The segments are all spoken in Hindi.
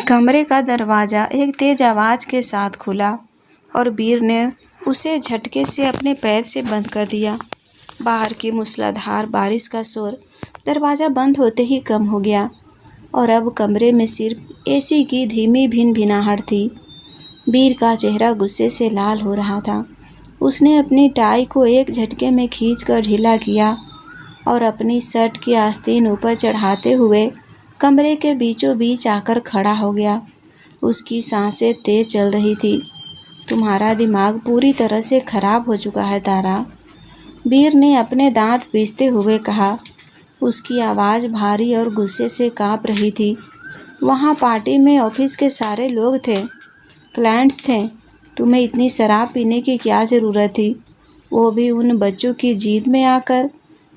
कमरे का दरवाज़ा एक तेज आवाज़ के साथ खुला और वीर ने उसे झटके से अपने पैर से बंद कर दिया। बाहर की मूसलाधार बारिश का शोर दरवाज़ा बंद होते ही कम हो गया और अब कमरे में सिर्फ एसी की धीमी भिनभिनाहट थी। वीर का चेहरा गुस्से से लाल हो रहा था। उसने अपनी टाई को एक झटके में खींचकर ढीला किया और अपनी शर्ट की आस्तीन ऊपर चढ़ाते हुए कमरे के बीचों बीच आकर खड़ा हो गया। उसकी सांसें तेज चल रही थी। तुम्हारा दिमाग पूरी तरह से खराब हो चुका है तारा, वीर ने अपने दांत पीसते हुए कहा। उसकी आवाज़ भारी और गुस्से से कांप रही थी। वहाँ पार्टी में ऑफिस के सारे लोग थे, क्लाइंट्स थे। तुम्हें इतनी शराब पीने की क्या ज़रूरत थी, वो भी उन बच्चों की जीद में आकर।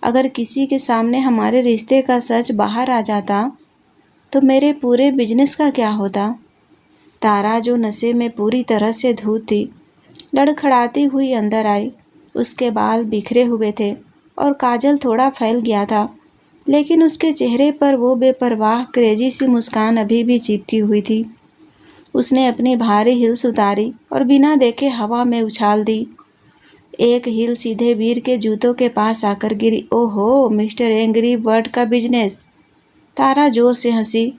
अगर किसी के सामने हमारे रिश्ते का सच बाहर आ जाता तो मेरे पूरे बिजनेस का क्या होता। तारा, जो नशे में पूरी तरह से धूत थी, लड़खड़ाती हुई अंदर आई। उसके बाल बिखरे हुए थे और काजल थोड़ा फैल गया था, लेकिन उसके चेहरे पर वो बेपरवाह क्रेजी सी मुस्कान अभी भी चिपकी हुई थी। उसने अपनी भारी हील्स उतारी और बिना देखे हवा में उछाल दी। एक हील सीधे वीर के जूतों के पास आकर गिरी। ओहो, मिस्टर एंग्री बर्ड का बिजनेस। तारा जोर से हंसी।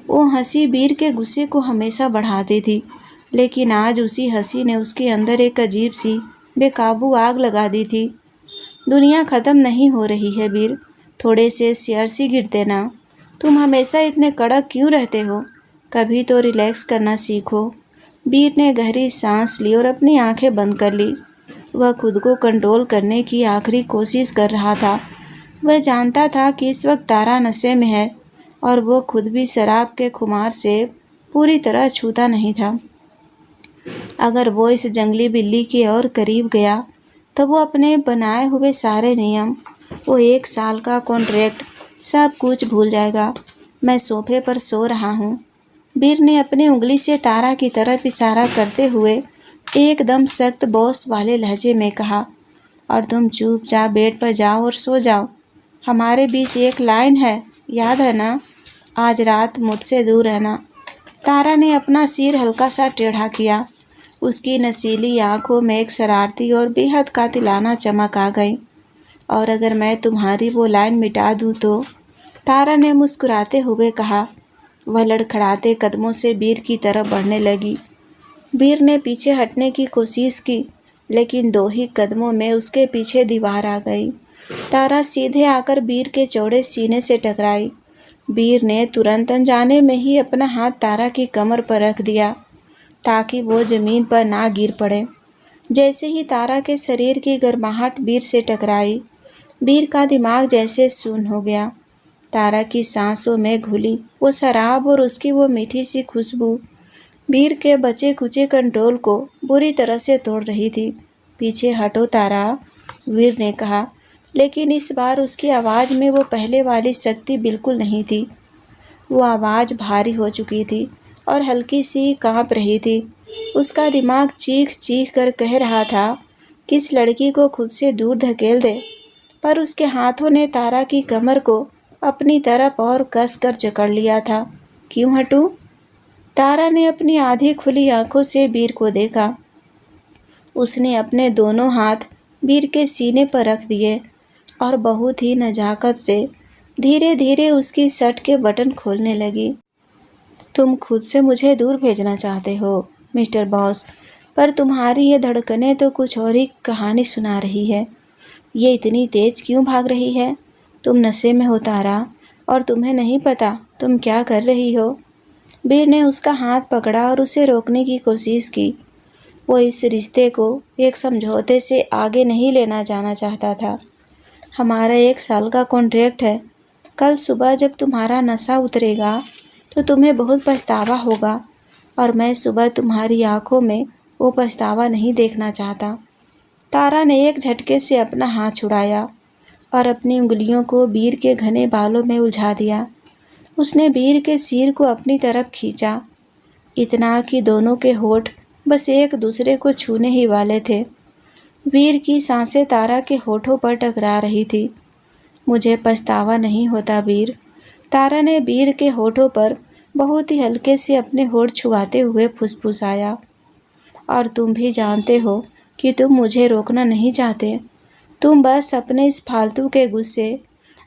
वो हंसी वीर के गुस्से को हमेशा बढ़ाती थी, लेकिन आज उसी हंसी ने उसके अंदर एक अजीब सी बेकाबू आग लगा दी थी। दुनिया ख़त्म नहीं हो रही है वीर, थोड़े से शेयर्स ही गिरते ना। तुम हमेशा इतने कड़क क्यों रहते हो, कभी तो रिलैक्स करना सीखो। वीर ने गहरी सांस ली और अपनी आंखें बंद कर ली। वह खुद को कंट्रोल करने की आखिरी कोशिश कर रहा था। वह जानता था कि इस वक्त तारा नशे में है और वो खुद भी शराब के खुमार से पूरी तरह छूता नहीं था। अगर वो इस जंगली बिल्ली के और करीब गया तो वो अपने बनाए हुए सारे नियम, वो 1 साल का कॉन्ट्रैक्ट, सब कुछ भूल जाएगा। मैं सोफे पर सो रहा हूँ, वीर ने अपनी उंगली से तारा की तरफ इशारा करते हुए एकदम सख्त बॉस वाले लहजे में कहा। और तुम चुपचाप बेड पर जाओ और सो जाओ। हमारे बीच एक लाइन है, याद है ना? आज रात मुझसे दूर रहना। तारा ने अपना सिर हल्का सा टेढ़ा किया। उसकी नशीली आंखों में एक शरारती और बेहद कातिलाना चमक आ गई। और अगर मैं तुम्हारी वो लाइन मिटा दूँ तो? तारा ने मुस्कुराते हुए कहा। वह लड़खड़ाते कदमों से वीर की तरफ बढ़ने लगी। वीर ने पीछे हटने की कोशिश की, लेकिन 2 ही कदमों में उसके पीछे दीवार आ गई। तारा सीधे आकर वीर के चौड़े सीने से टकराई। वीर ने तुरंत अनजाने में ही अपना हाथ तारा की कमर पर रख दिया ताकि वो ज़मीन पर ना गिर पड़े। जैसे ही तारा के शरीर की गर्माहट वीर से टकराई, वीर का दिमाग जैसे शून्य हो गया। तारा की सांसों में घुली वो शराब और उसकी वो मीठी सी खुशबू वीर के बचे कुचे कंट्रोल को बुरी तरह से तोड़ रही थी। पीछे हटो तारा, वीर ने कहा, लेकिन इस बार उसकी आवाज़ में वो पहले वाली शक्ति बिल्कुल नहीं थी। वो आवाज़ भारी हो चुकी थी और हल्की सी कांप रही थी। उसका दिमाग चीख चीख कर कह रहा था कि इस लड़की को खुद से दूर धकेल दे, पर उसके हाथों ने तारा की कमर को अपनी तरफ और कस कर जकड़ लिया था। क्यों हटूं? तारा ने अपनी आधी खुली आंखों से वीर को देखा। उसने अपने दोनों हाथ वीर के सीने पर रख दिए और बहुत ही नज़ाकत से धीरे धीरे उसकी शर्ट के बटन खोलने लगी। तुम खुद से मुझे दूर भेजना चाहते हो मिस्टर बॉस, पर तुम्हारी ये धड़कनें तो कुछ और ही कहानी सुना रही है। ये इतनी तेज क्यों भाग रही है? तुम नशे में हो तारा, और तुम्हें नहीं पता तुम क्या कर रही हो। वीर ने उसका हाथ पकड़ा और उसे रोकने की कोशिश की। वो इस रिश्ते को एक समझौते से आगे नहीं लेना जाना चाहता था। हमारा 1 साल का कॉन्ट्रैक्ट है। कल सुबह जब तुम्हारा नशा उतरेगा तो तुम्हें बहुत पछतावा होगा, और मैं सुबह तुम्हारी आंखों में वो पछतावा नहीं देखना चाहता। तारा ने एक झटके से अपना हाथ छुड़ाया और अपनी उंगलियों को वीर के घने बालों में उलझा दिया। उसने वीर के सिर को अपनी तरफ खींचा, इतना कि दोनों के होठ बस एक दूसरे को छूने ही वाले थे। वीर की सांसें तारा के होठों पर टकरा रही थी। मुझे पछतावा नहीं होता वीर। तारा ने वीर के होठों पर बहुत ही हल्के से अपने होठ छुआते हुए फुसफुसाया, और तुम भी जानते हो कि तुम मुझे रोकना नहीं चाहते। तुम बस अपने इस फालतू के गुस्से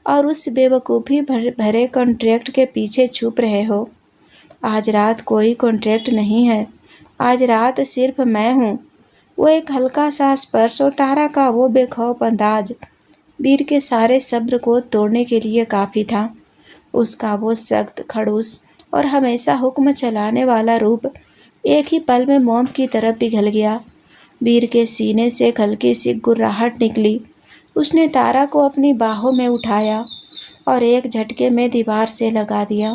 और उस बेवकूफ़ी भरे कॉन्ट्रैक्ट के पीछे छुप रहे हो। आज रात कोई कॉन्ट्रैक्ट नहीं है, आज रात सिर्फ मैं हूँ। वो एक हल्का सा स्पर्श और तारा का वो बेखौफ अंदाज वीर के सारे सब्र को तोड़ने के लिए काफ़ी था। उसका वो सख्त, खड़ूस और हमेशा हुक्म चलाने वाला रूप एक ही पल में मोम की तरफ पिघल गया। वीर के सीने से एक हल्की सी गुर्राहट निकली। उसने तारा को अपनी बाहों में उठाया और एक झटके में दीवार से लगा दिया।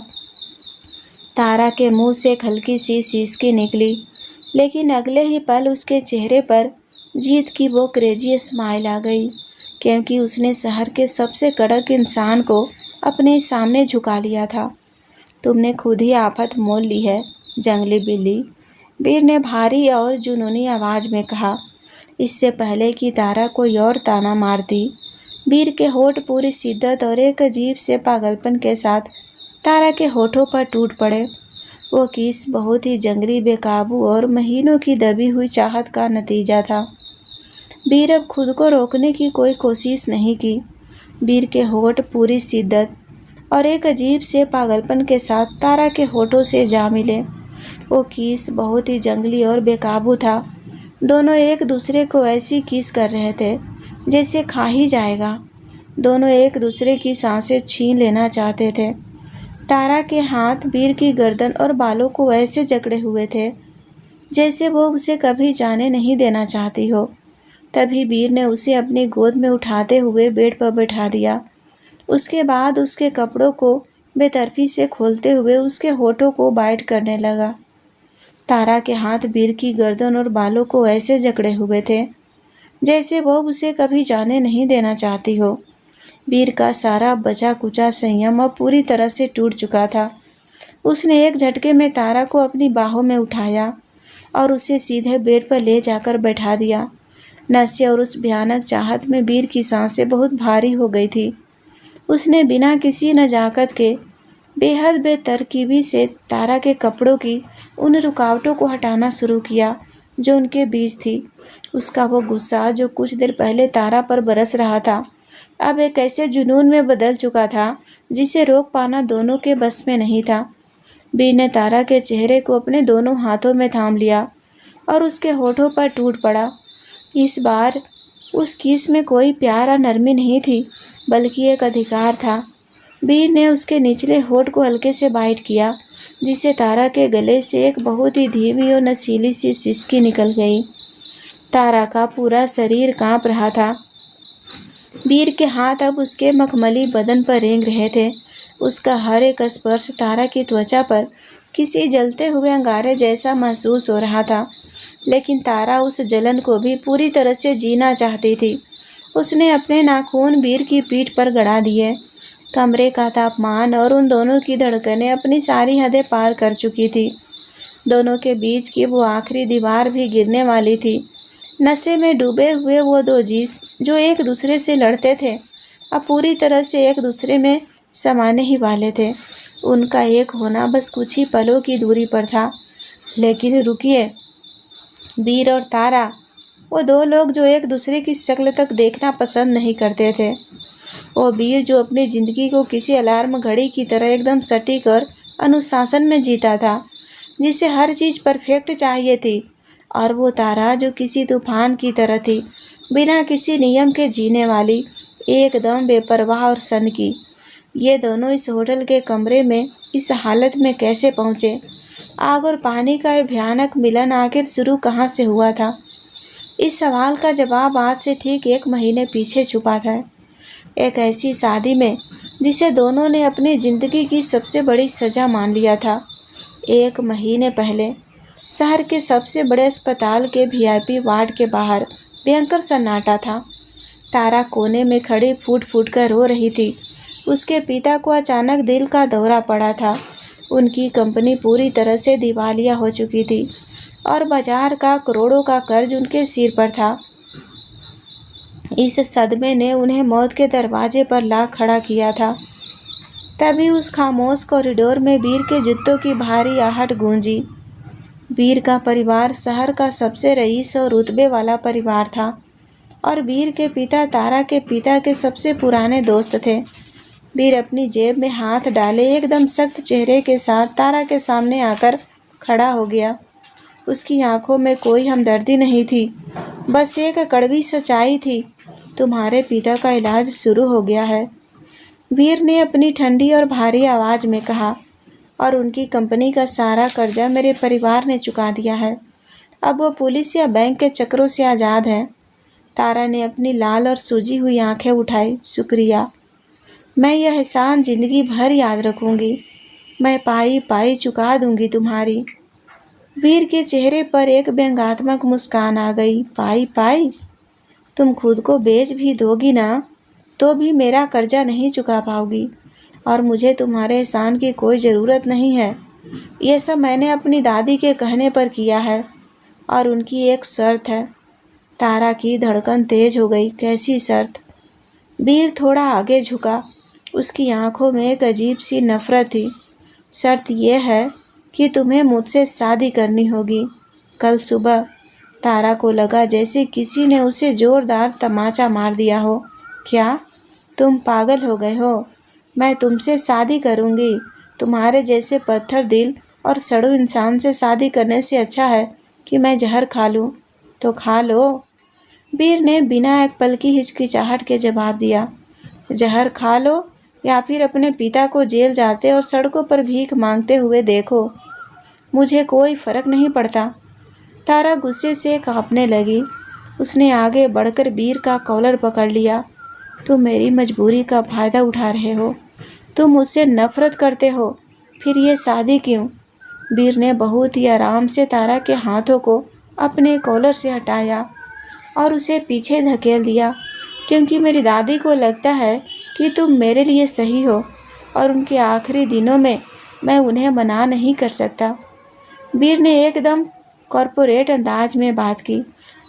तारा के मुंह से एक हल्की सी सिसकी निकली, लेकिन अगले ही पल उसके चेहरे पर जीत की वो क्रेजी स्माइल आ गई, क्योंकि उसने शहर के सबसे कड़क इंसान को अपने सामने झुका लिया था। तुमने खुद ही आफत मोल ली है, जंगली बिल्ली, वीर ने भारी और जुनूनी आवाज़ में कहा। इससे पहले कि तारा कोई और ताना मारती, वीर के होठ पूरी शिद्दत और एक अजीब से पागलपन के साथ तारा के होठों पर टूट पड़े। वो किस बहुत ही जंगली, बेकाबू और महीनों की दबी हुई चाहत का नतीजा था। वीर अब खुद को रोकने की कोई कोशिश नहीं की। वीर के होठ पूरी शिद्दत और एक अजीब से पागलपन के साथ तारा के होठों से जा मिले। वो किस बहुत ही जंगली और बेकाबू था। दोनों एक दूसरे को ऐसी किस कर रहे थे जैसे खा ही जाएगा। दोनों एक दूसरे की सांसें छीन लेना चाहते थे। तारा के हाथ वीर की गर्दन और बालों को ऐसे जकड़े हुए थे जैसे वो उसे कभी जाने नहीं देना चाहती हो। तभी वीर ने उसे अपनी गोद में उठाते हुए बेड पर बैठा दिया। उसके बाद उसके कपड़ों को बेतरफी से खोलते हुए उसके होठों को बाइट करने लगा। तारा के हाथ वीर की गर्दन और बालों को ऐसे जकड़े हुए थे जैसे वो उसे कभी जाने नहीं देना चाहती हो। वीर का सारा बचा कुचा संयम अब पूरी तरह से टूट चुका था। उसने एक झटके में तारा को अपनी बाहों में उठाया और उसे सीधे बेड पर ले जाकर बैठा दिया। नशे और उस भयानक चाहत में वीर की सांसें बहुत भारी हो गई थी। उसने बिना किसी नजाकत के बेहद बेतरकीबी से तारा के कपड़ों की उन रुकावटों को हटाना शुरू किया जो उनके बीच थी। उसका वो गुस्सा जो कुछ देर पहले तारा पर बरस रहा था, अब एक ऐसे जुनून में बदल चुका था जिसे रोक पाना दोनों के बस में नहीं था। वीर ने तारा के चेहरे को अपने दोनों हाथों में थाम लिया और उसके होठों पर टूट पड़ा। इस बार उस किस में कोई प्यार और नरमी नहीं थी, बल्कि एक अधिकार था। वीर ने उसके निचले होठ को हल्के से बाइट किया, जिससे तारा के गले से एक बहुत ही धीमी और नशीली सी सिसकी निकल गई। तारा का पूरा शरीर कांप रहा था। वीर के हाथ अब उसके मखमली बदन पर रेंग रहे थे। उसका हर एक स्पर्श तारा की त्वचा पर किसी जलते हुए अंगारे जैसा महसूस हो रहा था, लेकिन तारा उस जलन को भी पूरी तरह से जीना चाहती थी। उसने अपने नाखून वीर की पीठ पर गड़ा दिए। कमरे का तापमान और उन दोनों की धड़कनें अपनी सारी हदें पार कर चुकी थी। दोनों के बीच की वो आखिरी दीवार भी गिरने वाली थी। नशे में डूबे हुए वो दो जिस्म जो एक दूसरे से लड़ते थे, अब पूरी तरह से एक दूसरे में समाने ही वाले थे। उनका एक होना बस कुछ ही पलों की दूरी पर था। लेकिन रुकिए, वीर और तारा, वो दो लोग जो एक दूसरे की शक्ल तक देखना पसंद नहीं करते थे। वो वीर जो अपनी ज़िंदगी को किसी अलार्म घड़ी की तरह एकदम सटीक और अनुशासन में जीता था, जिसे हर चीज़ परफेक्ट चाहिए थी, और वो तारा जो किसी तूफान की तरह थी, बिना किसी नियम के जीने वाली, एकदम बेपरवाह और सनकी। ये दोनों इस होटल के कमरे में इस हालत में कैसे पहुँचे? आग और पानी का ये भयानक मिलन आखिर शुरू कहाँ से हुआ था? इस सवाल का जवाब आज से ठीक 1 महीने पीछे छुपा था। एक ऐसी शादी में जिसे दोनों ने अपनी ज़िंदगी की सबसे बड़ी सज़ा मान लिया था। 1 महीने पहले शहर के सबसे बड़े अस्पताल के वीआईपी वार्ड के बाहर भयंकर सन्नाटा था। तारा कोने में खड़ी फूट फूट कर रो रही थी। उसके पिता को अचानक दिल का दौरा पड़ा था। उनकी कंपनी पूरी तरह से दिवालिया हो चुकी थी और बाजार का करोड़ों का कर्ज उनके सिर पर था। इस सदमे ने उन्हें मौत के दरवाजे पर ला खड़ा किया था। तभी उस खामोश कॉरिडोर में वीर के जूतों की भारी आहट गूंजी। वीर का परिवार शहर का सबसे रईस और रुतबे वाला परिवार था और वीर के पिता तारा के पिता के सबसे पुराने दोस्त थे। वीर अपनी जेब में हाथ डाले एकदम सख्त चेहरे के साथ तारा के सामने आकर खड़ा हो गया। उसकी आंखों में कोई हमदर्दी नहीं थी, बस एक कड़वी सच्चाई थी। तुम्हारे पिता का इलाज शुरू हो गया है, वीर ने अपनी ठंडी और भारी आवाज़ में कहा, और उनकी कंपनी का सारा कर्जा मेरे परिवार ने चुका दिया है। अब वो पुलिस या बैंक के चक्रों से आज़ाद है। तारा ने अपनी लाल और सूजी हुई आंखें उठाई। शुक्रिया, मैं यह एहसान ज़िंदगी भर याद रखूंगी। मैं पाई पाई चुका दूंगी तुम्हारी। वीर के चेहरे पर एक व्यंग्यात्मक मुस्कान आ गई। पाई पाई? तुम खुद को बेच भी दोगी ना, तो भी मेरा कर्जा नहीं चुका पाओगी, और मुझे तुम्हारे एहसान की कोई ज़रूरत नहीं है। ये सब मैंने अपनी दादी के कहने पर किया है, और उनकी एक शर्त है। तारा की धड़कन तेज हो गई। कैसी शर्त? वीर थोड़ा आगे झुका। उसकी आंखों में एक अजीब सी नफरत थी। शर्त यह है कि तुम्हें मुझसे शादी करनी होगी कल सुबह। तारा को लगा जैसे किसी ने उसे जोरदार तमाचा मार दिया हो। क्या तुम पागल हो गए हो? मैं तुमसे शादी करूंगी। तुम्हारे जैसे पत्थर दिल और सड़ू इंसान से शादी करने से अच्छा है कि मैं जहर खा लूं। तो खा लो, वीर ने बिना एक पल की हिचकिचाहट के जवाब दिया। जहर खा लो या फिर अपने पिता को जेल जाते और सड़कों पर भीख मांगते हुए देखो, मुझे कोई फ़र्क नहीं पड़ता। तारा गुस्से से कांपने लगी। उसने आगे बढ़कर वीर का कॉलर पकड़ लिया। तुम मेरी मजबूरी का फ़ायदा उठा रहे हो। तुम मुझसे नफ़रत करते हो, फिर ये शादी क्यों? वीर ने बहुत ही आराम से तारा के हाथों को अपने कॉलर से हटाया और उसे पीछे धकेल दिया। क्योंकि मेरी दादी को लगता है कि तुम मेरे लिए सही हो, और उनके आखिरी दिनों में मैं उन्हें मना नहीं कर सकता। वीर ने एकदम कॉरपोरेट अंदाज में बात की,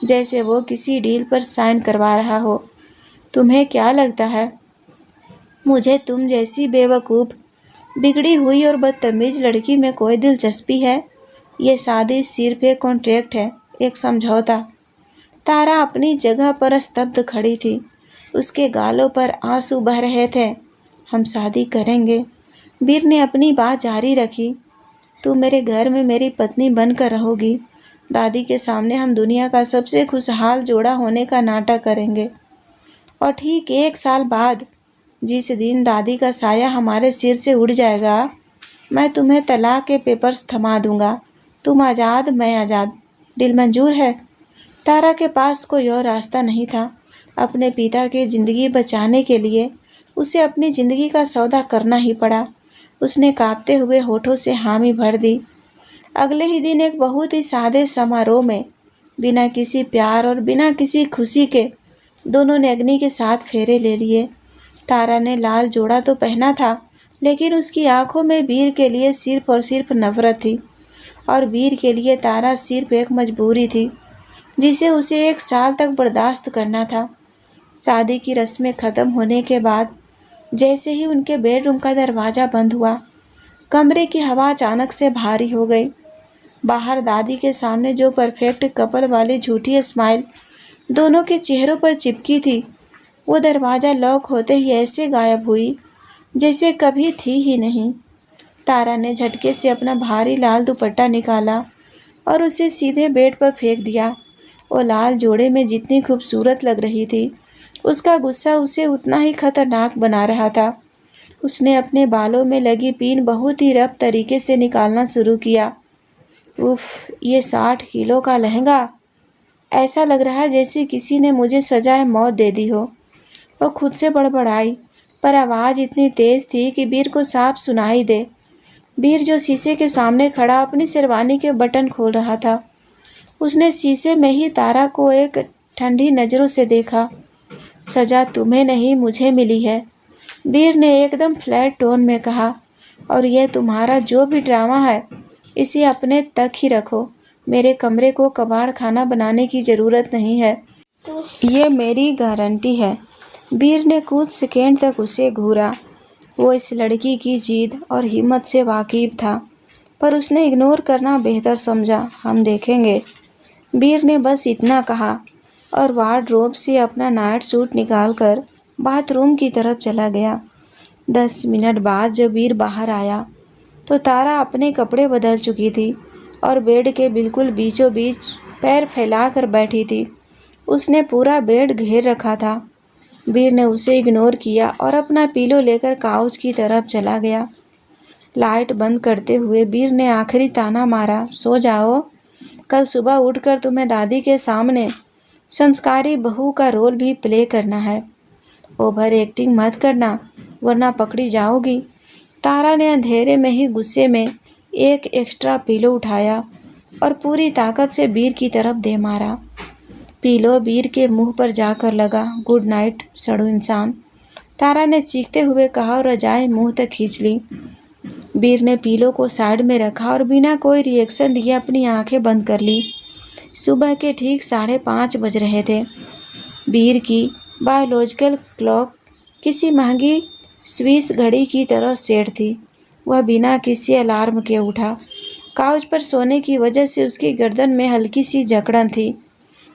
जैसे वो किसी डील पर साइन करवा रहा हो। तुम्हें क्या लगता है मुझे तुम जैसी बेवकूफ़, बिगड़ी हुई और बदतमीज़ लड़की में कोई दिलचस्पी है? ये शादी सिर्फ एक कॉन्ट्रैक्ट है, एक समझौता। तारा अपनी जगह पर स्तब्ध खड़ी थी। उसके गालों पर आंसू बह रहे थे। हम शादी करेंगे, वीर ने अपनी बात जारी रखी। तुम मेरे घर में मेरी पत्नी बनकर रहोगी। दादी के सामने हम दुनिया का सबसे खुशहाल जोड़ा होने का नाटक करेंगे, और ठीक 1 साल बाद, जिस दिन दादी का साया हमारे सिर से उड़ जाएगा, मैं तुम्हें तलाक के पेपर्स थमा दूंगा। तुम आज़ाद, मैं आज़ाद। दिल मंजूर है? तारा के पास कोई और रास्ता नहीं था। अपने पिता की ज़िंदगी बचाने के लिए उसे अपनी ज़िंदगी का सौदा करना ही पड़ा। उसने कांपते हुए होठों से हामी भर दी। अगले ही दिन एक बहुत ही सादे समारोह में, बिना किसी प्यार और बिना किसी खुशी के, दोनों ने अग्नि के साथ फेरे ले लिए। तारा ने लाल जोड़ा तो पहना था, लेकिन उसकी आंखों में वीर के लिए सिर्फ और सिर्फ नफरत थी, और वीर के लिए तारा सिर्फ एक मजबूरी थी जिसे उसे 1 साल तक बर्दाश्त करना था। शादी की रस्में ख़त्म होने के बाद जैसे ही उनके बेडरूम का दरवाज़ा बंद हुआ, कमरे की हवा अचानक से भारी हो गई। बाहर दादी के सामने जो परफेक्ट कपल वाली झूठी स्माइल दोनों के चेहरों पर चिपकी थी, वो दरवाज़ा लॉक होते ही ऐसे गायब हुई जैसे कभी थी ही नहीं। तारा ने झटके से अपना भारी लाल दुपट्टा निकाला और उसे सीधे बेड पर फेंक दिया। वो लाल जोड़े में जितनी खूबसूरत लग रही थी, उसका गुस्सा उसे उतना ही खतरनाक बना रहा था। उसने अपने बालों में लगी पिन बहुत ही रफ तरीके से निकालना शुरू किया। उफ, ये 60 किलो का लहंगा! ऐसा लग रहा है जैसे किसी ने मुझे सजाए मौत दे दी हो। वो खुद से बड़बड़ाई, पर आवाज़ इतनी तेज़ थी कि वीर को साफ सुनाई दे। वीर जो शीशे के सामने खड़ा अपनी शेरवानी के बटन खोल रहा था, उसने शीशे में ही तारा को एक ठंडी नज़रों से देखा। सज़ा तुम्हें नहीं, मुझे मिली है, वीर ने एकदम फ्लैट टोन में कहा, और यह तुम्हारा जो भी ड्रामा है, इसे अपने तक ही रखो। मेरे कमरे को कबाड़ खाना बनाने की ज़रूरत नहीं है, ये मेरी गारंटी है। वीर ने कुछ सेकेंड तक उसे घूरा, वो इस लड़की की जिद और हिम्मत से वाकिफ था, पर उसने इग्नोर करना बेहतर समझा। हम देखेंगे। वीर ने बस इतना कहा और वार्डरोब से अपना नाइट सूट निकालकर बाथरूम की तरफ चला गया। 10 मिनट बाद जब वीर बाहर आया तो तारा अपने कपड़े बदल चुकी थी और बेड के बिल्कुल बीचों बीच पैर फैलाकर बैठी थी। उसने पूरा बेड घेर रखा था। वीर ने उसे इग्नोर किया और अपना पिलो लेकर काउच की तरफ चला गया। लाइट बंद करते हुए वीर ने आखिरी ताना मारा, सो जाओ, कल सुबह उठकर तुम्हें दादी के सामने संस्कारी बहू का रोल भी प्ले करना है। ओवर एक्टिंग मत करना वरना पकड़ी जाओगी। तारा ने अंधेरे में ही गुस्से में एक एक्स्ट्रा पिलो उठाया और पूरी ताकत से वीर की तरफ दे मारा। पिलो वीर के मुंह पर जाकर लगा। गुड नाइट सड़ू इंसान, तारा ने चीखते हुए कहा और रजाई मुंह तक खींच ली। वीर ने पिलो को साइड में रखा और बिना कोई रिएक्शन दिए अपनी आंखें बंद कर ली। सुबह के ठीक 5:30 बज रहे थे। वीर की बायोलॉजिकल क्लॉक किसी महंगी स्विस घड़ी की तरह सेट थी। वह बिना किसी अलार्म के उठा। काउच पर सोने की वजह से उसकी गर्दन में हल्की सी जकड़न थी,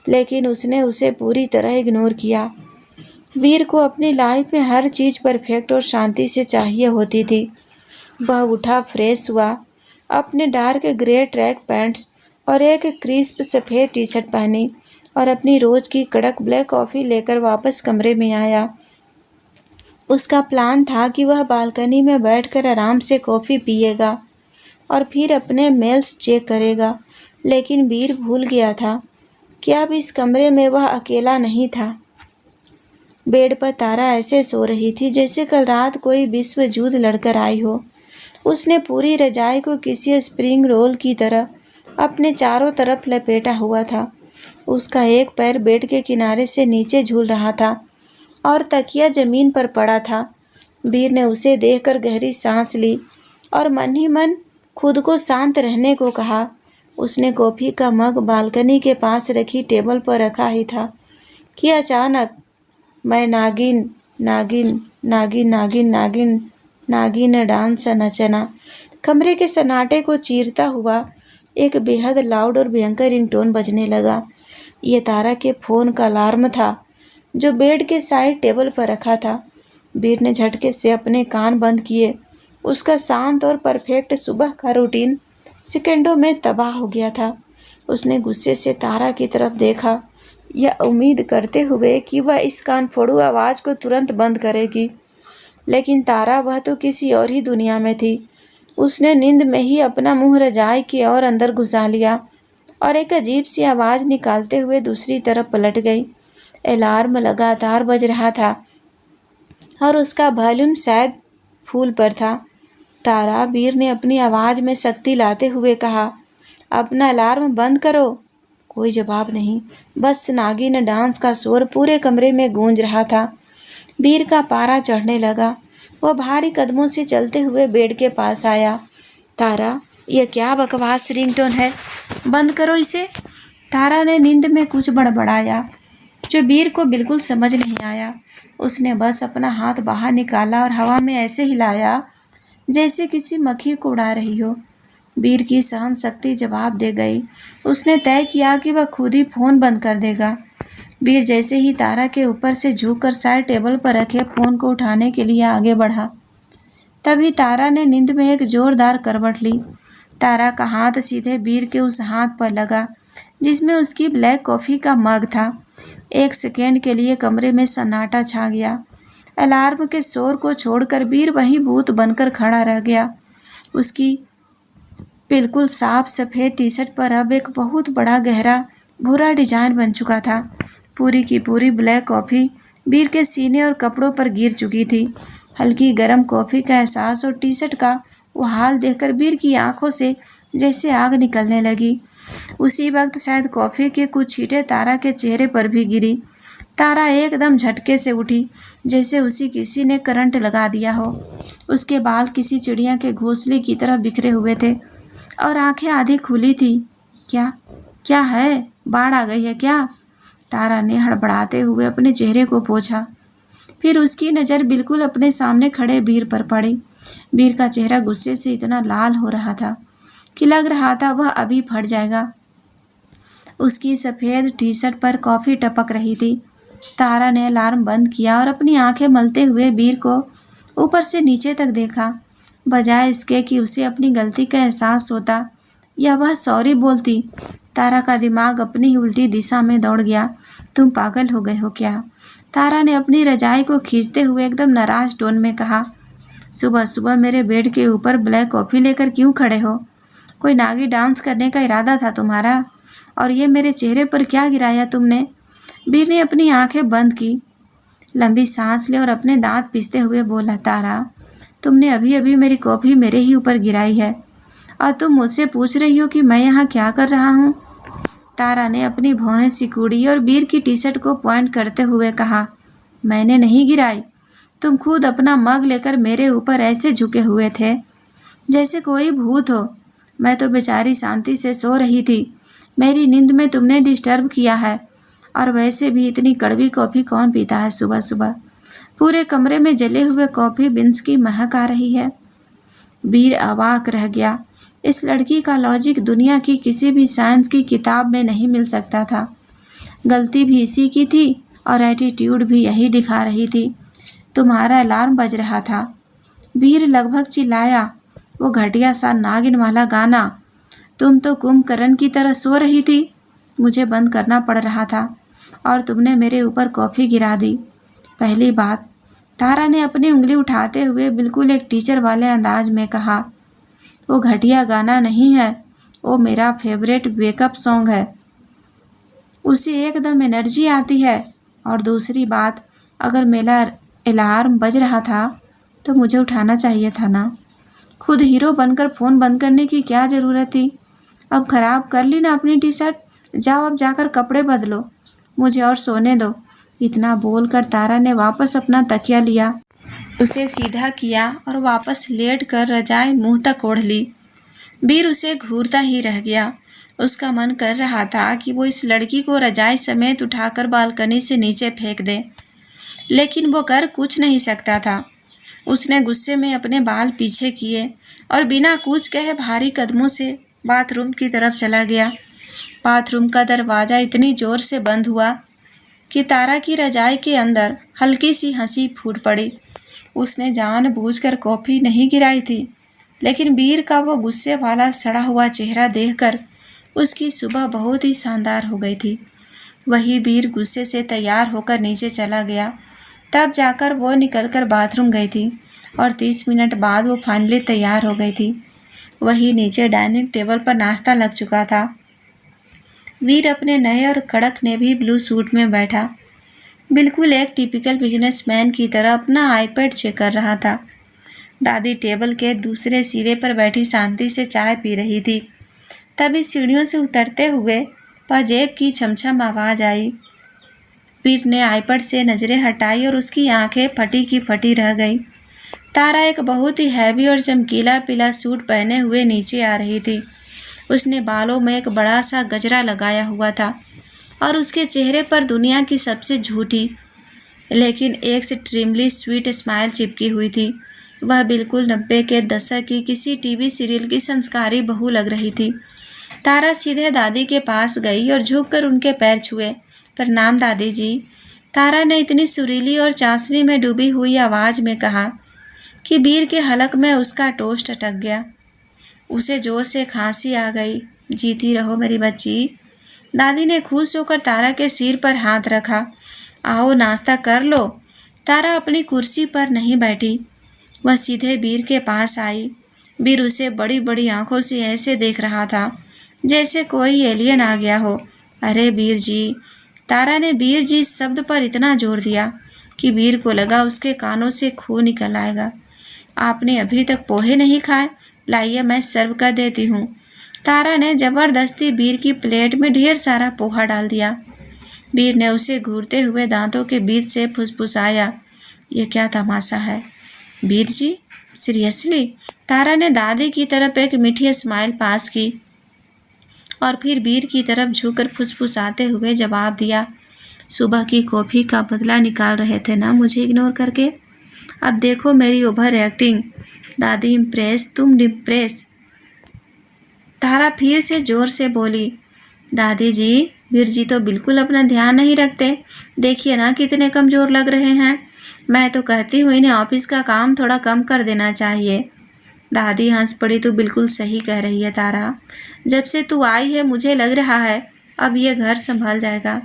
लेकिन उसने उसे पूरी तरह इग्नोर किया। वीर को अपनी लाइफ में हर चीज़ परफेक्ट और शांति से चाहिए होती थी। वह उठा, फ्रेश हुआ, अपने डार्क ग्रे ट्रैक पैंट्स और एक क्रिस्प सफ़ेद टी शर्ट पहनी और अपनी रोज़ की कड़क ब्लैक कॉफ़ी लेकर वापस कमरे में आया। उसका प्लान था कि वह बालकनी में बैठकर आराम से कॉफ़ी पिएगा और फिर अपने मेल्स चेक करेगा, लेकिन वीर भूल गया था कि अब इस कमरे में वह अकेला नहीं था। बेड पर तारा ऐसे सो रही थी जैसे कल रात कोई विश्व युद्ध लड़कर आई हो। उसने पूरी रजाई को किसी स्प्रिंग रोल की तरह अपने चारों तरफ लपेटा हुआ था। उसका एक पैर बेड के किनारे से नीचे झूल रहा था और तकिया जमीन पर पड़ा था। वीर ने उसे देखकर गहरी सांस ली और मन ही मन खुद को शांत रहने को कहा। उसने कॉफ़ी का मग बालकनी के पास रखी टेबल पर रखा ही था कि अचानक मैं नागिन नागिन नागिन नागिन नागिन नागिन डांस नचना कमरे के सन्नाटे को चीरता हुआ एक बेहद लाउड और भयंकर रिंगटोन बजने लगा। ये तारा के फ़ोन का अलार्म था जो बेड के साइड टेबल पर रखा था। वीर ने झटके से अपने कान बंद किए। उसका शांत और परफेक्ट सुबह का रूटीन सेकंडों में तबाह हो गया था। उसने गुस्से से तारा की तरफ देखा, यह उम्मीद करते हुए कि वह इस कानफोड़ू आवाज़ को तुरंत बंद करेगी, लेकिन तारा वह तो किसी और ही दुनिया में थी। उसने नींद में ही अपना मुंह रजाई के और अंदर घुसा लिया और एक अजीब सी आवाज़ निकालते हुए दूसरी तरफ पलट गई। अलार्म लगातार बज रहा था और उसका वॉल्यूम शायद फुल पर था। तारा, वीर ने अपनी आवाज़ में सख्ती लाते हुए कहा, अपना अलार्म बंद करो। कोई जवाब नहीं, बस नागिन डांस का शोर पूरे कमरे में गूंज रहा था। वीर का पारा चढ़ने लगा। वह भारी कदमों से चलते हुए बेड के पास आया। तारा, यह क्या बकवास रिंगटोन है, बंद करो इसे। तारा ने नींद में कुछ बड़बड़ाया जो वीर को बिल्कुल समझ नहीं आया। उसने बस अपना हाथ बाहर निकाला और हवा में ऐसे हिलाया जैसे किसी मक्खी को उड़ा रही हो। वीर की सहन शक्ति जवाब दे गई। उसने तय किया कि वह खुद ही फ़ोन बंद कर देगा। वीर जैसे ही तारा के ऊपर से झुककर साइड टेबल पर रखे फ़ोन को उठाने के लिए आगे बढ़ा, तभी तारा ने नींद में एक जोरदार करवट ली। तारा का हाथ सीधे वीर के उस हाथ पर लगा जिसमें उसकी ब्लैक कॉफ़ी का मग था। एक सेकेंड के लिए कमरे में सन्नाटा छा गया। अलार्म के शोर को छोड़कर वीर वहीं भूत बनकर खड़ा रह गया। उसकी बिल्कुल साफ सफ़ेद टी शर्ट पर अब एक बहुत बड़ा गहरा भूरा डिजाइन बन चुका था। पूरी की पूरी ब्लैक कॉफ़ी वीर के सीने और कपड़ों पर गिर चुकी थी। हल्की गर्म कॉफ़ी का एहसास और टी शर्ट का वो हाल देखकर वीर की आंखों से जैसे आग निकलने लगी। उसी वक्त शायद कॉफ़ी के कुछ छींटे तारा के चेहरे पर भी गिरी। तारा एकदम झटके से उठी जैसे उसी किसी ने करंट लगा दिया हो। उसके बाल किसी चिड़िया के घोंसले की तरह बिखरे हुए थे और आंखें आधी खुली थी। क्या क्या है, बाढ़ आ गई है क्या? तारा ने हड़बड़ाते हुए अपने चेहरे को पोंछा। फिर उसकी नज़र बिल्कुल अपने सामने खड़े वीर पर पड़ी। वीर का चेहरा गुस्से से इतना लाल हो रहा था कि लग रहा था वह अभी फट जाएगा। उसकी सफ़ेद टी शर्ट पर कॉफ़ी टपक रही थी। तारा ने अलार्म बंद किया और अपनी आंखें मलते हुए वीर को ऊपर से नीचे तक देखा। बजाय इसके कि उसे अपनी गलती का एहसास होता या वह सॉरी बोलती, तारा का दिमाग अपनी ही उल्टी दिशा में दौड़ गया। तुम पागल हो गए हो क्या? तारा ने अपनी रजाई को खींचते हुए एकदम नाराज टोन में कहा। सुबह सुबह मेरे बेड के ऊपर ब्लैक कॉफ़ी लेकर क्यों खड़े हो? कोई नागी डांस करने का इरादा था तुम्हारा? और ये मेरे चेहरे पर क्या गिराया तुमने? वीर ने अपनी आंखें बंद की, लंबी सांस ले और अपने दांत पीसते हुए बोला, तारा तुमने अभी अभी मेरी कॉफ़ी मेरे ही ऊपर गिराई है और तुम मुझसे पूछ रही हो कि मैं यहाँ क्या कर रहा हूँ? तारा ने अपनी भौहें सिकुड़ी और वीर की टी शर्ट को पॉइंट करते हुए कहा, मैंने नहीं गिराई। तुम खुद अपना मग लेकर मेरे ऊपर ऐसे झुके हुए थे जैसे कोई भूत हो। मैं तो बेचारी शांति से सो रही थी। मेरी नींद में तुमने डिस्टर्ब किया है। और वैसे भी इतनी कड़वी कॉफ़ी कौन पीता है सुबह सुबह? पूरे कमरे में जले हुए कॉफ़ी बीन्स की महक आ रही है। वीर अवाक रह गया। इस लड़की का लॉजिक दुनिया की किसी भी साइंस की किताब में नहीं मिल सकता था। गलती भी इसी की थी और एटीट्यूड भी यही दिखा रही थी। तुम्हारा अलार्म बज रहा था। वीर लगभग चिल्लाया। वो घटिया सा नागिन वाला गाना। तुम तो कुंभकर्ण की तरह सो रही थी। मुझे बंद करना पड़ रहा था और तुमने मेरे ऊपर कॉफ़ी गिरा दी। पहली बात, तारा ने अपनी उंगली उठाते हुए बिल्कुल एक टीचर वाले अंदाज में कहा, वो घटिया गाना नहीं है, वो मेरा फेवरेट वेकअप सॉन्ग है। उसे एकदम एनर्जी आती है। और दूसरी बात, अगर मेरा अलार्म बज रहा था तो मुझे उठाना चाहिए था ना। खुद हीरो बनकर फ़ोन बंद करने की क्या ज़रूरत थी? अब ख़राब कर ली ना अपनी टी शर्ट। जाओ अब जाकर कपड़े बदलो, मुझे और सोने दो। इतना बोलकर तारा ने वापस अपना तकिया लिया, उसे सीधा किया और वापस लेट कर रजाई मुंह तक ओढ़ ली। वीर उसे घूरता ही रह गया। उसका मन कर रहा था कि वो इस लड़की को रजाई समेत उठाकर बालकनी से नीचे फेंक दे, लेकिन वो कर कुछ नहीं सकता था। उसने गुस्से में अपने बाल पीछे किए और बिना कुछ कहे भारी कदमों से बाथरूम की तरफ चला गया। बाथरूम का दरवाज़ा इतनी ज़ोर से बंद हुआ कि तारा की रजाई के अंदर हल्की सी हंसी फूट पड़ी। उसने जानबूझकर कॉफ़ी नहीं गिराई थी, लेकिन वीर का वो गुस्से वाला सड़ा हुआ चेहरा देखकर उसकी सुबह बहुत ही शानदार हो गई थी। वही वीर गुस्से से तैयार होकर नीचे चला गया। तब जाकर वो निकलकर बाथरूम गई थी और 30 मिनट बाद वो फाइनली तैयार हो गई थी। वही नीचे डाइनिंग टेबल पर नाश्ता लग चुका था। वीर अपने नए और कड़क नेवी ब्लू सूट में बैठा, बिल्कुल एक टिपिकल बिजनेसमैन की तरह अपना आईपैड चेक कर रहा था। दादी टेबल के दूसरे सिरे पर बैठी शांति से चाय पी रही थी। तभी सीढ़ियों से उतरते हुए पाजेब की छमछम आवाज़ आई। वीर ने आईपैड से नज़रें हटाई और उसकी आंखें फटी की फटी रह गई। तारा एक बहुत ही हैवी और चमकीला पीला सूट पहने हुए नीचे आ रही थी। उसने बालों में एक बड़ा सा गजरा लगाया हुआ था और उसके चेहरे पर दुनिया की सबसे झूठी लेकिन एक्सट्रीमली स्वीट स्माइल चिपकी हुई थी। वह बिल्कुल 90 के दशक की किसी टीवी सीरियल की संस्कारी बहू लग रही थी। तारा सीधे दादी के पास गई और झुककर उनके पैर छुए। प्रणाम दादी जी, तारा ने इतनी सुरीली और चाशनी में डूबी हुई आवाज़ में कहा कि वीर के हलक में उसका टोस्ट अटक गया। उसे जोर से खांसी आ गई। जीती रहो मेरी बच्ची। दादी ने खुश होकर तारा के सिर पर हाथ रखा। आओ नाश्ता कर लो। तारा अपनी कुर्सी पर नहीं बैठी, वह सीधे वीर के पास आई। वीर उसे बड़ी बड़ी आंखों से ऐसे देख रहा था जैसे कोई एलियन आ गया हो। अरे वीर जी, तारा ने वीर जी शब्द पर इतना जोर दिया कि वीर को लगा उसके कानों से खून निकल आएगा। आपने अभी तक पोहे नहीं खाए? लाइए मैं सर्व कर देती हूँ। तारा ने ज़बरदस्ती वीर की प्लेट में ढेर सारा पोहा डाल दिया। वीर ने उसे घूरते हुए दांतों के बीच से फुसफुसाया, ये क्या तमाशा है? वीर जी सीरियसली? तारा ने दादी की तरफ एक मीठी स्माइल पास की और फिर वीर की तरफ झुककर फुसफुसाते हुए जवाब दिया, सुबह की कॉफ़ी का बदला निकाल रहे थे ना मुझे इग्नोर करके। अब देखो मेरी ओवर एक्टिंग। दादी इम्प्रेस, तुम डिप्रेस। तारा फिर से जोर से बोली। दादी जी, वीर जी तो बिल्कुल अपना ध्यान नहीं रखते। देखिए ना कितने कमज़ोर लग रहे हैं। मैं तो कहती हूँ इन्हें ऑफिस का काम थोड़ा कम कर देना चाहिए। दादी हंस पड़ी। तू बिल्कुल सही कह रही है तारा। जब से तू आई है मुझे लग रहा है अब ये घर संभल जाएगा।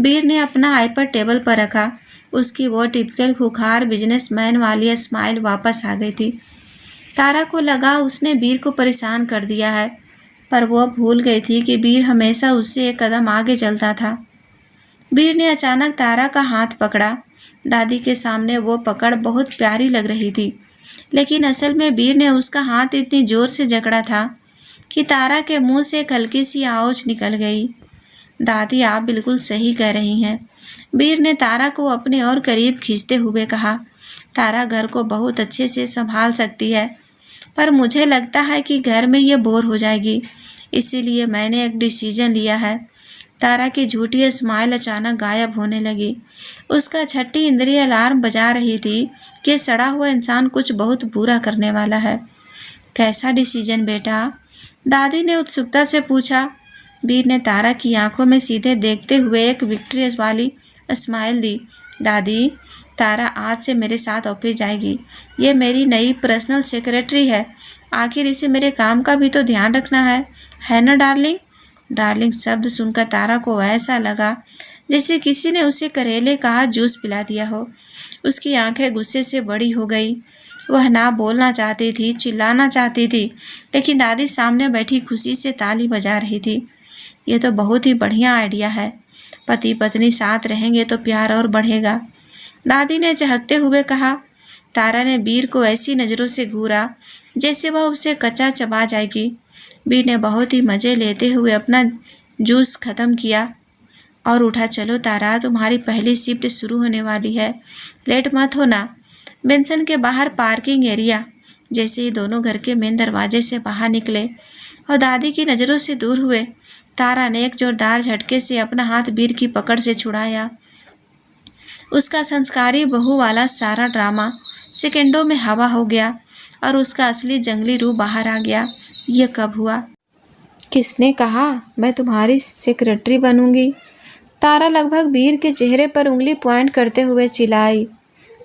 वीर ने अपना आईपैड टेबल पर रखा। उसकी वो टिपिकल खुखार बिजनेसमैन वाली स्माइल वापस आ गई थी। तारा को लगा उसने वीर को परेशान कर दिया है, पर वो भूल गई थी कि वीर हमेशा उससे एक कदम आगे चलता था। वीर ने अचानक तारा का हाथ पकड़ा। दादी के सामने वो पकड़ बहुत प्यारी लग रही थी, लेकिन असल में वीर ने उसका हाथ इतनी जोर से जकड़ा था कि तारा के मुंह से एक हल्की सी आवाज़ निकल गई। दादी, आप बिल्कुल सही कह रही हैं। वीर ने तारा को अपने और करीब खींचते हुए कहा। तारा घर को बहुत अच्छे से संभाल सकती है, पर मुझे लगता है कि घर में ये बोर हो जाएगी। इसीलिए मैंने एक डिसीजन लिया है। तारा की झूठी स्माइल अचानक गायब होने लगी। उसका छठी इंद्रिय अलार्म बजा रही थी कि सड़ा हुआ इंसान कुछ बहुत बुरा करने वाला है। कैसा डिसीजन बेटा? दादी ने उत्सुकता से पूछा। वीर ने तारा की आंखों में सीधे देखते हुए एक विक्ट्री वाली स्माइल दी। दादी, तारा आज से मेरे साथ ऑफिस जाएगी। ये मेरी नई पर्सनल सेक्रेटरी है। आखिर इसे मेरे काम का भी तो ध्यान रखना है ना डार्लिंग? डार्लिंग शब्द सुनकर तारा को ऐसा लगा जैसे किसी ने उसे करेले का जूस पिला दिया हो। उसकी आंखें गुस्से से बड़ी हो गई। वह ना बोलना चाहती थी, चिल्लाना चाहती थी, लेकिन दादी सामने बैठी खुशी से ताली बजा रही थी। ये तो बहुत ही बढ़िया आइडिया है। पति पत्नी साथ रहेंगे तो प्यार और बढ़ेगा, दादी ने चहकते हुए कहा। तारा ने वीर को ऐसी नज़रों से घूरा जैसे वह उसे कच्चा चबा जाएगी। वीर ने बहुत ही मज़े लेते हुए अपना जूस ख़त्म किया और उठा। चलो तारा, तुम्हारी पहली शिफ्ट शुरू होने वाली है, लेट मत होना। बेंसन के बाहर पार्किंग एरिया। जैसे ही दोनों घर के मेन दरवाजे से बाहर निकले और दादी की नज़रों से दूर हुए, तारा ने एक जोरदार झटके से अपना हाथ वीर की पकड़ से छुड़ाया। उसका संस्कारी बहू वाला सारा ड्रामा सेकंडों में हवा हो गया और उसका असली जंगली रूप बाहर आ गया। यह कब हुआ? किसने कहा मैं तुम्हारी सेक्रेटरी बनूंगी? तारा लगभग वीर के चेहरे पर उंगली पॉइंट करते हुए चिल्लाई।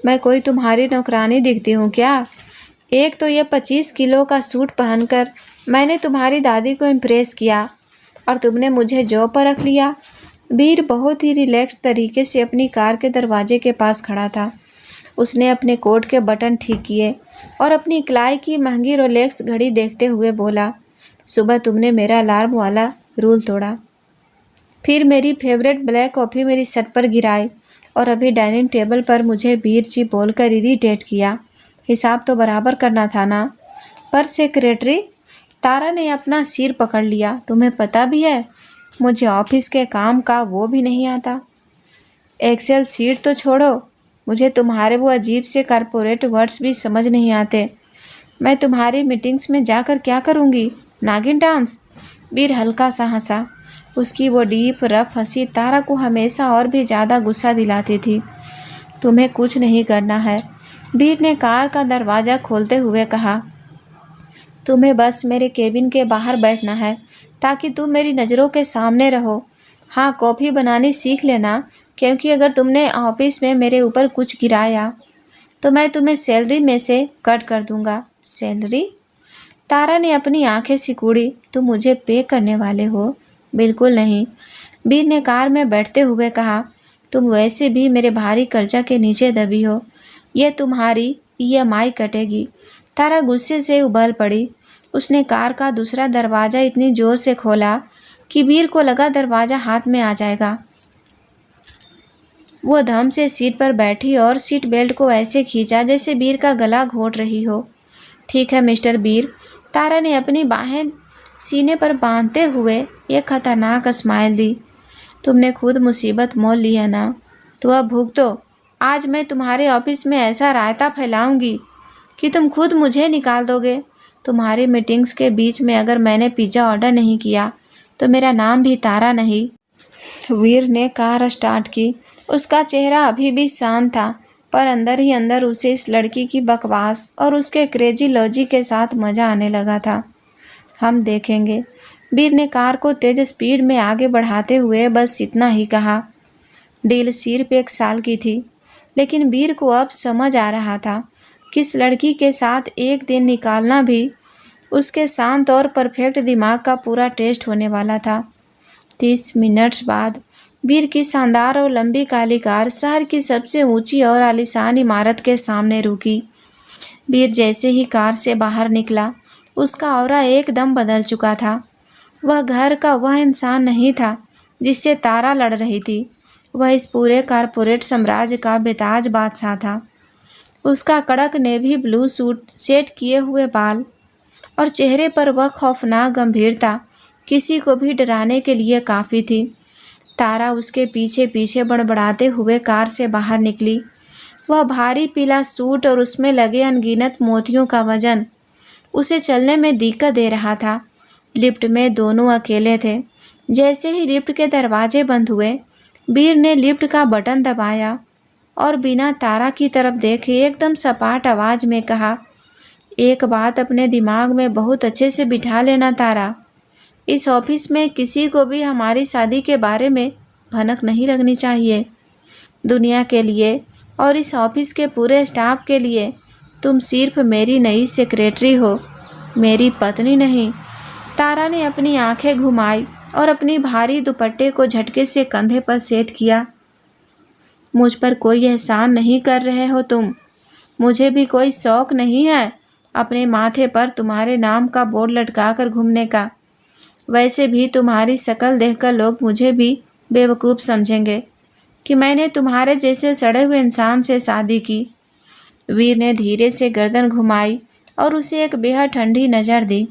मैं कोई तुम्हारी नौकरानी दिखती हूँ क्या? एक तो ये 25 किलो का सूट पहनकर मैंने तुम्हारी दादी को इम्प्रेस किया और तुमने मुझे जॉब पर रख लिया। वीर बहुत ही रिलैक्स तरीके से अपनी कार के दरवाजे के पास खड़ा था। उसने अपने कोट के बटन ठीक किए और अपनी क्लाई की महंगी रोलेक्स घड़ी देखते हुए बोला। सुबह तुमने मेरा अलार्म वाला रूल तोड़ा, फिर मेरी फेवरेट ब्लैक कॉफ़ी मेरी सर पर गिराई और अभी डाइनिंग टेबल पर मुझे वीर जी बोलकर इरिटेट किया। हिसाब तो बराबर करना था ना? पर सेक्रेटरी, तारा ने अपना सिर पकड़ लिया। तुम्हें पता भी है मुझे ऑफिस के काम का वो भी नहीं आता। एक्सेल सीट तो छोड़ो, मुझे तुम्हारे वो अजीब से कॉर्पोरेट वर्ड्स भी समझ नहीं आते। मैं तुम्हारी मीटिंग्स में जाकर क्या करूँगी? नागिन डांस? वीर हल्का सा हंसा। उसकी वो डीप रफ हंसी तारा को हमेशा और भी ज़्यादा गुस्सा दिलाती थी। तुम्हें कुछ नहीं करना है, वीर ने कार का दरवाज़ा खोलते हुए कहा। तुम्हें बस मेरे केबिन के बाहर बैठना है ताकि तुम मेरी नज़रों के सामने रहो। हाँ, कॉफ़ी बनानी सीख लेना, क्योंकि अगर तुमने ऑफिस में मेरे ऊपर कुछ गिराया तो मैं तुम्हें सैलरी में से कट कर दूंगा। सैलरी? तारा ने अपनी आंखें सिकुड़ी। तुम मुझे पे करने वाले हो? बिल्कुल नहीं, वीर ने कार में बैठते हुए कहा। तुम वैसे भी मेरे भारी कर्जा के नीचे दबी हो। ये तुम्हारी EMI कटेगी। तारा गुस्से से उबल पड़ी। उसने कार का दूसरा दरवाज़ा इतनी ज़ोर से खोला कि वीर को लगा दरवाज़ा हाथ में आ जाएगा। वो धम से सीट पर बैठी और सीट बेल्ट को ऐसे खींचा जैसे वीर का गला घोंट रही हो। ठीक है मिस्टर वीर, तारा ने अपनी बाहें सीने पर बांधते हुए एक खतरनाक स्माइल दी। तुमने खुद मुसीबत मोल ली है ना, तो अब भुगतो। आज मैं तुम्हारे ऑफिस में ऐसा रायता फैलाऊंगी कि तुम खुद मुझे निकाल दोगे। तुम्हारी मीटिंग्स के बीच में अगर मैंने पिज़्ज़ा ऑर्डर नहीं किया तो मेरा नाम भी तारा नहीं। वीर ने कार स्टार्ट की। उसका चेहरा अभी भी शांत था, पर अंदर ही अंदर उसे इस लड़की की बकवास और उसके क्रेजी लॉजिक के साथ मजा आने लगा था। हम देखेंगे। वीर ने कार को तेज स्पीड में आगे बढ़ाते हुए बस इतना ही कहा। डील सिर्फ 1 साल की थी, लेकिन वीर को अब समझ आ रहा था कि इस लड़की के साथ एक दिन निकालना भी उसके शांत और परफेक्ट दिमाग का पूरा टेस्ट होने वाला था। 30 मिनट्स बाद वीर की शानदार और लंबी काली कार शहर की सबसे ऊंची और आलीशान इमारत के सामने रुकी। वीर जैसे ही कार से बाहर निकला, उसका ऑरा एकदम बदल चुका था। वह घर का वह इंसान नहीं था जिससे तारा लड़ रही थी। वह इस पूरे कारपोरेट साम्राज्य का बेताज बादशाह था। उसका कड़क नेवी ब्लू सूट, सेट किए हुए बाल और चेहरे पर वह खौफनाक गंभीरता किसी को भी डराने के लिए काफ़ी थी। तारा उसके पीछे पीछे बड़बड़ाते हुए कार से बाहर निकली। वह भारी पीला सूट और उसमें लगे अनगिनत मोतियों का वजन उसे चलने में दिक्कत दे रहा था। लिफ्ट में दोनों अकेले थे। जैसे ही लिफ्ट के दरवाजे बंद हुए, वीर ने लिफ्ट का बटन दबाया और बिना तारा की तरफ देखे एकदम सपाट आवाज़ में कहा, एक बात अपने दिमाग में बहुत अच्छे से बिठा लेना तारा, इस ऑफिस में किसी को भी हमारी शादी के बारे में भनक नहीं लगनी चाहिए। दुनिया के लिए और इस ऑफिस के पूरे स्टाफ के लिए तुम सिर्फ मेरी नई सेक्रेटरी हो, मेरी पत्नी नहीं। तारा ने अपनी आंखें घुमाई और अपनी भारी दुपट्टे को झटके से कंधे पर सेट किया। मुझ पर कोई एहसान नहीं कर रहे हो तुम। मुझे भी कोई शौक नहीं है अपने माथे पर तुम्हारे नाम का बोर्ड लटकाकर घूमने का। वैसे भी तुम्हारी शक्ल देखकर लोग मुझे भी बेवकूफ़ समझेंगे कि मैंने तुम्हारे जैसे सड़े हुए इंसान से शादी की। वीर ने धीरे से गर्दन घुमाई और उसे एक बेहद ठंडी नज़र दी।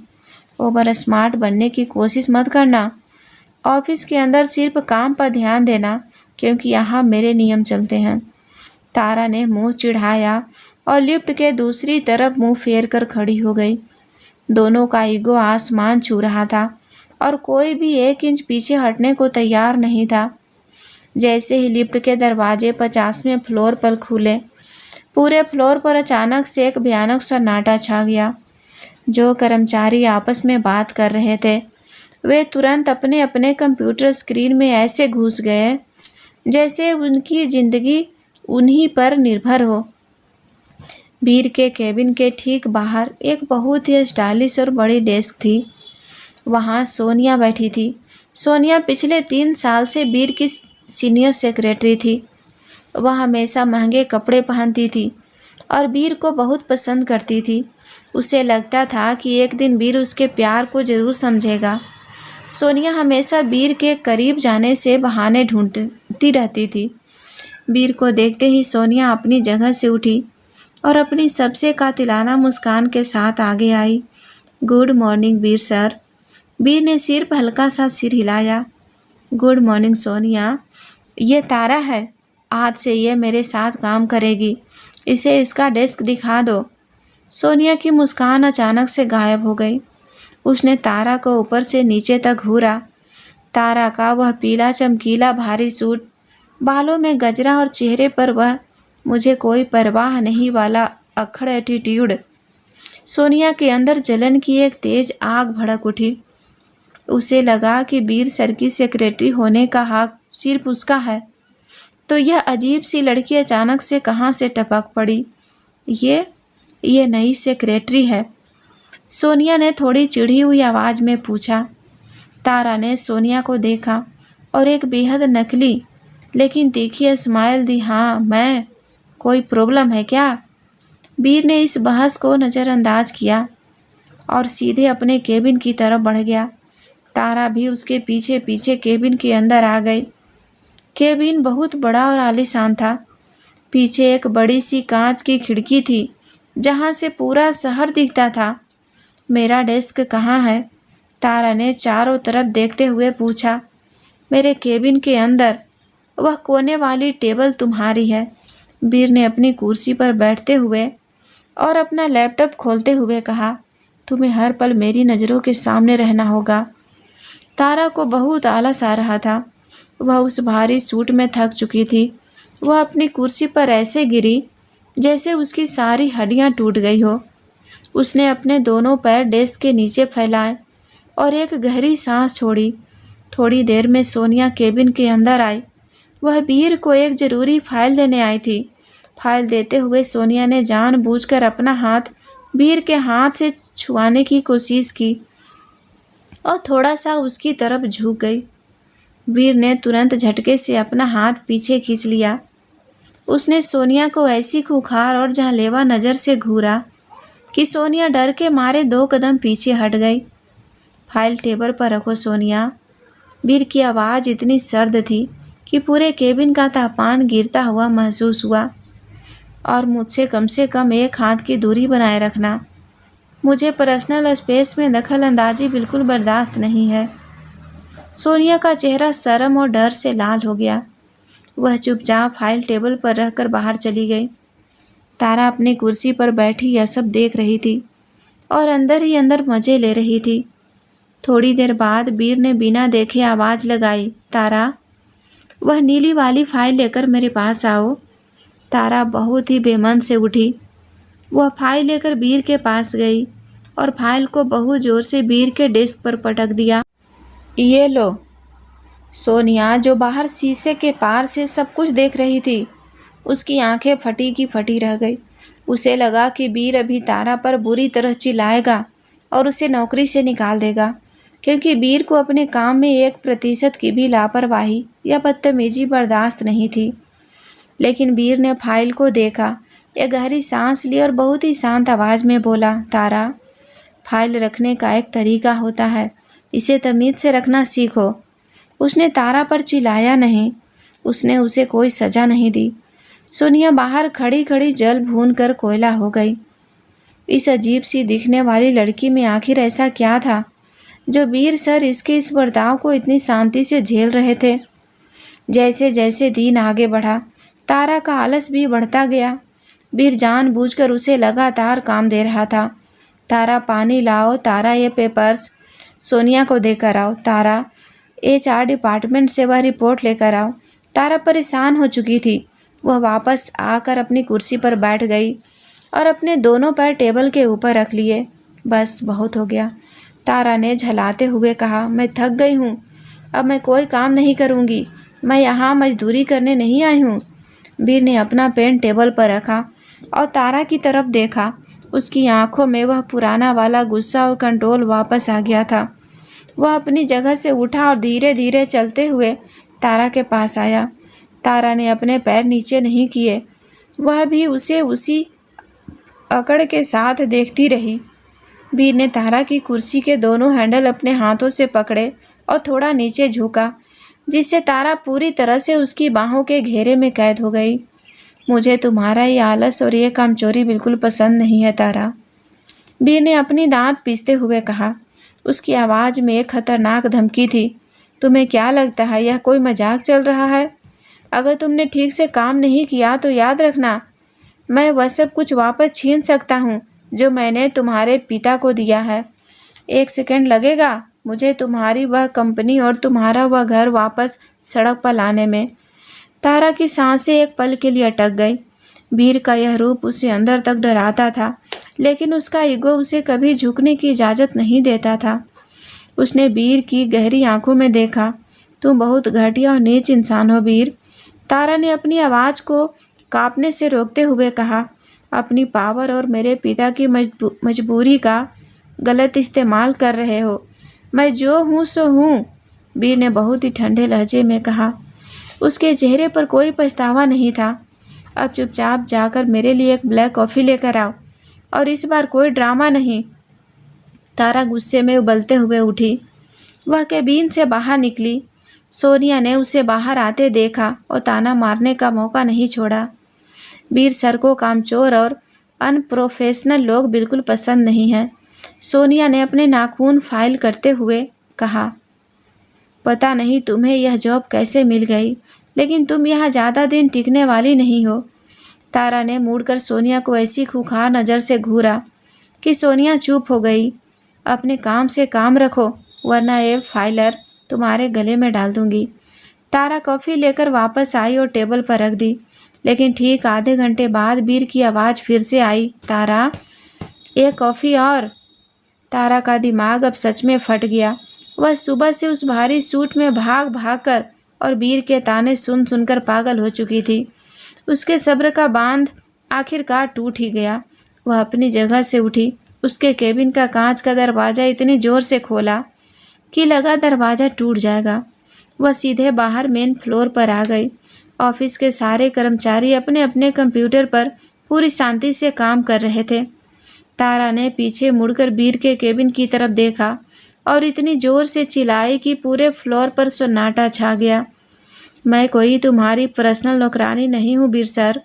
ओवर स्मार्ट बनने की कोशिश मत करना। ऑफिस के अंदर सिर्फ काम पर ध्यान देना, क्योंकि यहाँ मेरे नियम चलते हैं। तारा ने मुंह चिढ़ाया और लिफ्ट के दूसरी तरफ मुंह फेर कर खड़ी हो गई। दोनों का ईगो आसमान छू रहा था और कोई भी 1 इंच पीछे हटने को तैयार नहीं था। जैसे ही लिफ्ट के दरवाजे 50वें फ्लोर पर खुले, पूरे फ्लोर पर अचानक से एक भयानक सन्नाटा छा गया। जो कर्मचारी आपस में बात कर रहे थे, वे तुरंत अपने अपने कंप्यूटर स्क्रीन में ऐसे घुस गए जैसे उनकी ज़िंदगी उन्हीं पर निर्भर हो। वीर के केबिन के ठीक बाहर एक बहुत ही स्टाइलिश और बड़ी डेस्क थी। वहाँ सोनिया बैठी थी। सोनिया पिछले 3 साल से वीर की सीनियर सेक्रेटरी थी। वह हमेशा महंगे कपड़े पहनती थी और वीर को बहुत पसंद करती थी। उसे लगता था कि एक दिन वीर उसके प्यार को ज़रूर समझेगा। सोनिया हमेशा वीर के करीब जाने से बहाने ढूंढती रहती थी। वीर को देखते ही सोनिया अपनी जगह से उठी और अपनी सबसे कातिलाना मुस्कान के साथ आगे आई। गुड मॉर्निंग वीर सर। वीर ने सिर्फ हल्का सा सिर हिलाया। गुड मॉर्निंग सोनिया, ये तारा है। आज से ये मेरे साथ काम करेगी। इसे इसका डेस्क दिखा दो। सोनिया की मुस्कान अचानक से गायब हो गई। उसने तारा को ऊपर से नीचे तक घूरा। तारा का वह पीला चमकीला भारी सूट, बालों में गजरा और चेहरे पर वह मुझे कोई परवाह नहीं वाला अक्खड़ एटीट्यूड। सोनिया के अंदर जलन की एक तेज आग भड़क उठी। उसे लगा कि वीर सर की सेक्रेटरी होने का हक सिर्फ उसका है। तो यह अजीब सी लड़की अचानक से कहाँ से टपक पड़ी। ये नई सेक्रेटरी है? सोनिया ने थोड़ी चिढ़ी हुई आवाज़ में पूछा। तारा ने सोनिया को देखा और एक बेहद नकली लेकिन तीखी स्माइल दी। हाँ मैं, कोई प्रॉब्लम है क्या? वीर ने इस बहस को नज़रअंदाज किया और सीधे अपने केबिन की तरफ बढ़ गया। तारा भी उसके पीछे पीछे केबिन के अंदर आ गई। केबिन बहुत बड़ा और आलीशान था। पीछे एक बड़ी सी कांच की खिड़की थी जहाँ से पूरा शहर दिखता था। मेरा डेस्क कहाँ है? तारा ने चारों तरफ देखते हुए पूछा। मेरे केबिन के अंदर, वह कोने वाली टेबल तुम्हारी है। वीर ने अपनी कुर्सी पर बैठते हुए और अपना लैपटॉप खोलते हुए कहा। तुम्हें हर पल मेरी नज़रों के सामने रहना होगा। तारा को बहुत आलस आ रहा था। वह उस भारी सूट में थक चुकी थी। वह अपनी कुर्सी पर ऐसे गिरी जैसे उसकी सारी हड्डियां टूट गई हो। उसने अपने दोनों पैर डेस्क के नीचे फैलाए और एक गहरी सांस छोड़ी। थोड़ी देर में सोनिया केबिन के अंदर आई। वह वीर को एक ज़रूरी फाइल देने आई थी। फाइल देते हुए सोनिया ने जानबूझकर अपना हाथ वीर के हाथ से छुआने की कोशिश की और थोड़ा सा उसकी तरफ झुक गई। वीर ने तुरंत झटके से अपना हाथ पीछे खींच लिया। उसने सोनिया को ऐसी खूंखार और जानलेवा नज़र से घूरा कि सोनिया डर के मारे 2 कदम पीछे हट गई। फाइल टेबल पर रखो सोनिया। वीर की आवाज़ इतनी सर्द थी कि पूरे केबिन का तापमान गिरता हुआ महसूस हुआ। और मुझसे कम से कम 1 हाथ की दूरी बनाए रखना। मुझे पर्सनल स्पेस में दखल अंदाजी बिल्कुल बर्दाश्त नहीं है। सोनिया का चेहरा शर्म और डर से लाल हो गया। वह चुपचाप फाइल टेबल पर रखकर बाहर चली गई। तारा अपनी कुर्सी पर बैठी यह सब देख रही थी और अंदर ही अंदर मज़े ले रही थी। थोड़ी देर बाद वीर ने बिना देखे आवाज़ लगाई, तारा, वह नीली वाली फाइल लेकर मेरे पास आओ। तारा बहुत ही बेमन से उठी। वह फाइल लेकर वीर के पास गई और फाइल को बहुत ज़ोर से वीर के डेस्क पर पटक दिया। ये लो। सोनिया, जो बाहर शीशे के पार से सब कुछ देख रही थी, उसकी आंखें फटी की फटी रह गई। उसे लगा कि वीर अभी तारा पर बुरी तरह चिल्लाएगा और उसे नौकरी से निकाल देगा, क्योंकि वीर को अपने काम में 1% की भी लापरवाही या बदतमीजी बर्दाश्त नहीं थी। लेकिन वीर ने फाइल को देखा, एक गहरी सांस ली और बहुत ही शांत आवाज़ में बोला, तारा, फाइल रखने का एक तरीका होता है, इसे तमीज़ से रखना सीखो। उसने तारा पर चिल्लाया नहीं। उसने उसे कोई सज़ा नहीं दी। सोनिया बाहर खड़ी खड़ी जल भून कर कोयला हो गई। इस अजीब सी दिखने वाली लड़की में आखिर ऐसा क्या था जो वीर सर इसके इस बर्ताव को इतनी शांति से झेल रहे थे। जैसे जैसे दिन आगे बढ़ा, तारा का आलस भी बढ़ता गया। वीर जानबूझकर उसे लगातार काम दे रहा था। तारा, पानी लाओ। तारा, ये पेपर्स सोनिया को देकर आओ। तारा, HR डिपार्टमेंट से वह रिपोर्ट लेकर आओ। तारा परेशान हो चुकी थी। वह वापस आकर अपनी कुर्सी पर बैठ गई और अपने दोनों पैर टेबल के ऊपर रख लिए। बस बहुत हो गया, तारा ने झलाते हुए कहा। मैं थक गई हूँ, अब मैं कोई काम नहीं करूँगी। मैं यहाँ मजदूरी करने नहीं आई हूँ। वीर ने अपना पेन टेबल पर रखा और तारा की तरफ देखा। उसकी आंखों में वह पुराना वाला गुस्सा और कंट्रोल वापस आ गया था। वह अपनी जगह से उठा और धीरे धीरे चलते हुए तारा के पास आया। तारा ने अपने पैर नीचे नहीं किए। वह भी उसे उसी अकड़ के साथ देखती रही। वीर ने तारा की कुर्सी के दोनों हैंडल अपने हाथों से पकड़े और थोड़ा नीचे झुका, जिससे तारा पूरी तरह से उसकी बाहों के घेरे में कैद हो गई। मुझे तुम्हारा ये आलस और ये कामचोरी बिल्कुल पसंद नहीं है तारा, वीर ने अपनी दांत पीसते हुए कहा। उसकी आवाज़ में एक खतरनाक धमकी थी। तुम्हें क्या लगता है यह कोई मजाक चल रहा है? अगर तुमने ठीक से काम नहीं किया तो याद रखना, मैं वह सब कुछ वापस छीन सकता हूँ जो मैंने तुम्हारे पिता को दिया है। 1 सेकंड लगेगा मुझे तुम्हारी वह कंपनी और तुम्हारा वह घर वापस सड़क पर लाने में। तारा की सांसें एक पल के लिए अटक गई। वीर का यह रूप उसे अंदर तक डराता था, लेकिन उसका ईगो उसे कभी झुकने की इजाज़त नहीं देता था। उसने वीर की गहरी आंखों में देखा। तुम बहुत घटिया और नीच इंसान हो वीर, तारा ने अपनी आवाज़ को कांपने से रोकते हुए कहा। अपनी पावर और मेरे पिता की मजबूरी का गलत इस्तेमाल कर रहे हो। मैं जो हूँ सो हूँ, वीर ने बहुत ही ठंडे लहजे में कहा। उसके चेहरे पर कोई पछतावा नहीं था। अब चुपचाप जाकर मेरे लिए एक ब्लैक कॉफ़ी लेकर आओ और इस बार कोई ड्रामा नहीं। तारा गुस्से में उबलते हुए उठी। वह केबिन से बाहर निकली। सोनिया ने उसे बाहर आते देखा और ताना मारने का मौका नहीं छोड़ा। वीर सर को कामचोर और अनप्रोफेशनल लोग बिल्कुल पसंद नहीं हैं, सोनिया ने अपने नाखून फाइल करते हुए कहा। पता नहीं तुम्हें यह जॉब कैसे मिल गई, लेकिन तुम यहाँ ज़्यादा दिन टिकने वाली नहीं हो। तारा ने मुड़कर सोनिया को ऐसी खूंखार नज़र से घूरा कि सोनिया चुप हो गई। अपने काम से काम रखो, वरना ये फाइलर तुम्हारे गले में डाल दूंगी। तारा कॉफ़ी लेकर वापस आई और टेबल पर रख दी। लेकिन ठीक आधे घंटे बाद वीर की आवाज़ फिर से आई, तारा, एक कॉफ़ी और। तारा का दिमाग अब सच में फट गया। वह सुबह से उस भारी सूट में भाग भाग कर और वीर के ताने सुन सुनकर पागल हो चुकी थी। उसके सब्र का बांध आखिरकार टूट ही गया। वह अपनी जगह से उठी, उसके केबिन का कांच का दरवाज़ा इतनी ज़ोर से खोला कि लगा दरवाज़ा टूट जाएगा। वह सीधे बाहर मेन फ्लोर पर आ गई। ऑफिस के सारे कर्मचारी अपने अपने कंप्यूटर पर पूरी शांति से काम कर रहे थे। तारा ने पीछे मुड़कर वीर के केबिन की तरफ देखा और इतनी ज़ोर से चिल्लाई कि पूरे फ्लोर पर सन्नाटा छा गया। मैं कोई तुम्हारी पर्सनल नौकरानी नहीं हूँ वीर सर।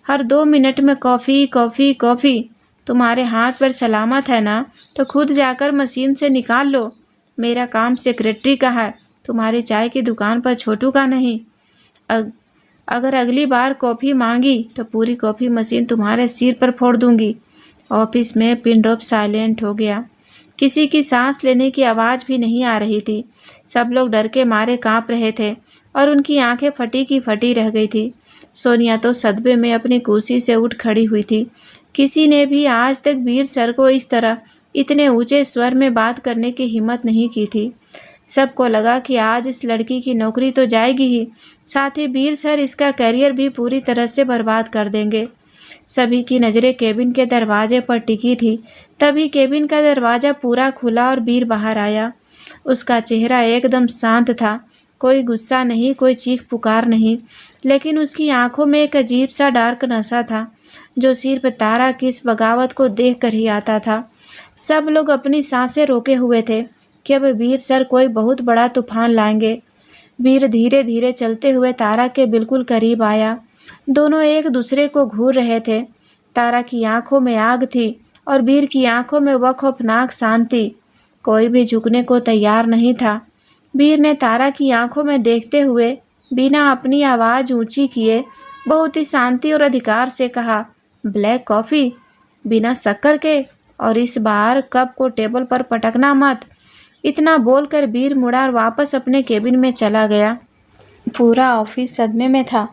हर 2 मिनट में कॉफ़ी कॉफ़ी कॉफ़ी। तुम्हारे हाथ पर सलामत है ना, तो खुद जाकर मशीन से निकाल लो। मेरा काम सेक्रेटरी का है, तुम्हारी चाय की दुकान पर छोटू का नहीं। अगर अगली बार कॉफ़ी मांगी तो पूरी कॉफ़ी मशीन तुम्हारे सिर पर फोड़ दूंगी। ऑफिस में पिन ड्रॉप साइलेंट हो गया। किसी की सांस लेने की आवाज़ भी नहीं आ रही थी। सब लोग डर के मारे कांप रहे थे और उनकी आंखें फटी की फटी रह गई थी। सोनिया तो सदमे में अपनी कुर्सी से उठ खड़ी हुई थी। किसी ने भी आज तक वीर सर को इस तरह इतने ऊंचे स्वर में बात करने की हिम्मत नहीं की थी। सबको लगा कि आज इस लड़की की नौकरी तो जाएगी ही, साथ ही वीर सर इसका करियर भी पूरी तरह से बर्बाद कर देंगे। सभी की नज़रें केबिन के दरवाजे पर टिकी थी। तभी केबिन का दरवाज़ा पूरा खुला और वीर बाहर आया। उसका चेहरा एकदम शांत था, कोई गुस्सा नहीं, कोई चीख पुकार नहीं, लेकिन उसकी आंखों में एक अजीब सा डार्क नशा था जो सिर्फ तारा की इस बगावत को देख कर ही आता था। सब लोग अपनी सांसें रोके हुए थे कि अब वीर सर कोई बहुत बड़ा तूफान लाएंगे। वीर धीरे धीरे चलते हुए तारा के बिल्कुल करीब आया। दोनों एक दूसरे को घूर रहे थे। तारा की आंखों में आग थी और वीर की आंखों में वह खौफनाक शांति। कोई भी झुकने को तैयार नहीं था। वीर ने तारा की आंखों में देखते हुए बिना अपनी आवाज़ ऊंची किए बहुत ही शांति और अधिकार से कहा, ब्लैक कॉफ़ी, बिना शक्कर के, और इस बार कप को टेबल पर पटकना मत। इतना बोलकर वीर मुड़ा और वापस अपने केबिन में चला गया। पूरा ऑफिस सदमे में था।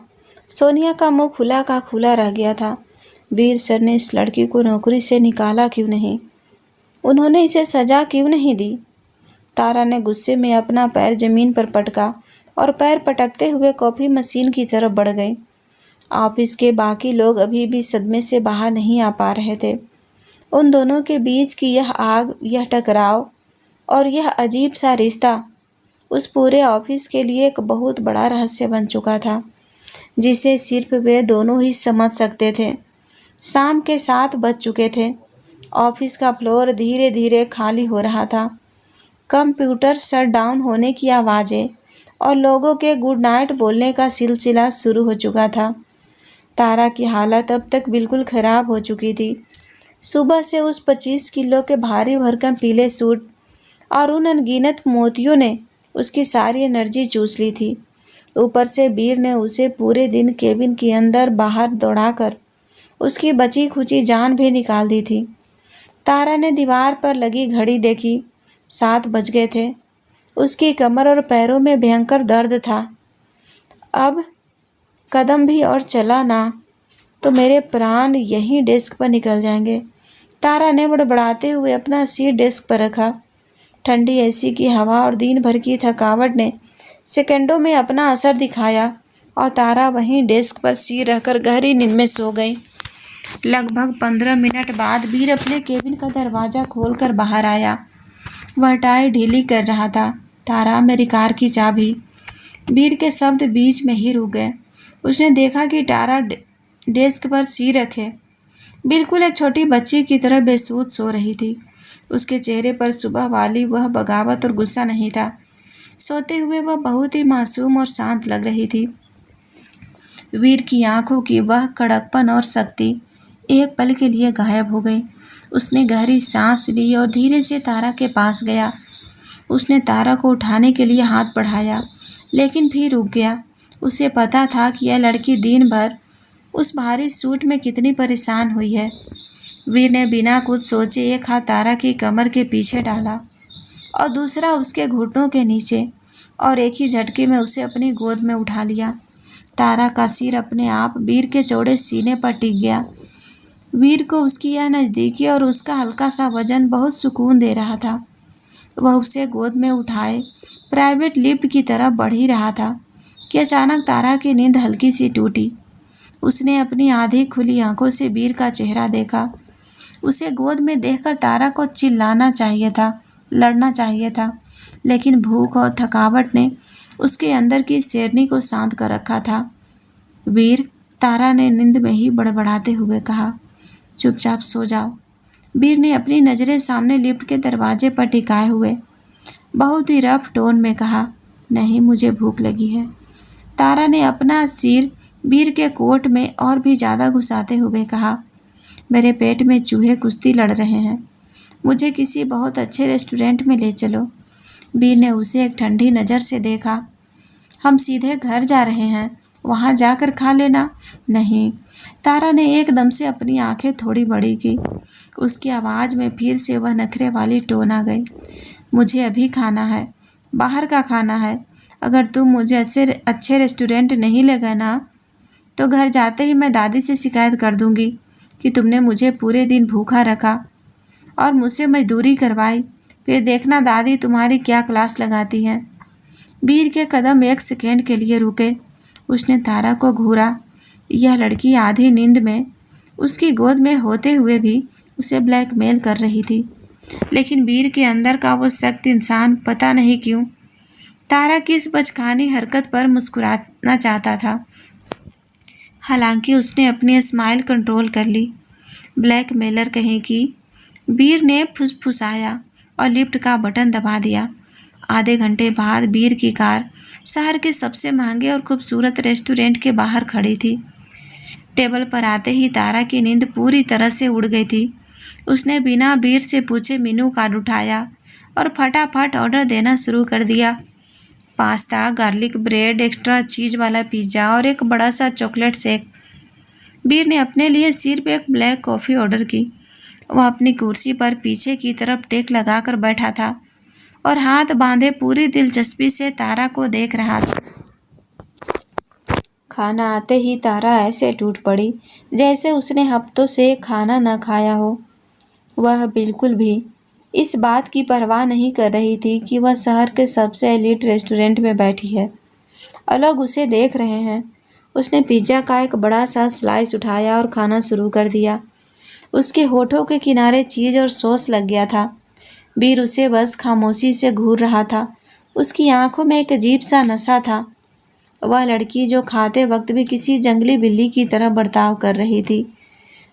सोनिया का मुंह खुला का खुला रह गया था। वीर सर ने इस लड़की को नौकरी से निकाला क्यों नहीं? उन्होंने इसे सजा क्यों नहीं दी? तारा ने गुस्से में अपना पैर जमीन पर पटका और पैर पटकते हुए कॉफ़ी मशीन की तरफ बढ़ गई। ऑफिस के बाकी लोग अभी भी सदमे से बाहर नहीं आ पा रहे थे। उन दोनों के बीच की यह आग, यह टकराव और यह अजीब सा रिश्ता उस पूरे ऑफिस के लिए एक बहुत बड़ा रहस्य बन चुका था, जिसे सिर्फ वे दोनों ही समझ सकते थे। शाम के 7 बज चुके थे। ऑफिस का फ्लोर धीरे धीरे खाली हो रहा था। कंप्यूटर शट डाउन होने की आवाज़ें और लोगों के गुड नाइट बोलने का सिलसिला शुरू हो चुका था। तारा की हालत अब तक बिल्कुल ख़राब हो चुकी थी। सुबह से उस 25 किलो के भारी भरकम पीले सूट और उन अनगिनत मोतियों ने उसकी सारी एनर्जी चूस ली थी। ऊपर से वीर ने उसे पूरे दिन केबिन के अंदर बाहर दौड़ाकर उसकी बची खुची जान भी निकाल दी थी। तारा ने दीवार पर लगी घड़ी देखी। 7 बज गए थे। उसकी कमर और पैरों में भयंकर दर्द था। अब कदम भी और चला ना तो मेरे प्राण यहीं डेस्क पर निकल जाएंगे। तारा ने बड़बड़ाते हुए अपना सिर डेस्क पर रखा। ठंडी एसी की हवा और दिन भर की थकावट ने सेकंडों में अपना असर दिखाया और तारा वहीं डेस्क पर सिर रखकर गहरी नींद में सो गई। लगभग 15 मिनट बाद वीर अपने केबिन का दरवाज़ा खोलकर बाहर आया। वह टाई ढीली कर रहा था। तारा, मेरी कार की चाबी। वीर के शब्द बीच में ही रुक गए। उसने देखा कि तारा डेस्क पर सिर रखे बिल्कुल एक छोटी बच्ची की तरह बेसुध सो रही थी। उसके चेहरे पर सुबह वाली वह बगावत और गुस्सा नहीं था। सोते हुए वह बहुत ही मासूम और शांत लग रही थी। वीर की आंखों की वह कड़कपन और शक्ति एक पल के लिए गायब हो गई। उसने गहरी सांस ली और धीरे से तारा के पास गया। उसने तारा को उठाने के लिए हाथ बढ़ाया, लेकिन फिर रुक गया। उसे पता था कि यह लड़की दिन भर उस भारी सूट में कितनी परेशान हुई है। वीर ने बिना कुछ सोचे एक हाथ तारा की कमर के पीछे डाला और दूसरा उसके घुटनों के नीचे। और एक ही झटके में उसे अपनी गोद में उठा लिया। तारा का सिर अपने आप वीर के चौड़े सीने पर टिक गया। वीर को उसकी यह नज़दीकी और उसका हल्का सा वजन बहुत सुकून दे रहा था। वह उसे गोद में उठाए प्राइवेट लिफ्ट की तरफ बढ़ ही रहा था कि अचानक तारा की नींद हल्की सी टूटी। उसने अपनी आधी खुली आंखों से वीर का चेहरा देखा। उसे गोद में देखकर तारा को चिल्लाना चाहिए था, लड़ना चाहिए था, लेकिन भूख और थकावट ने उसके अंदर की शेरनी को शांत कर रखा था। वीर, तारा ने नींद में ही बड़बड़ाते हुए कहा। चुपचाप सो जाओ। वीर ने अपनी नज़रें सामने लिफ्ट के दरवाजे पर टिकाए हुए बहुत ही रफ टोन में कहा, नहीं, मुझे भूख लगी है। तारा ने अपना सिर वीर के कोट में और भी ज़्यादा घुसाते हुए कहा, मेरे पेट में चूहे कुश्ती लड़ रहे हैं, मुझे किसी बहुत अच्छे रेस्टोरेंट में ले चलो। वीर ने उसे एक ठंडी नज़र से देखा। हम सीधे घर जा रहे हैं, वहाँ जाकर खा लेना। नहीं। तारा ने एकदम से अपनी आंखें थोड़ी बड़ी की। उसकी आवाज़ में फिर से वह नखरे वाली टोन आ गई। मुझे अभी खाना है, बाहर का खाना है। अगर तुम मुझे अच्छे रेस्टोरेंट नहीं ले गए ना, तो घर जाते ही मैं दादी से शिकायत कर दूंगी कि तुमने मुझे पूरे दिन भूखा रखा और मुझसे मजदूरी करवाई। फिर देखना दादी तुम्हारी क्या क्लास लगाती हैं। वीर के कदम एक सेकेंड के लिए रुके। उसने तारा को घूरा। यह लड़की आधी नींद में उसकी गोद में होते हुए भी उसे ब्लैकमेल कर रही थी, लेकिन वीर के अंदर का वो सख्त इंसान पता नहीं क्यों तारा की इस बचकानी हरकत पर मुस्कुराना चाहता था। हालांकि उसने अपनी स्माइल कंट्रोल कर ली। ब्लैकमेलर कहीं की। वीर ने फुसफुसाया और लिफ्ट का बटन दबा दिया। आधे घंटे बाद वीर की कार शहर के सबसे महंगे और खूबसूरत रेस्टोरेंट के बाहर खड़ी थी। टेबल पर आते ही तारा की नींद पूरी तरह से उड़ गई थी। उसने बिना वीर से पूछे मेनू कार्ड उठाया और फटाफट ऑर्डर देना शुरू कर दिया। पास्ता, गार्लिक ब्रेड, एक्स्ट्रा चीज़ वाला पिज़्ज़ा और एक बड़ा सा चॉकलेट शेक। वीर ने अपने लिए सिर्फ एक ब्लैक कॉफ़ी ऑर्डर की। वह अपनी कुर्सी पर पीछे की तरफ टेक लगाकर बैठा था और हाथ बांधे पूरी दिलचस्पी से तारा को देख रहा था। खाना आते ही तारा ऐसे टूट पड़ी जैसे उसने हफ्तों से खाना न खाया हो। वह बिल्कुल भी इस बात की परवाह नहीं कर रही थी कि वह शहर के सबसे एलीट रेस्टोरेंट में बैठी है और लोग उसे देख रहे हैं। उसने पिज़्ज़ा का एक बड़ा सा स्लाइस उठाया और खाना शुरू कर दिया। उसके होठों के किनारे चीज़ और सॉस लग गया था। वीर उसे बस खामोशी से घूर रहा था। उसकी आंखों में एक अजीब सा नशा था। वह लड़की जो खाते वक्त भी किसी जंगली बिल्ली की तरह बर्ताव कर रही थी,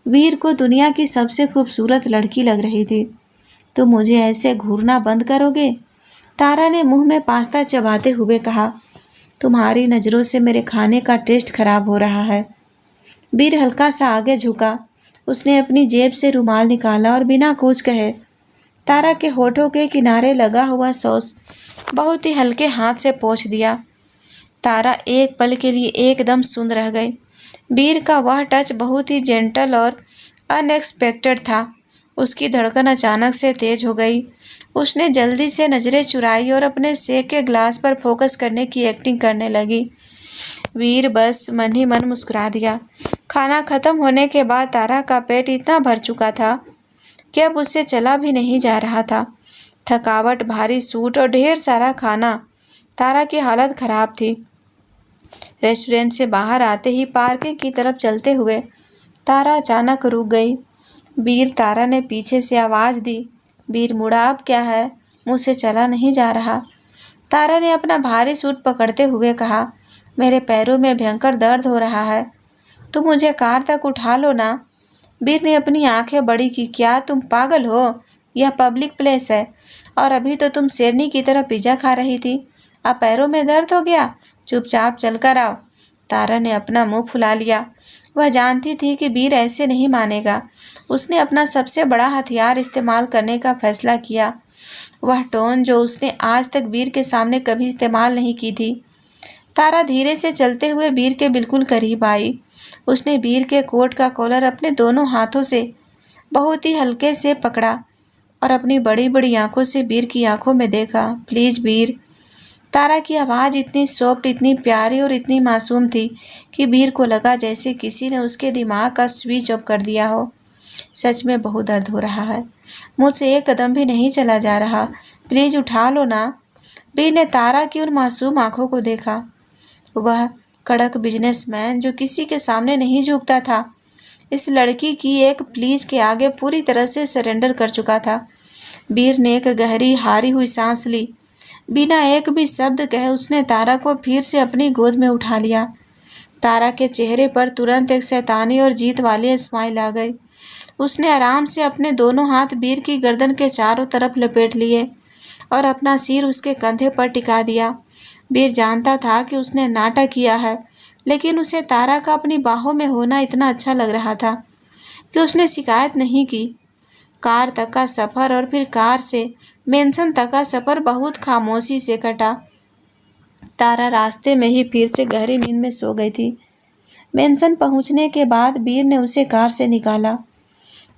वीर को दुनिया की सबसे खूबसूरत लड़की लग रही थी। तो मुझे ऐसे घूरना बंद करोगे? तारा ने मुंह में पास्ता चबाते हुए कहा। तुम्हारी नज़रों से मेरे खाने का टेस्ट खराब हो रहा है। वीर हल्का सा आगे झुका। उसने अपनी जेब से रुमाल निकाला और बिना कुछ कहे तारा के होठों के किनारे लगा हुआ सॉस बहुत ही हल्के हाथ से पोंछ दिया। तारा एक पल के लिए एकदम सुन्न रह गई। वीर का वह टच बहुत ही जेंटल और अनएक्सपेक्टेड था। उसकी धड़कन अचानक से तेज हो गई। उसने जल्दी से नज़रें चुराई और अपने शेक के ग्लास पर फोकस करने की एक्टिंग करने लगी। वीर बस मन ही मन मुस्कुरा दिया। खाना खत्म होने के बाद तारा का पेट इतना भर चुका था कि अब उससे चला भी नहीं जा रहा था। थकावट, भारी सूट और ढेर सारा खाना, तारा की हालत खराब थी। रेस्टोरेंट से बाहर आते ही पार्किंग की तरफ चलते हुए तारा अचानक रुक गई। वीर, तारा ने पीछे से आवाज़ दी। वीर मुड़ा। अब क्या है? मुझसे चला नहीं जा रहा। तारा ने अपना भारी सूट पकड़ते हुए कहा। मेरे पैरों में भयंकर दर्द हो रहा है। तुम मुझे कार तक उठा लो ना। वीर ने अपनी आंखें बड़ी की। क्या तुम पागल हो? यह पब्लिक प्लेस है और अभी तो तुम शेरनी की तरह पिज़्ज़ा खा रही थी। अब पैरों में दर्द हो गया? चुपचाप चलकर आओ। तारा ने अपना मुंह फुला लिया। वह जानती थी कि वीर ऐसे नहीं मानेगा। उसने अपना सबसे बड़ा हथियार इस्तेमाल करने का फैसला किया। वह टोन जो उसने आज तक वीर के सामने कभी इस्तेमाल नहीं की थी। तारा धीरे से चलते हुए वीर के बिल्कुल करीब आई। उसने वीर के कोट का कॉलर अपने दोनों हाथों से बहुत ही हल्के से पकड़ा और अपनी बड़ी बड़ी आंखों से वीर की आंखों में देखा। प्लीज़ वीर। तारा की आवाज़ इतनी सॉफ्ट, इतनी प्यारी और इतनी मासूम थी कि वीर को लगा जैसे किसी ने उसके दिमाग का स्विच ऑफ कर दिया हो। सच में बहुत दर्द हो रहा है, मुझसे एक कदम भी नहीं चला जा रहा, प्लीज उठा लो ना। वीर ने तारा की उन मासूम आंखों को देखा। वह कड़क बिजनेसमैन जो किसी के सामने नहीं झुकता था, इस लड़की की एक प्लीज के आगे पूरी तरह से सरेंडर कर चुका था। वीर ने एक गहरी हारी हुई सांस ली। बिना एक भी शब्द कहे उसने तारा को फिर से अपनी गोद में उठा लिया। तारा के चेहरे पर तुरंत एक शैतानी और जीत वाली स्माइल आ गई। उसने आराम से अपने दोनों हाथ वीर की गर्दन के चारों तरफ लपेट लिए और अपना सिर उसके कंधे पर टिका दिया। वीर जानता था कि उसने नाटक किया है, लेकिन उसे तारा का अपनी बाहों में होना इतना अच्छा लग रहा था कि उसने शिकायत नहीं की। कार तक का सफ़र और फिर कार से मेंशन तक का सफ़र बहुत खामोशी से कटा। तारा रास्ते में ही फिर से गहरी नींद में सो गई थी। मेंशन पहुंचने के बाद वीर ने उसे कार से निकाला।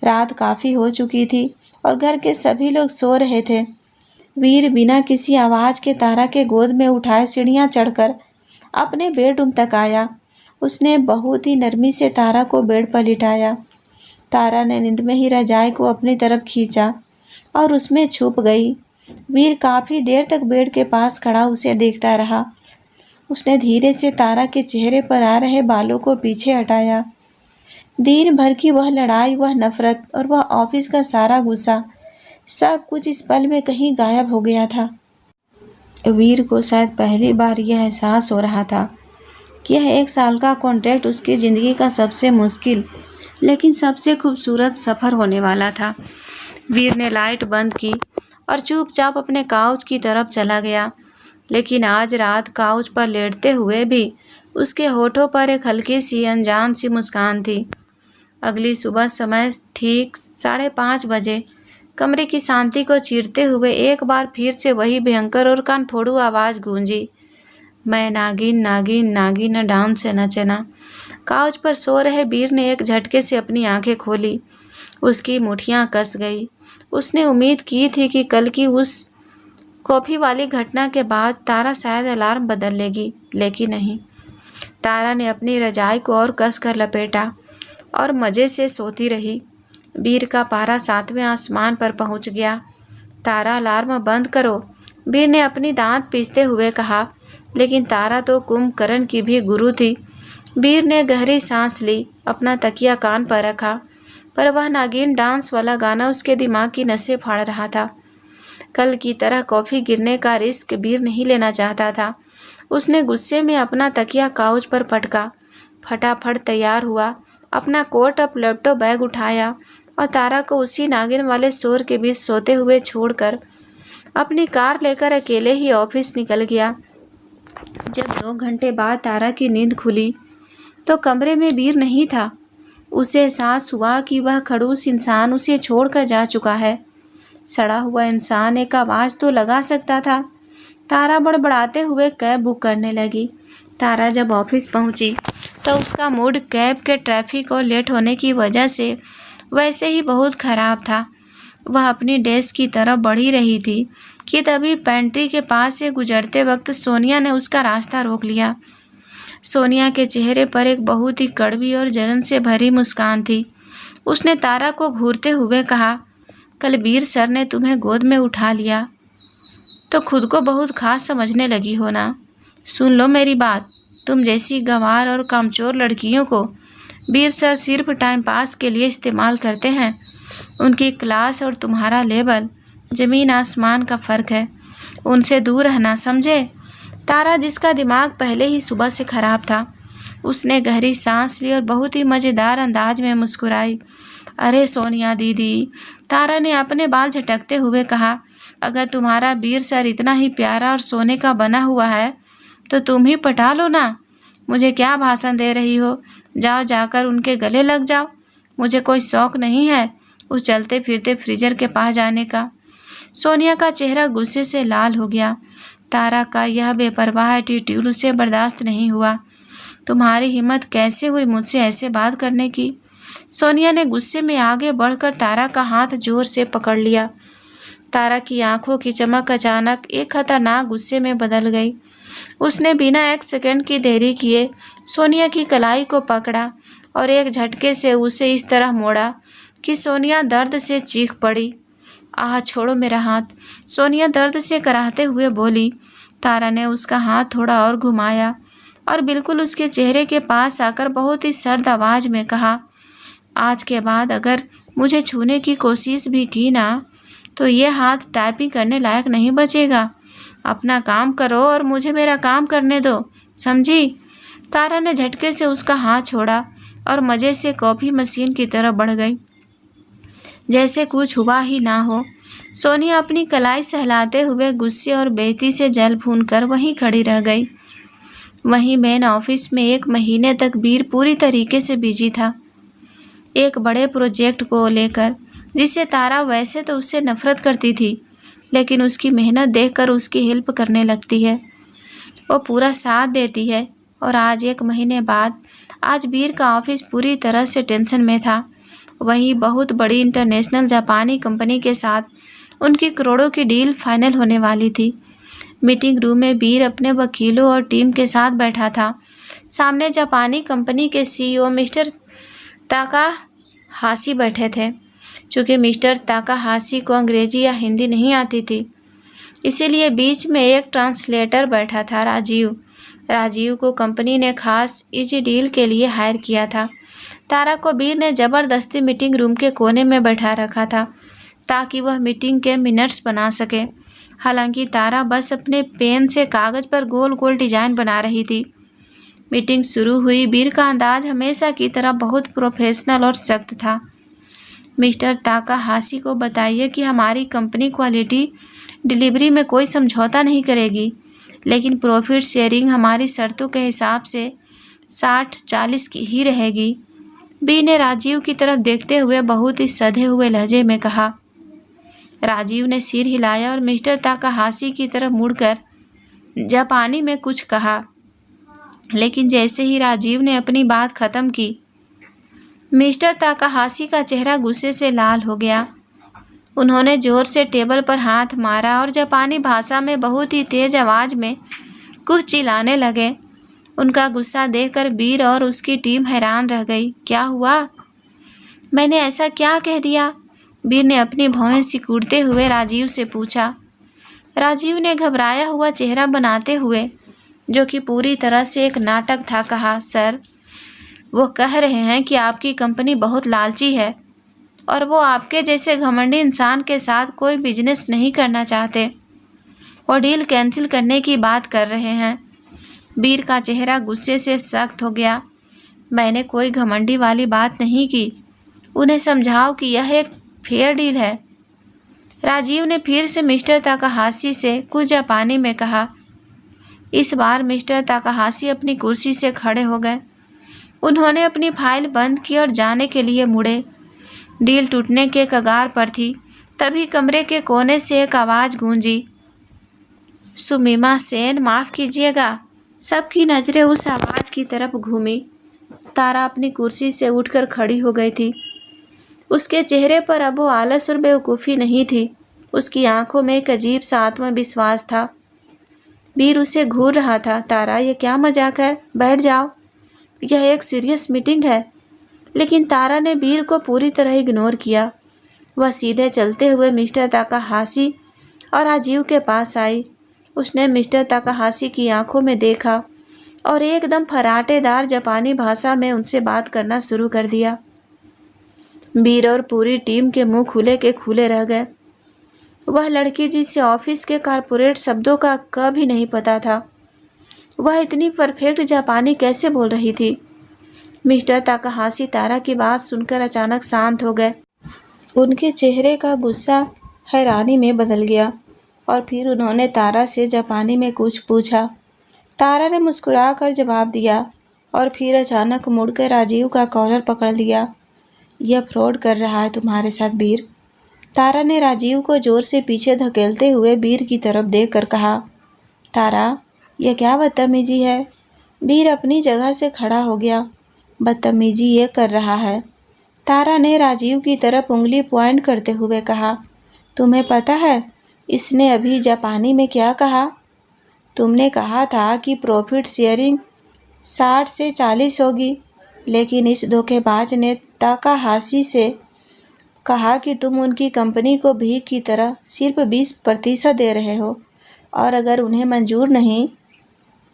रात काफ़ी हो चुकी थी और घर के सभी लोग सो रहे थे। वीर बिना किसी आवाज़ के तारा के गोद में उठाए सीढ़ियाँ चढ़कर अपने बेडरूम तक आया। उसने बहुत ही नरमी से तारा को बेड पर लिटाया। तारा ने नींद में ही रजाई को अपनी तरफ खींचा और उसमें छुप गई। वीर काफ़ी देर तक बेड के पास खड़ा उसे देखता रहा। उसने धीरे से तारा के चेहरे पर आ रहे बालों को पीछे हटाया। दिन भर की वह लड़ाई, वह नफरत और वह ऑफिस का सारा गुस्सा, सब कुछ इस पल में कहीं गायब हो गया था। वीर को शायद पहली बार यह एहसास हो रहा था कि यह 1 साल का कॉन्ट्रैक्ट उसकी ज़िंदगी का सबसे मुश्किल लेकिन सबसे खूबसूरत सफ़र होने वाला था। वीर ने लाइट बंद की और चुपचाप अपने काउच की तरफ चला गया। लेकिन आज रात काउच पर लेटते हुए भी उसके होठों पर एक हल्की सी अनजान सी मुस्कान थी। अगली सुबह समय ठीक 5:30 बजे कमरे की शांति को चीरते हुए एक बार फिर से वही भयंकर और कान फोड़ू आवाज़ गूंजी, मैं नागिन नागिन नागिन डांस से नचना। काउच पर सो रहे वीर ने एक झटके से अपनी आंखें खोली। उसकी मुठियां कस गई। उसने उम्मीद की थी कि कल की उस कॉफ़ी वाली घटना के बाद तारा शायद अलार्म बदल लेगी, लेकिन नहीं। तारा ने अपनी रजाई को और कस कर लपेटा और मज़े से सोती रही। वीर का पारा 7वें आसमान पर पहुंच गया। तारा, अलार्म बंद करो, वीर ने अपनी दांत पीसते हुए कहा। लेकिन तारा तो कुंभकर्ण की भी गुरु थी। वीर ने गहरी सांस ली, अपना तकिया कान पर रखा, पर वह नागिन डांस वाला गाना उसके दिमाग की नसें फाड़ रहा था। कल की तरह कॉफ़ी गिरने का रिस्क वीर नहीं लेना चाहता था। उसने गुस्से में अपना तकिया काउच पर पटका, फटाफट तैयार हुआ, अपना कोट और लैपटॉप बैग उठाया और तारा को उसी नागिन वाले शोर के बीच सोते हुए छोड़कर अपनी कार लेकर अकेले ही ऑफिस निकल गया। जब 2 घंटे बाद तारा की नींद खुली तो कमरे में वीर नहीं था। उसे एहसास हुआ कि वह खड़ूस इंसान उसे छोड़कर जा चुका है। सड़ा हुआ इंसान एक आवाज़ तो लगा सकता था। तारा बड़बड़ाते हुए कैब बुक करने लगी। तारा जब ऑफिस पहुंची तो उसका मूड कैब के ट्रैफिक और लेट होने की वजह से वैसे ही बहुत ख़राब था। वह अपनी डेस्क की तरफ बढ़ ही रही थी कि तभी पेंट्री के पास से गुजरते वक्त सोनिया ने उसका रास्ता रोक लिया। सोनिया के चेहरे पर एक बहुत ही कड़वी और जलन से भरी मुस्कान थी। उसने तारा को घूरते हुए कहा, कल वीर सर ने तुम्हें गोद में उठा लिया तो खुद को बहुत खास समझने लगी हो ना। सुन लो मेरी बात, तुम जैसी गंवार और कामचोर लड़कियों को वीर सर सिर्फ टाइम पास के लिए इस्तेमाल करते हैं। उनकी क्लास और तुम्हारा लेवल ज़मीन आसमान का फ़र्क है। उनसे दूर रहना, समझे। तारा, जिसका दिमाग पहले ही सुबह से ख़राब था, उसने गहरी सांस ली और बहुत ही मज़ेदार अंदाज में मुस्कुराई। अरे सोनिया दीदी, तारा ने अपने बाल झटकते हुए कहा, अगर तुम्हारा वीर सर इतना ही प्यारा और सोने का बना हुआ है तो तुम ही पटा लो ना। मुझे क्या भाषण दे रही हो, जाओ जाकर उनके गले लग जाओ। मुझे कोई शौक़ नहीं है उस चलते फिरते फ्रीजर के पास जाने का। सोनिया का चेहरा गुस्से से लाल हो गया। तारा का यह बेपरवाह एटीट्यूड उसे बर्दाश्त नहीं हुआ। तुम्हारी हिम्मत कैसे हुई मुझसे ऐसे बात करने की। सोनिया ने गुस्से में आगे बढ़कर तारा का हाथ जोर से पकड़ लिया। तारा की आंखों की चमक अचानक एक खतरनाक गुस्से में बदल गई। उसने बिना एक सेकंड की देरी किए सोनिया की कलाई को पकड़ा और एक झटके से उसे इस तरह मोड़ा कि सोनिया दर्द से चीख पड़ी। आह, छोड़ो मेरा हाथ, सोनिया दर्द से कराहते हुए बोली। तारा ने उसका हाथ थोड़ा और घुमाया और बिल्कुल उसके चेहरे के पास आकर बहुत ही सर्द आवाज में कहा, आज के बाद अगर मुझे छूने की कोशिश भी की ना तो ये हाथ टाइपिंग करने लायक नहीं बचेगा। अपना काम करो और मुझे मेरा काम करने दो, समझी? तारा ने झटके से उसका हाथ छोड़ा और मज़े से कॉफ़ी मशीन की तरफ बढ़ गई, जैसे कुछ हुआ ही ना हो। सोनिया अपनी कलाई सहलाते हुए गुस्से और बेइज्जती से जल भून कर वहीं खड़ी रह गई। वहीं मेन ऑफिस में 1 महीने तक वीर पूरी तरीके से बिजी था, एक बड़े प्रोजेक्ट को लेकर, जिससे तारा वैसे तो उससे नफरत करती थी, लेकिन उसकी मेहनत देखकर उसकी हेल्प करने लगती है, वो पूरा साथ देती है। और आज 1 महीने बाद आज वीर का ऑफिस पूरी तरह से टेंशन में था। वहीं बहुत बड़ी इंटरनेशनल जापानी कंपनी के साथ उनकी करोड़ों की डील फाइनल होने वाली थी। मीटिंग रूम में वीर अपने वकीलों और टीम के साथ बैठा था। सामने जापानी कंपनी के सीईओ मिस्टर ताकाहाशी बैठे थे। चूँकि मिस्टर ताकाहाशी को अंग्रेजी या हिंदी नहीं आती थी, इसीलिए बीच में एक ट्रांसलेटर बैठा था, राजीव। राजीव को कंपनी ने खास इस डील के लिए हायर किया था। तारा को वीर ने ज़बरदस्ती मीटिंग रूम के कोने में बैठा रखा था ताकि वह मीटिंग के मिनट्स बना सके। हालांकि तारा बस अपने पेन से कागज़ पर गोल गोल डिजाइन बना रही थी। मीटिंग शुरू हुई। वीर का अंदाज हमेशा की तरह बहुत प्रोफेशनल और सख्त था। मिस्टर ताकाहाशी को बताइए कि हमारी कंपनी क्वालिटी डिलीवरी में कोई समझौता नहीं करेगी, लेकिन प्रॉफिट शेयरिंग हमारी शर्तों के हिसाब से 60-40 की ही रहेगी। बी ने राजीव की तरफ देखते हुए बहुत ही सधे हुए लहजे में कहा। राजीव ने सिर हिलाया और मिस्टर ताकाहाशी की तरफ मुड़कर जापानी में कुछ कहा, लेकिन जैसे ही राजीव ने अपनी बात खत्म की, मिस्टर ताकाहाशी का चेहरा गुस्से से लाल हो गया। उन्होंने जोर से टेबल पर हाथ मारा और जापानी भाषा में बहुत ही तेज आवाज़ में कुछ चिल्लाने लगे। उनका गुस्सा देखकर वीर और उसकी टीम हैरान रह गई। क्या हुआ? मैंने ऐसा क्या कह दिया? वीर ने अपनी भौहें सिकुड़ते हुए राजीव से पूछा। राजीव ने घबराया हुआ चेहरा बनाते हुए, जो कि पूरी तरह से एक नाटक था, कहा, सर, वो कह रहे हैं कि आपकी कंपनी बहुत लालची है और वो आपके जैसे घमंडी इंसान के साथ कोई बिजनेस नहीं करना चाहते। वो डील कैंसिल करने की बात कर रहे हैं। वीर का चेहरा गुस्से से सख्त हो गया। मैंने कोई घमंडी वाली बात नहीं की। उन्हें समझाओ कि यह एक फेयर डील है। राजीव ने फिर से मिस्टर ताकाहाशी से कुछ जापानी में कहा। इस बार मिस्टर ताकाहाशी अपनी कुर्सी से खड़े हो गए। उन्होंने अपनी फाइल बंद की और जाने के लिए मुड़े। डील टूटने के कगार पर थी। तभी कमरे के कोने से एक आवाज़ गूंजी, सुमीमा सेन, माफ़ कीजिएगा। सबकी नज़रें उस आवाज़ की तरफ घूमी। तारा अपनी कुर्सी से उठकर खड़ी हो गई थी। उसके चेहरे पर अब वो आलस और बेवकूफ़ी नहीं थी। उसकी आंखों में एक अजीब सा आत्मविश्वास था। वीर उसे घूर रहा था। तारा, ये क्या मजाक है? बैठ जाओ, यह एक सीरियस मीटिंग है। लेकिन तारा ने वीर को पूरी तरह इग्नोर किया। वह सीधे चलते हुए मिस्टर ताकाहाशी और राजीव के पास आई। उसने मिस्टर ताकाहाशी की आंखों में देखा और एकदम फराटेदार जापानी भाषा में उनसे बात करना शुरू कर दिया। वीर और पूरी टीम के मुंह खुले के खुले रह गए। वह लड़की जिसे ऑफिस के कारपोरेट शब्दों का क भी नहीं पता था, वह इतनी परफेक्ट जापानी कैसे बोल रही थी? मिस्टर ताकाहाशी तारा की बात सुनकर अचानक शांत हो गए। उनके चेहरे का गुस्सा हैरानी में बदल गया और फिर उन्होंने तारा से जापानी में कुछ पूछा। तारा ने मुस्कुराकर जवाब दिया और फिर अचानक मुड़कर राजीव का कॉलर पकड़ लिया। यह फ्रॉड कर रहा है तुम्हारे साथ, वीर। तारा ने राजीव को जोर से पीछे धकेलते हुए वीर की तरफ देखकर कहा। तारा, यह क्या बदतमीजी है? वीर अपनी जगह से खड़ा हो गया। बदतमीजी ये कर रहा है? तारा ने राजीव की तरफ उंगली पॉइंट करते हुए कहा। तुम्हें पता है इसने अभी जापानी में क्या कहा? तुमने कहा था कि प्रॉफिट शेयरिंग 60 से 40 होगी, लेकिन इस धोखेबाज ने ताकाहाशी से कहा कि तुम उनकी कंपनी को भीख की तरह सिर्फ 20% दे रहे हो और अगर उन्हें मंजूर नहीं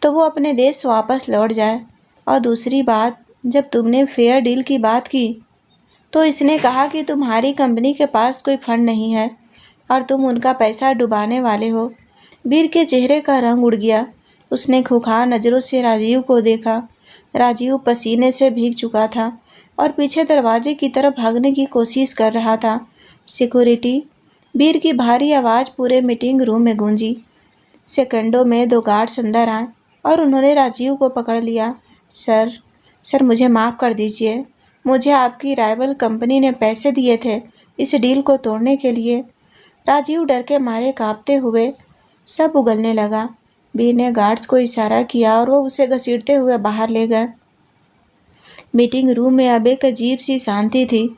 तो वो अपने देश वापस लौट जाए। और दूसरी बात, जब तुमने फेयर डील की बात की तो इसने कहा कि तुम्हारी कंपनी के पास कोई फंड नहीं है और तुम उनका पैसा डुबाने वाले हो। वीर के चेहरे का रंग उड़ गया। उसने खुखार नज़रों से राजीव को देखा। राजीव पसीने से भीग चुका था और पीछे दरवाजे की तरफ भागने की कोशिश कर रहा था। सिक्योरिटी! वीर की भारी आवाज़ पूरे मीटिंग रूम में गूंजी। सेकंडों में 2 गार्ड्स अंदर आए और उन्होंने राजीव को पकड़ लिया। सर मुझे माफ़ कर दीजिए। मुझे आपकी राइवल कंपनी ने पैसे दिए थे इस डील को तोड़ने के लिए। राजीव डर के मारे कांपते हुए सब उगलने लगा। वीर ने गार्ड्स को इशारा किया और वो उसे घसीटते हुए बाहर ले गए। मीटिंग रूम में अब एक अजीब सी शांति थी।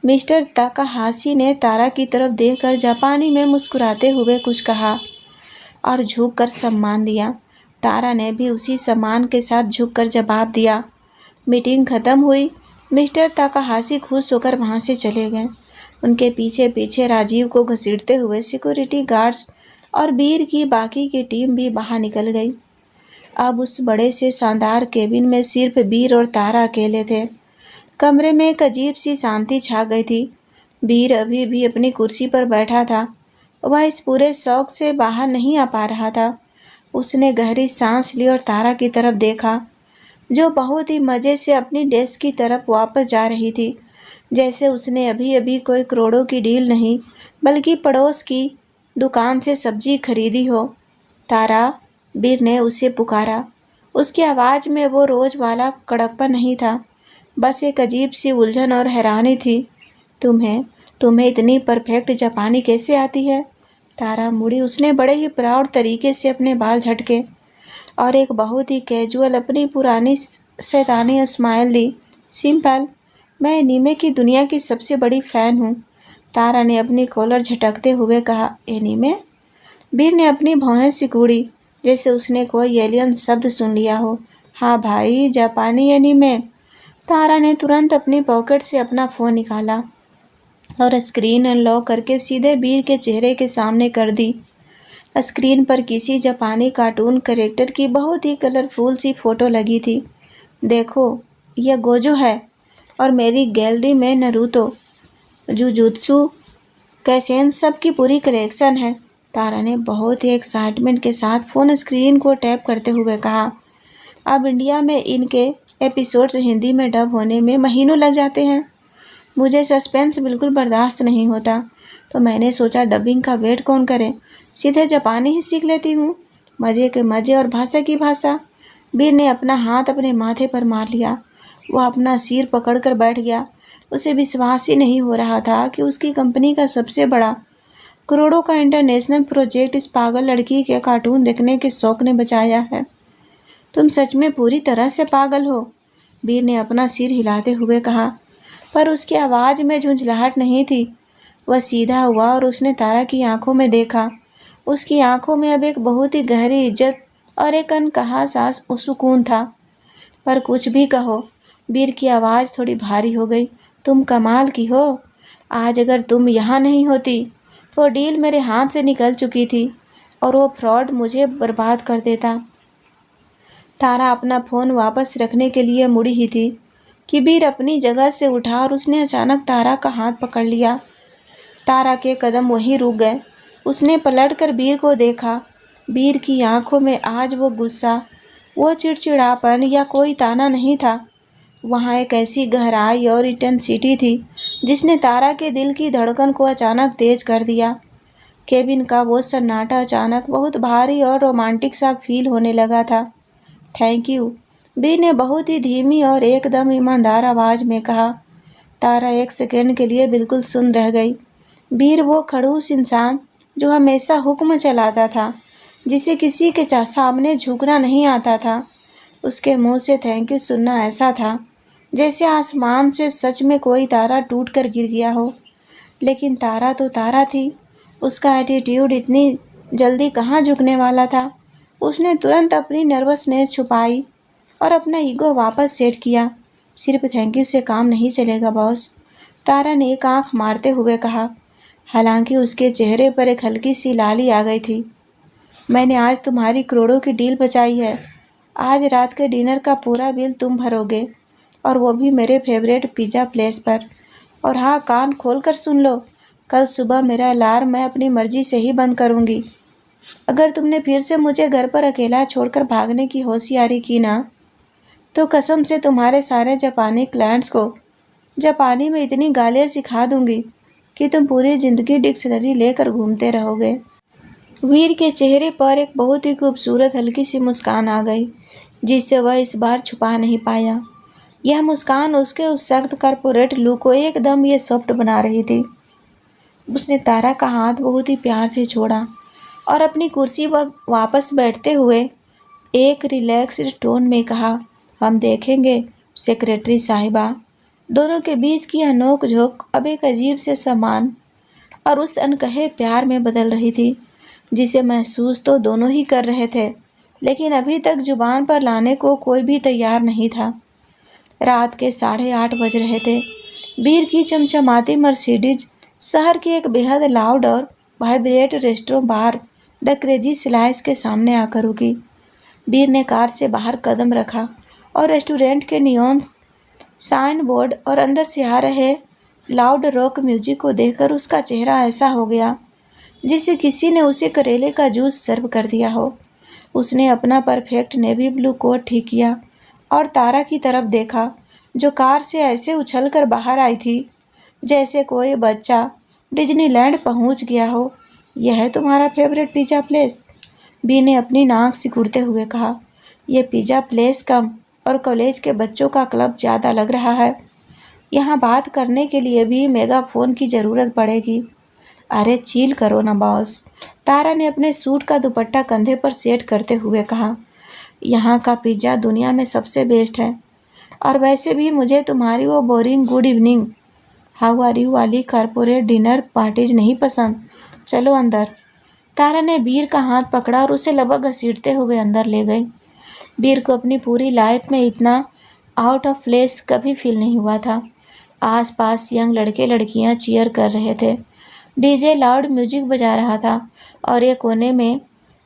मिस्टर ताकाहाशी ने तारा की तरफ देखकर जापानी में मुस्कुराते हुए कुछ कहा और झुककर सम्मान दिया। तारा ने भी उसी सम्मान के साथ झुककर जवाब दिया। मीटिंग खत्म हुई। मिस्टर ताकाहाशी खुश होकर वहाँ से चले गए। उनके पीछे पीछे राजीव को घसीटते हुए सिक्योरिटी गार्ड्स और वीर की बाकी की टीम भी बाहर निकल गई। अब उस बड़े से शानदार केबिन में सिर्फ वीर और तारा अकेले थे। कमरे में एक अजीब सी शांति छा गई थी। वीर अभी भी अपनी कुर्सी पर बैठा था। वह इस पूरे शौक से बाहर नहीं आ पा रहा था। उसने गहरी सांस ली और तारा की तरफ देखा, जो बहुत ही मज़े से अपनी डेस्क की तरफ वापस जा रही थी, जैसे उसने अभी अभी कोई करोड़ों की डील नहीं बल्कि पड़ोस की दुकान से सब्जी खरीदी हो। तारा! वीर ने उसे पुकारा। उसकी आवाज़ में वो रोज़ वाला कड़कपन नहीं था, बस एक अजीब सी उलझन और हैरानी थी। तुम्हें इतनी परफेक्ट जापानी कैसे आती है? तारा मुड़ी। उसने बड़े ही प्राउड तरीके से अपने बाल झटके और एक बहुत ही कैजुअल अपनी पुरानी शैतानी स्माइल दी। सिंपल, मैं एनीमे की दुनिया की सबसे बड़ी फ़ैन हूँ। तारा ने अपनी कॉलर झटकते हुए कहा। एनीमे? वीर ने अपनी भौहें सिकुड़ी जैसे उसने कोई एलियन शब्द सुन लिया हो। हाँ भाई, जापानी एनीमे। तारा ने तुरंत अपनी पॉकेट से अपना फ़ोन निकाला और स्क्रीन अनलॉक करके सीधे वीर के चेहरे के सामने कर दी। स्क्रीन पर किसी जापानी कार्टून कैरेक्टर की बहुत ही कलरफुल सी फ़ोटो लगी थी। देखो, यह गोजो है और मेरी गैलरी में नारुतो, जुजुत्सु कैसेन सब की पूरी कलेक्शन है। तारा ने बहुत ही एक्साइटमेंट के साथ फ़ोन स्क्रीन को टैप करते हुए कहा। अब इंडिया में इनके एपिसोड्स हिंदी में डब होने में महीनों लग जाते हैं। मुझे सस्पेंस बिल्कुल बर्दाश्त नहीं होता, तो मैंने सोचा डबिंग का वेट कौन करे, सीधे जापानी ही सीख लेती हूँ। मज़े के मज़े और भाषा की भाषा। वीर ने अपना हाथ अपने माथे पर मार लिया। वह अपना सिर पकड़कर बैठ गया। उसे विश्वास ही नहीं हो रहा था कि उसकी कंपनी का सबसे बड़ा करोड़ों का इंटरनेशनल प्रोजेक्ट इस पागल लड़की के कार्टून देखने के शौक ने बचाया है। तुम सच में पूरी तरह से पागल हो, वीर ने अपना सिर हिलाते हुए कहा। पर उसकी आवाज़ में झुंझलाहट नहीं थी। वह सीधा हुआ और उसने तारा की आंखों में देखा। उसकी आंखों में अब एक बहुत ही गहरी इज्जत और एक अनकहा सा सुकून था। पर कुछ भी कहो, वीर की आवाज़ थोड़ी भारी हो गई। तुम कमाल की हो। आज अगर तुम यहाँ नहीं होती तो डील मेरे हाथ से निकल चुकी थी और वो फ्रॉड मुझे बर्बाद कर देता। तारा अपना फ़ोन वापस रखने के लिए मुड़ी ही थी कि वीर अपनी जगह से उठा और उसने अचानक तारा का हाथ पकड़ लिया। तारा के कदम वहीं रुक गए। उसने पलटकर वीर को देखा। वीर की आंखों में आज वो गुस्सा, वो चिड़चिड़ापन या कोई ताना नहीं था। वहाँ एक ऐसी गहराई और इंटेंसिटी थी जिसने तारा के दिल की धड़कन को अचानक तेज कर दिया। केबिन का वो सन्नाटा अचानक बहुत भारी और रोमांटिक सा फील होने लगा था। थैंक यू, वीर ने बहुत ही धीमी और एकदम ईमानदार आवाज़ में कहा। तारा एक सेकंड के लिए बिल्कुल सुन रह गई। वीर वो खड़ूस इंसान जो हमेशा हुक्म चलाता था, जिसे किसी के सामने झुकना नहीं आता था। उसके मुंह से थैंक यू सुनना ऐसा था जैसे आसमान से सच में कोई तारा टूट कर गिर गया हो। लेकिन तारा तो तारा थी। उसका एटीट्यूड इतनी जल्दी कहाँ झुकने वाला था। उसने तुरंत अपनी नर्वसनेस छुपाई और अपना ईगो वापस सेट किया। सिर्फ थैंक यू से काम नहीं चलेगा बॉस, तारा ने एक आंख मारते हुए कहा। हालांकि उसके चेहरे पर एक हल्की सी लाली आ गई थी। मैंने आज तुम्हारी करोड़ों की डील बचाई है। आज रात के डिनर का पूरा बिल तुम भरोगे, और वो भी मेरे फेवरेट पिज़्ज़ा प्लेस पर। और हाँ, कान खोल कर सुन लो, कल सुबह मेरा अलार्म मैं अपनी मर्जी से ही बंद करूँगी। अगर तुमने फिर से मुझे घर पर अकेला छोड़कर भागने की होशियारी की ना, तो कसम से तुम्हारे सारे जापानी क्लाइंट्स को जापानी में इतनी गालियाँ सिखा दूंगी कि तुम पूरी ज़िंदगी डिक्शनरी लेकर घूमते रहोगे। वीर के चेहरे पर एक बहुत ही खूबसूरत हल्की सी मुस्कान आ गई, जिससे वह इस बार छुपा नहीं पाया। यह मुस्कान उसके उस सख्त कॉर्पोरेट लुक को एकदम ये सॉफ्ट बना रही थी। उसने तारा का हाथ बहुत ही प्यार से छोड़ा और अपनी कुर्सी पर वापस बैठते हुए एक रिलैक्स्ड टोन में कहा, हम देखेंगे सेक्रेटरी साहिबा। दोनों के बीच की यह नोक-झोंक अब एक अजीब से सम्मान और उस अनकहे प्यार में बदल रही थी, जिसे महसूस तो दोनों ही कर रहे थे, लेकिन अभी तक जुबान पर लाने को कोई भी तैयार नहीं था। रात के 8:30 बज रहे थे। बीर की चमचमाती मर्सिडीज शहर की एक बेहद लाउड और vibrate restaurant bar the crazy slice के सामने आकर रुकी। बीर ने कार से बाहर कदम रखा और रेस्टोरेंट के नियॉन साइन बोर्ड और अंदर से आ रहे लाउड रॉक म्यूजिक को देखकर उसका चेहरा ऐसा हो गया जिसे किसी ने उसे करेले का जूस सर्व कर दिया हो। उसने अपना परफेक्ट नेवी ब्लू कोट ठीक किया और तारा की तरफ देखा, जो कार से ऐसे उछलकर बाहर आई थी जैसे कोई बच्चा डिज्नीलैंड पहुंच गया हो। यह है तुम्हारा फेवरेट पिज़्ज़ा प्लेस? बी ने अपनी नाक सिकुड़ते हुए कहा। यह पिज़्ज़ा प्लेस कम और कॉलेज के बच्चों का क्लब ज़्यादा लग रहा है। यहाँ बात करने के लिए भी मेगाफोन की ज़रूरत पड़ेगी। अरे चिल करो ना बॉस, तारा ने अपने सूट का दुपट्टा कंधे पर सेट करते हुए कहा। यहाँ का पिज़्ज़ा दुनिया में सबसे बेस्ट है, और वैसे भी मुझे तुम्हारी वो boring good evening how are you वाली कॉर्पोरेट डिनर पार्टीज नहीं पसंद। चलो अंदर। तारा ने बीर का हाथ पकड़ा और उसे लगभग घसीटते हुए अंदर ले गई। बीर को अपनी पूरी लाइफ में इतना आउट ऑफ प्लेस कभी फील नहीं हुआ था। आसपास यंग लड़के लड़कियां चीयर कर रहे थे, डीजे लाउड म्यूजिक बजा रहा था और एक कोने में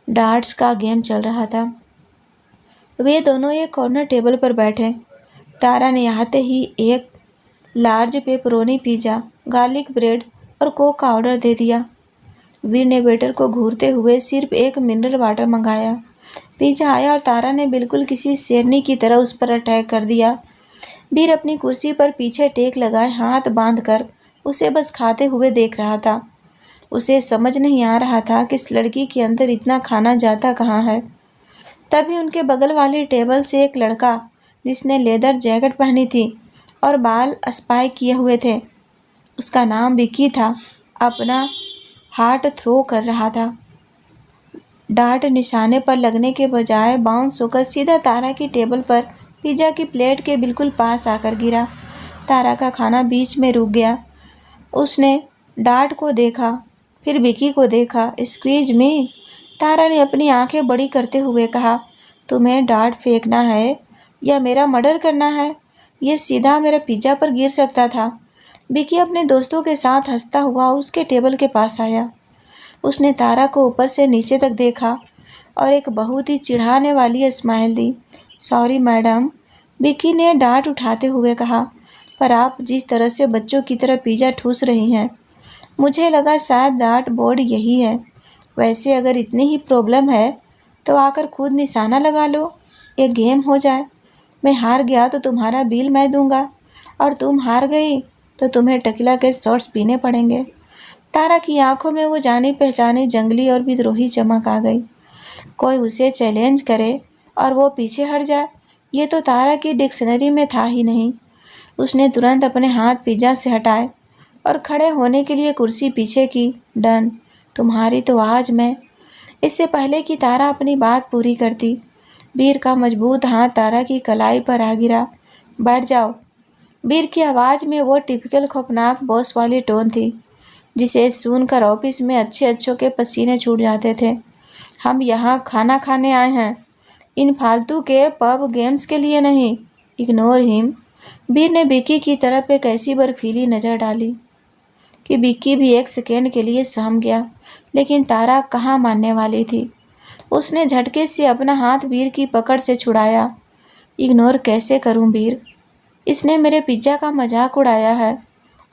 डार्ट्स का गेम चल रहा था। वे दोनों एक कॉर्नर टेबल पर बैठे। तारा ने आते ही एक large pepperoni pizza, garlic bread और कोक का ऑर्डर दे दिया। वीर ने वेटर को घूरते हुए सिर्फ एक मिनरल वाटर मंगाया। पिज़्ज़ा आया और तारा ने बिल्कुल किसी शेरनी की तरह उस पर अटैक कर दिया। वीर अपनी कुर्सी पर पीछे टेक लगाए हाथ बांधकर उसे बस खाते हुए देख रहा था। उसे समझ नहीं आ रहा था कि इस लड़की के अंदर इतना खाना जाता कहाँ है। तभी उनके बगल वाली टेबल से एक लड़का, जिसने लेदर जैकेट पहनी थी और बाल स्पाइक किए हुए थे, उसका नाम विकी था, अपना हार्ट थ्रो कर रहा था। डार्ट निशाने पर लगने के बजाय बाउंस होकर सीधा तारा की टेबल पर पिज़्ज़ा की प्लेट के बिल्कुल पास आकर गिरा। तारा का खाना बीच में रुक गया। उसने डार्ट को देखा, फिर विकी को देखा। एक्सक्यूज मी, तारा ने अपनी आंखें बड़ी करते हुए कहा। तुम्हें डार्ट फेंकना है या मेरा मर्डर करना है? यह सीधा मेरे पिज़्ज़ा पर गिर सकता था। विकी अपने दोस्तों के साथ हंसता हुआ उसके टेबल के पास आया। उसने तारा को ऊपर से नीचे तक देखा और एक बहुत ही चिढ़ाने वाली स्माइल दी। सॉरी मैडम, विकी ने डांट उठाते हुए कहा, पर आप जिस तरह से बच्चों की तरह पिज़्ज़ा ठूस रही हैं, मुझे लगा शायद डांट बोर्ड यही है। वैसे अगर इतनी ही प्रॉब्लम है तो आकर खुद निशाना लगा लो, एक गेम हो जाए। मैं हार गया तो तुम्हारा बिल मैं दूंगा, और तुम हार गई तो तुम्हें टकीला के शॉट्स पीने पड़ेंगे। तारा की आंखों में वो जानी पहचानी जंगली और विद्रोही चमक आ गई। कोई उसे चैलेंज करे और वो पीछे हट जाए, ये तो तारा की डिक्शनरी में था ही नहीं। उसने तुरंत अपने हाथ पिज़्ज़ा से हटाए और खड़े होने के लिए कुर्सी पीछे की। डन, तुम्हारी तो आज मैं। इससे पहले कि तारा अपनी बात पूरी करती, बीर का मजबूत हाथ तारा की कलाई पर आ गिरा। बैठ जाओ। बीर की आवाज़ में वो टिपिकल खौफनाक बॉस वाली टोन थी जिसे सुनकर ऑफिस में अच्छे अच्छों के पसीने छूट जाते थे। हम यहाँ खाना खाने आए हैं, इन फालतू के पब गेम्स के लिए नहीं। Ignore him. वीर ने विक्की की तरफ एक ऐसी बर्फीली नज़र डाली कि विक्की भी एक सेकेंड के लिए सहम गया, लेकिन तारा कहाँ मानने वाली थी। उसने झटके से अपना हाथ वीर की पकड़ से छुड़ाया। इग्नोर कैसे करूं वीर? इसने मेरे पिज्ज़ा का मजाक उड़ाया है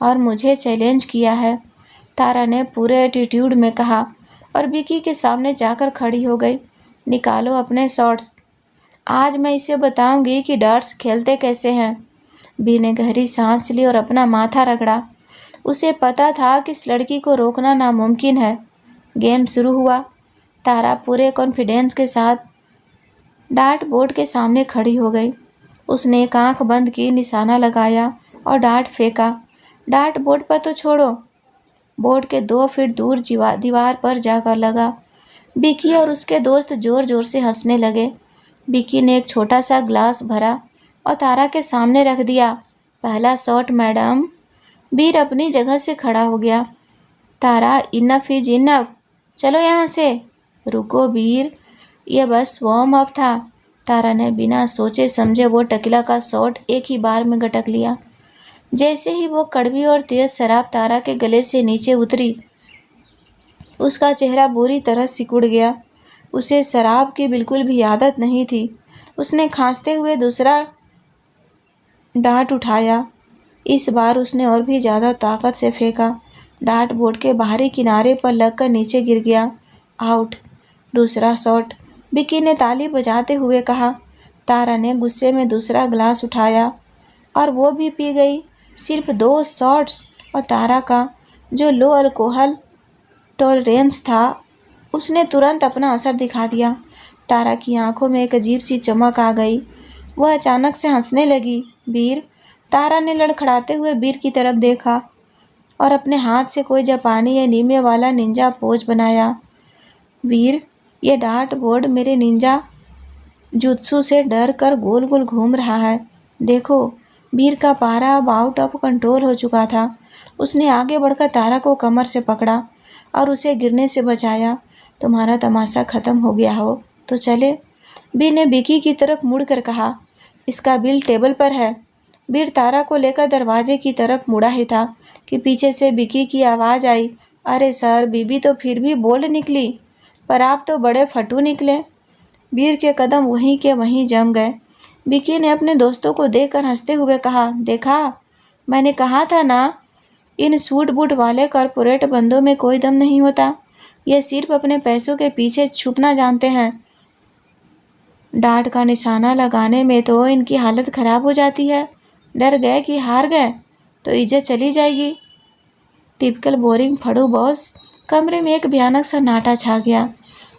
और मुझे चैलेंज किया है, तारा ने पूरे एटीट्यूड में कहा और विक्की के सामने जाकर खड़ी हो गई। निकालो अपने शॉट्स, आज मैं इसे बताऊंगी कि डार्ट्स खेलते कैसे हैं। बी ने गहरी सांस ली और अपना माथा रगड़ा। उसे पता था कि इस लड़की को रोकना नामुमकिन है। गेम शुरू हुआ। तारा पूरे कॉन्फिडेंस के साथ डार्ट बोर्ड के सामने खड़ी हो गई। उसने एक आंख बंद की, निशाना लगाया और डार्ट फेंका। डार्ट बोर्ड पर तो छोड़ो, बोर्ड के 2 फीट दूर दीवार पर जाकर लगा। विक्की और उसके दोस्त जोर जोर से हंसने लगे। विक्की ने एक छोटा सा ग्लास भरा और तारा के सामने रख दिया। पहला शॉट मैडम। वीर अपनी जगह से खड़ा हो गया। तारा, इनफ इज इनफ, चलो यहाँ से। रुको वीर, यह बस वार्म अप था। तारा ने बिना सोचे समझे वो टकीला का शॉट एक ही बार में गटक लिया। जैसे ही वो कड़वी और तेज शराब तारा के गले से नीचे उतरी, उसका चेहरा बुरी तरह सिकुड़ गया। उसे शराब की बिल्कुल भी आदत नहीं थी। उसने खांसते हुए दूसरा डार्ट उठाया। इस बार उसने और भी ज़्यादा ताकत से फेंका। डार्ट बोर्ड के बाहरी किनारे पर लगकर नीचे गिर गया। आउट। दूसरा शॉट, विक्की ने ताली बजाते हुए कहा। तारा ने गुस्से में दूसरा गिलास उठाया और वो भी पी गई। सिर्फ 2 शॉट्स और तारा का जो लो अल्कोहल टॉलरेंस था, उसने तुरंत अपना असर दिखा दिया। तारा की आंखों में एक अजीब सी चमक आ गई। वह अचानक से हंसने लगी। वीर, तारा ने लड़खड़ाते हुए वीर की तरफ देखा और अपने हाथ से कोई जापानी एनीमे वाला निंजा पोज बनाया। वीर, ये डार्ट बोर्ड मेरे निंजा जुत्सु से डर कर गोल गोल घूम रहा है। देखो। वीर का पारा अब आउट ऑफ कंट्रोल हो चुका था। उसने आगे बढ़कर तारा को कमर से पकड़ा और उसे गिरने से बचाया। तुम्हारा तमाशा ख़त्म हो गया हो तो चले, बी ने विक्की की तरफ मुड़कर कहा। इसका बिल टेबल पर है। वीर तारा को लेकर दरवाजे की तरफ मुड़ा ही था कि पीछे से विक्की की आवाज़ आई। अरे सर, बीबी तो फिर भी बोल्ड निकली, पर आप तो बड़े फटू निकले। वीर के कदम वहीं के वहीं जम गए। विक्की ने अपने दोस्तों को देखकर हंसते हुए कहा, देखा, मैंने कहा था ना, इन सूट बूट वाले कॉरपोरेट बंदों में कोई दम नहीं होता। ये सिर्फ अपने पैसों के पीछे छुपना जानते हैं। डार्ट का निशाना लगाने में तो इनकी हालत ख़राब हो जाती है। डर गए कि हार गए तो इज्जत चली जाएगी। टिपिकल बोरिंग फड़ू बॉस। कमरे में एक भयानक सन्नाटा छा गया,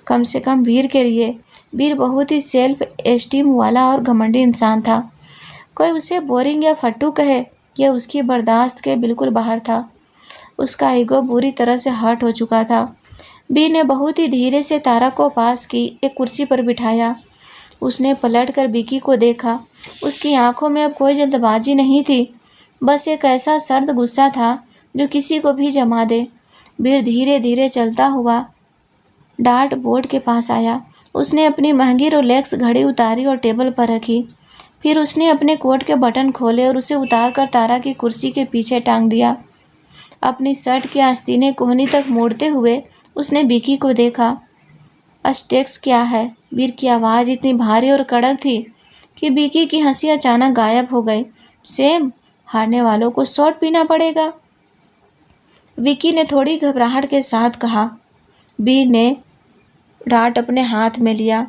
कम से कम वीर के लिए। वीर बहुत ही सेल्फ एस्टीम वाला और घमंडी इंसान था। कोई उसे बोरिंग या फट्टू कहे, यह उसकी बर्दाश्त के बिल्कुल बाहर था। उसका ईगो बुरी तरह से हर्ट हो चुका था। बी ने बहुत ही धीरे से तारा को पास की एक कुर्सी पर बिठाया। उसने पलटकर विक्की को देखा। उसकी आंखों में अब कोई जल्दबाजी नहीं थी, बस एक ऐसा सर्द गुस्सा था जो किसी को भी जमा दे। वीर धीरे धीरे चलता हुआ डार्ट बोर्ड के पास आया। उसने अपनी महंगी रोलेक्स घड़ी उतारी और टेबल पर रखी। फिर उसने अपने कोट के बटन खोले और उसे उतारकर तारा की कुर्सी के पीछे टांग दिया। अपनी शर्ट की आस्तीनें कोहनी तक मोड़ते हुए उसने विक्की को देखा। अस्टेक्स क्या है? वीर की आवाज़ इतनी भारी और कड़क थी कि विक्की की हंसी अचानक गायब हो गई। सेम, हारने वालों को शॉट पीना पड़ेगा, विक्की ने थोड़ी घबराहट के साथ कहा। वीर ने डार्ट अपने हाथ में लिया।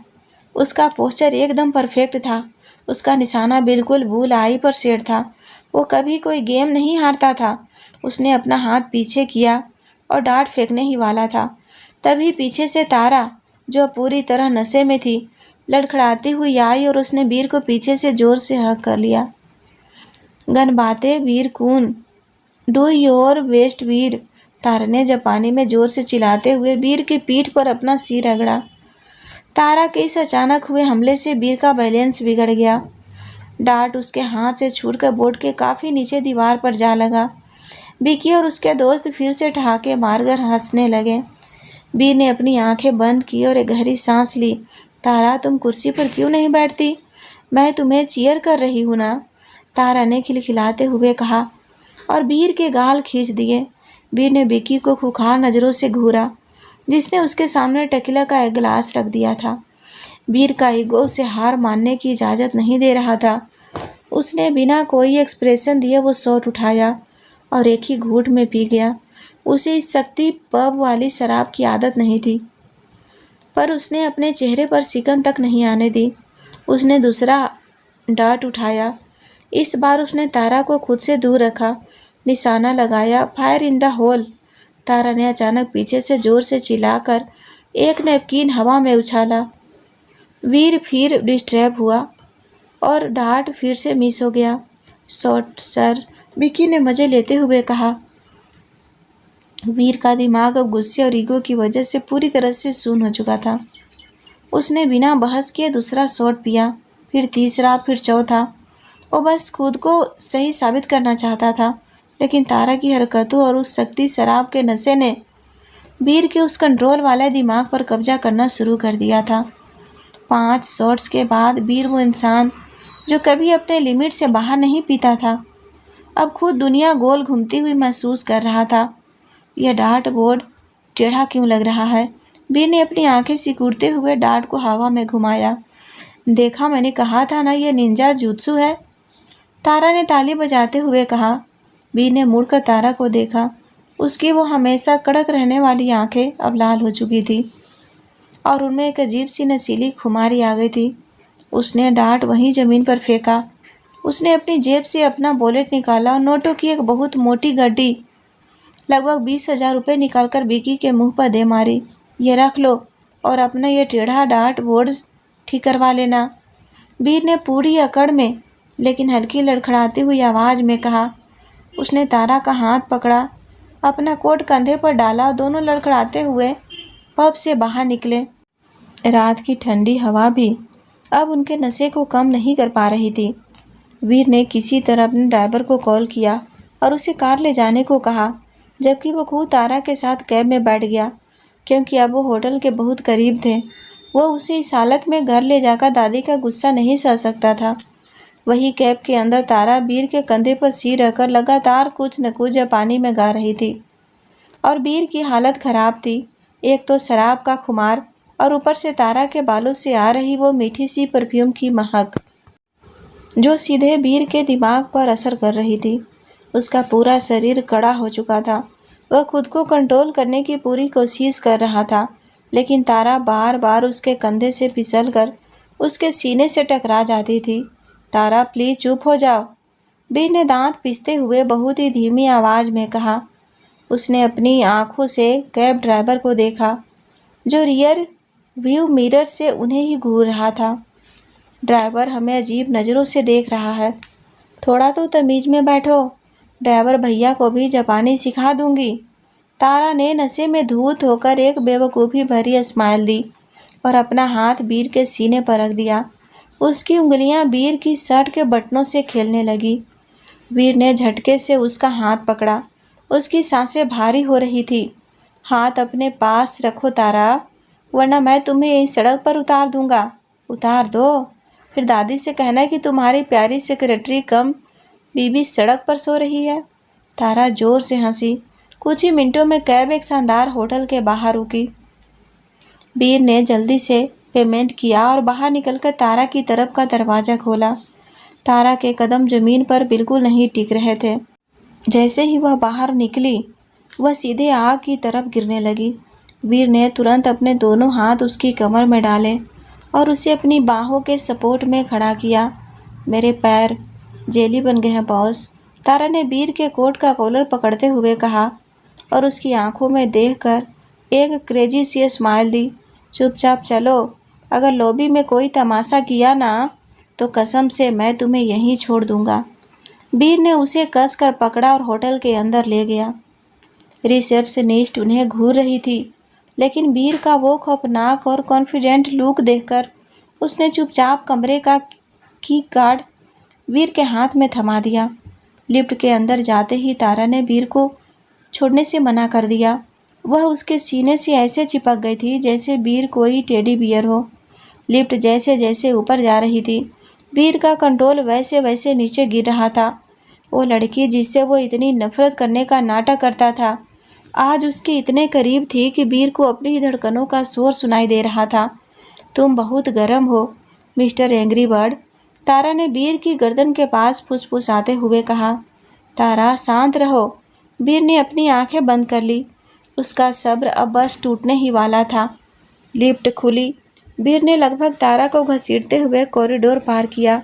उसका पोस्चर एकदम परफेक्ट था। उसका निशाना बिल्कुल बुल आई पर सेट था। वो कभी कोई गेम नहीं हारता था। उसने अपना हाथ पीछे किया और डार्ट फेंकने ही वाला था। तभी पीछे से तारा, जो पूरी तरह नशे में थी, लड़खड़ाती हुई आई और उसने वीर को पीछे से ज़ोर से हक कर लिया। गन बातें वीर कून, डू योर बेस्ट वीर, तारा ने जापानी में ज़ोर से चिल्लाते हुए वीर की पीठ पर अपना सिर रगड़ा। तारा के इस अचानक हुए हमले से वीर का बैलेंस बिगड़ गया। डार्ट उसके हाथ से छूटकर बोर्ड के काफ़ी नीचे दीवार पर जा लगा। विकी और उसके दोस्त फिर से ठहाके मारकर हंसने लगे। वीर ने अपनी आंखें बंद की और एक गहरी सांस ली। तारा, तुम कुर्सी पर क्यों नहीं बैठती? मैं तुम्हें चीयर कर रही हूँ ना, तारा ने खिलखिलाते हुए कहा और वीर के गाल खींच दिए। वीर ने विकी को खुखार नज़रों से घूरा, जिसने उसके सामने टकीला का एक गिलास रख दिया था। वीर का ईगो उसे हार मानने की इजाज़त नहीं दे रहा था। उसने बिना कोई एक्सप्रेशन दिए वो शॉट उठाया और एक ही घूंट में पी गया। उसे इस सख्ती पब वाली शराब की आदत नहीं थी, पर उसने अपने चेहरे पर सिकन तक नहीं आने दी। उसने दूसरा डार्ट उठाया। इस बार उसने तारा को खुद से दूर रखा, निशाना लगाया। Fire in the hole! Tara ने अचानक पीछे से जोर से चिल्लाकर एक नैपकिन हवा में उछाला। वीर फिर डिस्टर्ब हुआ और डार्ट फिर से मिस हो गया। शॉट सर, विकी ने मजे लेते हुए कहा। वीर का दिमाग अब गुस्से और ईगो की वजह से पूरी तरह से शून्य हो चुका था। उसने बिना बहस किए दूसरा शॉट पिया, फिर तीसरा, फिर चौथा। वो बस खुद को सही साबित करना चाहता था, लेकिन तारा की हरकतों और उस शक्ति शराब के नशे ने वीर के उस कंट्रोल वाले दिमाग पर कब्जा करना शुरू कर दिया था। 5 शॉट्स के बाद वीर, वो इंसान जो कभी अपने लिमिट से बाहर नहीं पीता था, अब खुद दुनिया गोल घूमती हुई महसूस कर रहा था। यह डार्ट बोर्ड टेढ़ा क्यों लग रहा है? वीर ने अपनी आंखें सिकुड़ते हुए डार्ट को हवा में घुमाया। देखा, मैंने कहा था ना, यह निंजा जुत्सु है, तारा ने ताली बजाते हुए कहा। वीर ने मुड़कर तारा को देखा। उसकी वो हमेशा कड़क रहने वाली आंखें अब लाल हो चुकी थी और उनमें एक अजीब सी नशीली खुमारी आ गई थी। उसने डार्ट वहीं जमीन पर फेंका। उसने अपनी जेब से अपना वॉलेट निकाला और नोटों की एक बहुत मोटी गड्डी, लगभग 20,000 रुपये निकालकर विकी के मुंह पर दे मारी। ये रख लो और अपना ये टेढ़ा डार्ट बोर्ड ठीक करवा लेना, वीर ने पूरी अकड़ में लेकिन हल्की लड़खड़ाती हुई आवाज़ में कहा। उसने तारा का हाथ पकड़ा, अपना कोट कंधे पर डाला। दोनों लड़खड़ाते हुए पब से बाहर निकले। रात की ठंडी हवा भी अब उनके नशे को कम नहीं कर पा रही थी। वीर ने किसी तरह अपने ड्राइवर को कॉल किया और उसे कार ले जाने को कहा, जबकि वो खुद तारा के साथ कैब में बैठ गया, क्योंकि अब वो होटल के बहुत करीब थे। वो उसे इस हालत में घर ले जाकर दादी का गुस्सा नहीं सह सकता था। वही कैब के अंदर तारा वीर के कंधे पर सिर रखकर लगातार कुछ न कुछ जापानी में गा रही थी और वीर की हालत खराब थी। एक तो शराब का खुमार और ऊपर से तारा के बालों से आ रही वो मीठी सी परफ्यूम की महक, जो सीधे वीर के दिमाग पर असर कर रही थी। उसका पूरा शरीर कड़ा हो चुका था। वह खुद को कंट्रोल करने की पूरी कोशिश कर रहा था, लेकिन तारा बार बार उसके कंधे से फिसलकर उसके सीने से टकरा जाती थी। तारा, प्लीज़ चुप हो जाओ, वीर ने दांत पीसते हुए बहुत ही धीमी आवाज़ में कहा। उसने अपनी आंखों से कैब ड्राइवर को देखा, जो रियर व्यू मिरर से उन्हें ही घूर रहा था। ड्राइवर हमें अजीब नज़रों से देख रहा है, थोड़ा तो तमीज़ में बैठो। ड्राइवर भैया को भी जापानी सिखा दूंगी। तारा ने नशे में धूत होकर एक बेवकूफ़ी भरी स्माइल दी और अपना हाथ वीर के सीने पर रख दिया। उसकी उंगलियां वीर की शर्ट के बटनों से खेलने लगी। वीर ने झटके से उसका हाथ पकड़ा। उसकी सांसें भारी हो रही थी। हाथ अपने पास रखो तारा, वरना मैं तुम्हें इस सड़क पर उतार दूंगा। उतार दो, फिर दादी से कहना कि तुम्हारी प्यारी सेक्रेटरी कम बीबी सड़क पर सो रही है। तारा जोर से हंसी। कुछ ही मिनटों में कैब एक शानदार होटल के बाहर रुकी। वीर ने जल्दी से पेमेंट किया और बाहर निकलकर तारा की तरफ का दरवाज़ा खोला। तारा के कदम जमीन पर बिल्कुल नहीं टिक रहे थे। जैसे ही वह बाहर निकली, वह सीधे आग की तरफ गिरने लगी। वीर ने तुरंत अपने दोनों हाथ उसकी कमर में डाले और उसे अपनी बाहों के सपोर्ट में खड़ा किया। मेरे पैर जेली बन गए हैं बॉस, तारा ने वीर के कोट का कॉलर पकड़ते हुए कहा और उसकी आंखों में देखकर एक क्रेजी सी स्माइल दी। चुपचाप चलो, अगर लॉबी में कोई तमाशा किया ना तो कसम से मैं तुम्हें यहीं छोड़ दूंगा। वीर ने उसे कसकर पकड़ा और होटल के अंदर ले गया। रिसेप्शनिस्ट उन्हें घूर रही थी, लेकिन वीर का वो खौफनाक और कॉन्फिडेंट लुक देखकर उसने चुपचाप कमरे का की कार्ड वीर के हाथ में थमा दिया। लिफ्ट के अंदर जाते ही तारा ने वीर को छोड़ने से मना कर दिया। वह उसके सीने से ऐसे चिपक गई थी जैसे वीर कोई टेडी बियर हो। लिफ्ट जैसे जैसे ऊपर जा रही थी, वीर का कंट्रोल वैसे वैसे नीचे गिर रहा था। वो लड़की जिससे वो इतनी नफरत करने का नाटक करता था, आज उसके इतने करीब थी कि वीर को अपनी ही धड़कनों का शोर सुनाई दे रहा था। तुम बहुत गर्म हो मिस्टर एंग्री बर्ड, तारा ने वीर की गर्दन के पास फुसफुसाते हुए कहा। तारा शांत रहो। वीर ने अपनी आंखें बंद कर ली। उसका सब्र अब बस टूटने ही वाला था। लिफ्ट खुली। वीर ने लगभग तारा को घसीटते हुए कॉरिडोर पार किया।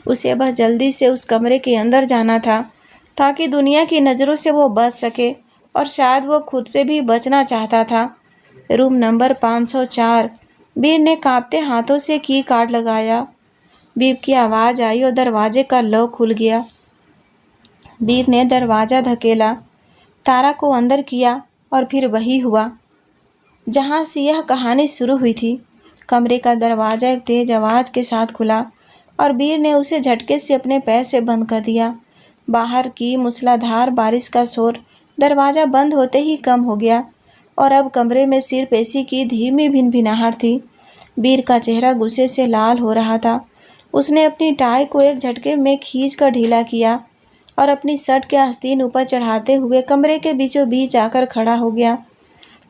उसे बस जल्दी से उस कमरे के अंदर जाना था ताकि दुनिया की नज़रों से वो बच सके, और शायद वो खुद से भी बचना चाहता था। Room number 504। वीर ने कांपते हाथों से की कार्ड लगाया। बीप की आवाज़ आई और दरवाजे का लॉक खुल गया। वीर ने दरवाज़ा धकेला, तारा को अंदर किया और फिर वही हुआ जहाँ से यह कहानी शुरू हुई थी। कमरे का दरवाज़ा एक तेज आवाज़ के साथ खुला और वीर ने उसे झटके से अपने पैर से बंद कर दिया। बाहर की मूसलाधार बारिश का शोर दरवाज़ा बंद होते ही कम हो गया और अब कमरे में सिर्फ एसी की धीमी भिनभिनाहट थी। वीर का चेहरा गुस्से से लाल हो रहा था। उसने अपनी टाई को एक झटके में खींच कर ढीला किया और अपनी शर्ट के आस्तीन ऊपर चढ़ाते हुए कमरे के बीचों बीच आकर खड़ा हो गया।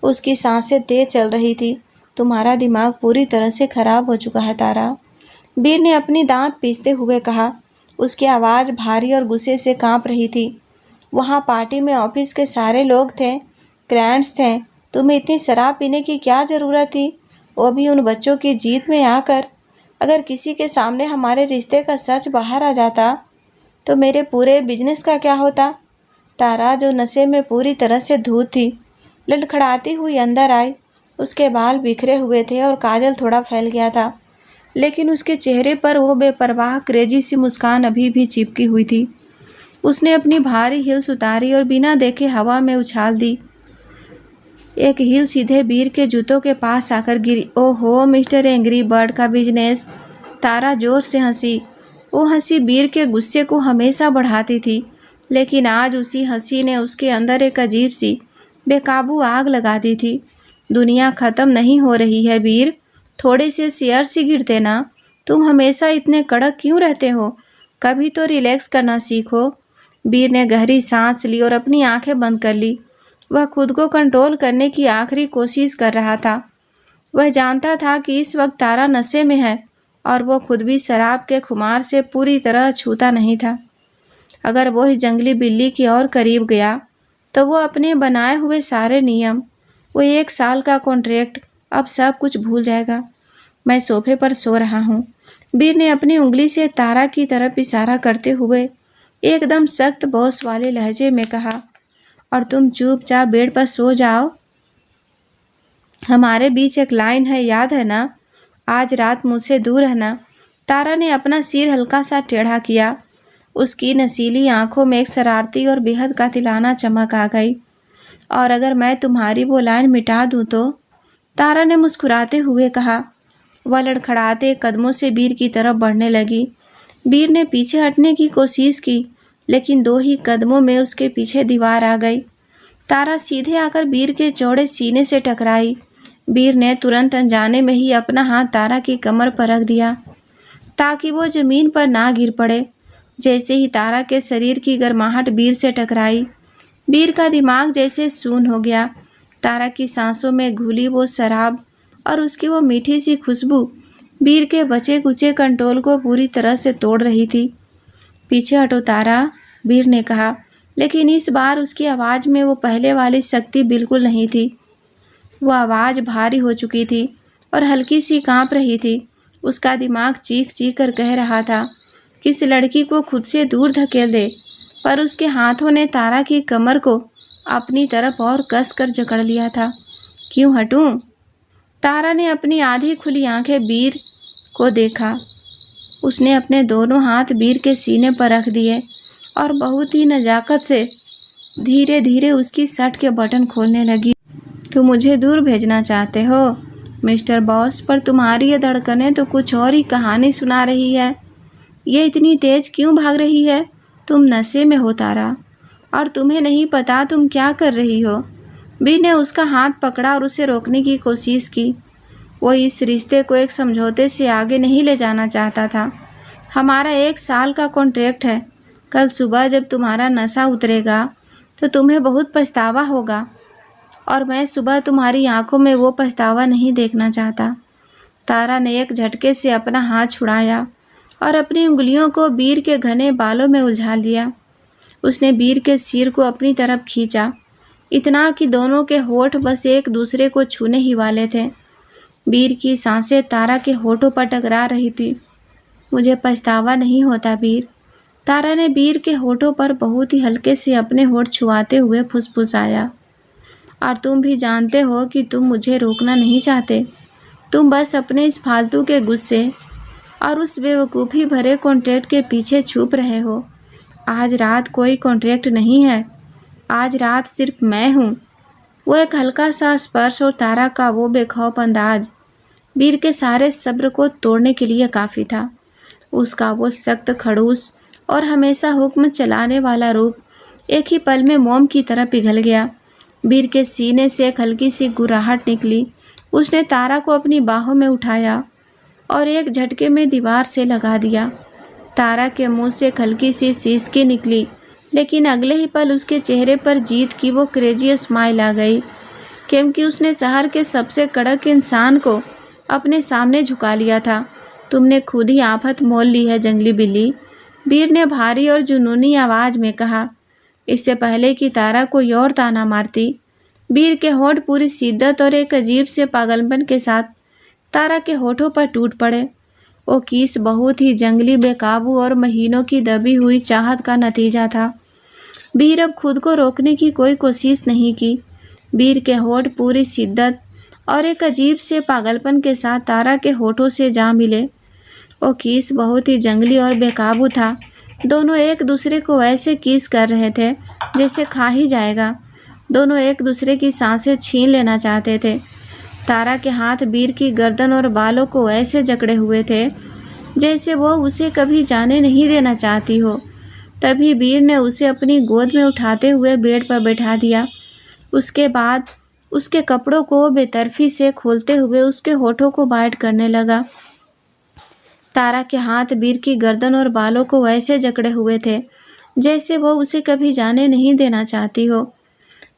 उसकी सांसें तेज चल रही थी। तुम्हारा दिमाग पूरी तरह से खराब हो चुका है तारा, वीर ने अपनी दांत पीसते हुए कहा। उसकी आवाज़ भारी और गुस्से से कांप रही थी। वहाँ पार्टी में ऑफिस के सारे लोग थे, क्लाइंट्स थे। तुम्हें इतनी शराब पीने की क्या ज़रूरत थी, वो भी उन बच्चों की जीत में आकर। अगर किसी के सामने हमारे रिश्ते का सच बाहर आ जाता तो मेरे पूरे बिजनेस का क्या होता। तारा, जो नशे में पूरी तरह से धूत थी, लड़खड़ाती हुई अंदर आई। उसके बाल बिखरे हुए थे और काजल थोड़ा फैल गया था, लेकिन उसके चेहरे पर वो बेपरवाह क्रेजी सी मुस्कान अभी भी चिपकी हुई थी। उसने अपनी भारी हील्स उतारी और बिना देखे हवा में उछाल दी। एक हील सीधे वीर के जूतों के पास आकर गिरी। ओहो मिस्टर एंग्री बर्ड का बिजनेस, तारा जोर से हंसी। वो हंसी वीर के गुस्से को हमेशा बढ़ाती थी, लेकिन आज उसी हंसी ने उसके अंदर एक अजीब सी बेकाबू आग लगा दी थी। दुनिया ख़त्म नहीं हो रही है वीर, थोड़े से शेयर से गिरते ना। तुम हमेशा इतने कड़क क्यों रहते हो, कभी तो रिलैक्स करना सीखो। वीर ने गहरी सांस ली और अपनी आंखें बंद कर ली। वह खुद को कंट्रोल करने की आखिरी कोशिश कर रहा था। वह जानता था कि इस वक्त तारा नशे में है और वो खुद भी शराब के खुमार से पूरी तरह छूता नहीं था। अगर वो इस जंगली बिल्ली की और करीब गया तो वो अपने बनाए हुए सारे नियम, वो 1 साल का कॉन्ट्रैक्ट, अब सब कुछ भूल जाएगा। मैं सोफे पर सो रहा हूँ, वीर ने अपनी उंगली से तारा की तरफ इशारा करते हुए एकदम सख्त बॉस वाले लहजे में कहा, और तुम चुपचाप बेड पर सो जाओ। हमारे बीच एक लाइन है, याद है ना? आज रात मुझसे दूर रहना। तारा ने अपना सिर हल्का सा टेढ़ा किया। उसकी नशीली आंखों में एक शरारती और बेहद कातिलाना चमक आ गई। और अगर मैं तुम्हारी वो लाइन मिटा दूँ तो? तारा ने मुस्कुराते हुए कहा। वह लड़खड़ाते कदमों से वीर की तरफ बढ़ने लगी। वीर ने पीछे हटने की कोशिश की, लेकिन 2 ही कदमों में उसके पीछे दीवार आ गई। तारा सीधे आकर वीर के चौड़े सीने से टकराई। वीर ने तुरंत अनजाने में ही अपना हाथ तारा की कमर पर रख दिया ताकि वो ज़मीन पर ना गिर पड़े। जैसे ही तारा के शरीर की गर्माहट वीर से टकराई, वीर का दिमाग जैसे शून्य हो गया। तारा की सांसों में घुली वो शराब और उसकी वो मीठी सी खुशबू वीर के बचे कुचे कंट्रोल को पूरी तरह से तोड़ रही थी। पीछे हटो तारा, वीर ने कहा, लेकिन इस बार उसकी आवाज़ में वो पहले वाली शक्ति बिल्कुल नहीं थी। वो आवाज़ भारी हो चुकी थी और हल्की सी कांप रही थी। उसका दिमाग चीख चीख कर कह रहा था कि इस लड़की को खुद से दूर धकेल दे, पर उसके हाथों ने तारा की कमर को अपनी तरफ और कस कर जकड़ लिया था। क्यों हटूं? तारा ने अपनी आधी खुली आंखें वीर को देखा। उसने अपने दोनों हाथ वीर के सीने पर रख दिए और बहुत ही नज़ाकत से धीरे धीरे उसकी शर्ट के बटन खोलने लगी। तुम मुझे दूर भेजना चाहते हो मिस्टर बॉस, पर तुम्हारी ये धड़कनें तो कुछ और ही कहानी सुना रही है। ये इतनी तेज क्यों भाग रही है? तुम नशे में हो तारा, और तुम्हें नहीं पता तुम क्या कर रही हो। बीर ने उसका हाथ पकड़ा और उसे रोकने की कोशिश की। वो इस रिश्ते को एक समझौते से आगे नहीं ले जाना चाहता था। हमारा 1 साल का कॉन्ट्रैक्ट है। कल सुबह जब तुम्हारा नशा उतरेगा तो तुम्हें बहुत पछतावा होगा, और मैं सुबह तुम्हारी आंखों में वो पछतावा नहीं देखना चाहता। तारा ने एक झटके से अपना हाथ छुड़ाया और अपनी उंगलियों को बीर के घने बालों में उलझा लिया। उसने बीर के सिर को अपनी तरफ खींचा, इतना कि दोनों के होठ बस एक दूसरे को छूने ही वाले थे। बीर की सांसें तारा के होठों पर टकरा रही थी। मुझे पछतावा नहीं होता बीर। तारा ने बीर के होठों पर बहुत ही हल्के से अपने होठ छुआते हुए फुसफुसाया। और तुम भी जानते हो कि तुम मुझे रोकना नहीं चाहते। तुम बस अपने इस फालतू के गुस्से और उस बेवकूफ़ी भरे कॉन्ट्रैक्ट के पीछे छुप रहे हो। आज रात कोई कॉन्ट्रैक्ट नहीं है, आज रात सिर्फ मैं हूँ। वो एक हल्का सा स्पर्श और तारा का वो बेखौफ अंदाज बीर के सारे सब्र को तोड़ने के लिए काफ़ी था। उसका वो सख्त खड़ूस और हमेशा हुक्म चलाने वाला रूप एक ही पल में मोम की तरह पिघल गया। बीर के सीने से एक हल्की सी गुर्राहट निकली। उसने तारा को अपनी बाहों में उठाया और एक झटके में दीवार से लगा दिया। तारा के मुंह से एक हल्की सी सिसकी निकली, लेकिन अगले ही पल उसके चेहरे पर जीत की वो क्रेजी स्माइल आ गई, क्योंकि उसने शहर के सबसे कड़क इंसान को अपने सामने झुका लिया था। तुमने खुद ही आफत मोल ली है जंगली बिल्ली, बीर ने भारी और जुनूनी आवाज़ में कहा। इससे पहले कि तारा कोई और ताना मारती, बीर के होंठ पूरी शिद्दत और एक अजीब से पागलपन के साथ तारा के होठों पर टूट पड़े। वो किस बहुत ही जंगली, बेकाबू और महीनों की दबी हुई चाहत का नतीजा था। बीर अब खुद को रोकने की कोई कोशिश नहीं की। बीर के होठ पूरी शिद्दत और एक अजीब से पागलपन के साथ तारा के होठों से जा मिले। वो किस बहुत ही जंगली और बेकाबू था। दोनों एक दूसरे को ऐसे किस कर रहे थे जैसे खा ही जाएगा। दोनों एक दूसरे की सांसें छीन लेना चाहते थे। तारा के हाथ बीर की गर्दन और बालों को ऐसे जकड़े हुए थे जैसे वो उसे कभी जाने नहीं देना चाहती हो। तभी बीर ने उसे अपनी गोद में उठाते हुए बेड पर बैठा दिया। उसके बाद उसके कपड़ों को बेतरफी से खोलते हुए उसके होठों को बाइट करने लगा। तारा के हाथ बीर की गर्दन और बालों को ऐसे जकड़े हुए थे जैसे वो उसे कभी जाने नहीं देना चाहती हो।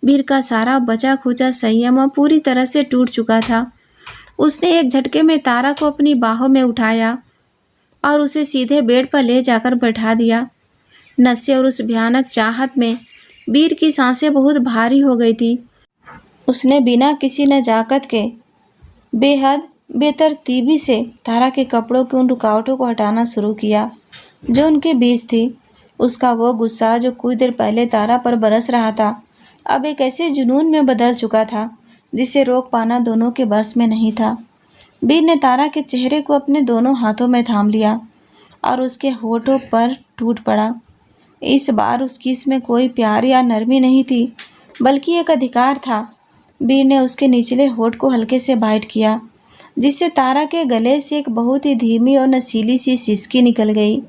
बीर का सारा बचा खुचा संयम पूरी तरह से टूट चुका था। उसने एक झटके में तारा को अपनी बाहों में उठाया और उसे सीधे बेड पर ले जाकर बैठा दिया। नशे और उस भयानक चाहत में बीर की सांसें बहुत भारी हो गई थी। उसने बिना किसी नजाकत के बेहद बेतरतीबी से तारा के कपड़ों के उन रुकावटों को हटाना शुरू किया जो उनके बीच थी। उसका वो गुस्सा जो कुछ देर पहले तारा पर बरस रहा था, अब एक ऐसे जुनून में बदल चुका था जिसे रोक पाना दोनों के बस में नहीं था। बीर ने तारा के चेहरे को अपने दोनों हाथों में थाम लिया और उसके होठों पर टूट पड़ा। इस बार उस किस में कोई प्यार या नरमी नहीं थी, बल्कि एक अधिकार था। बीर ने उसके निचले होठ को हल्के से बाइट किया, जिससे तारा के गले से एक बहुत ही धीमी और नशीली सी सिसकी निकल गई।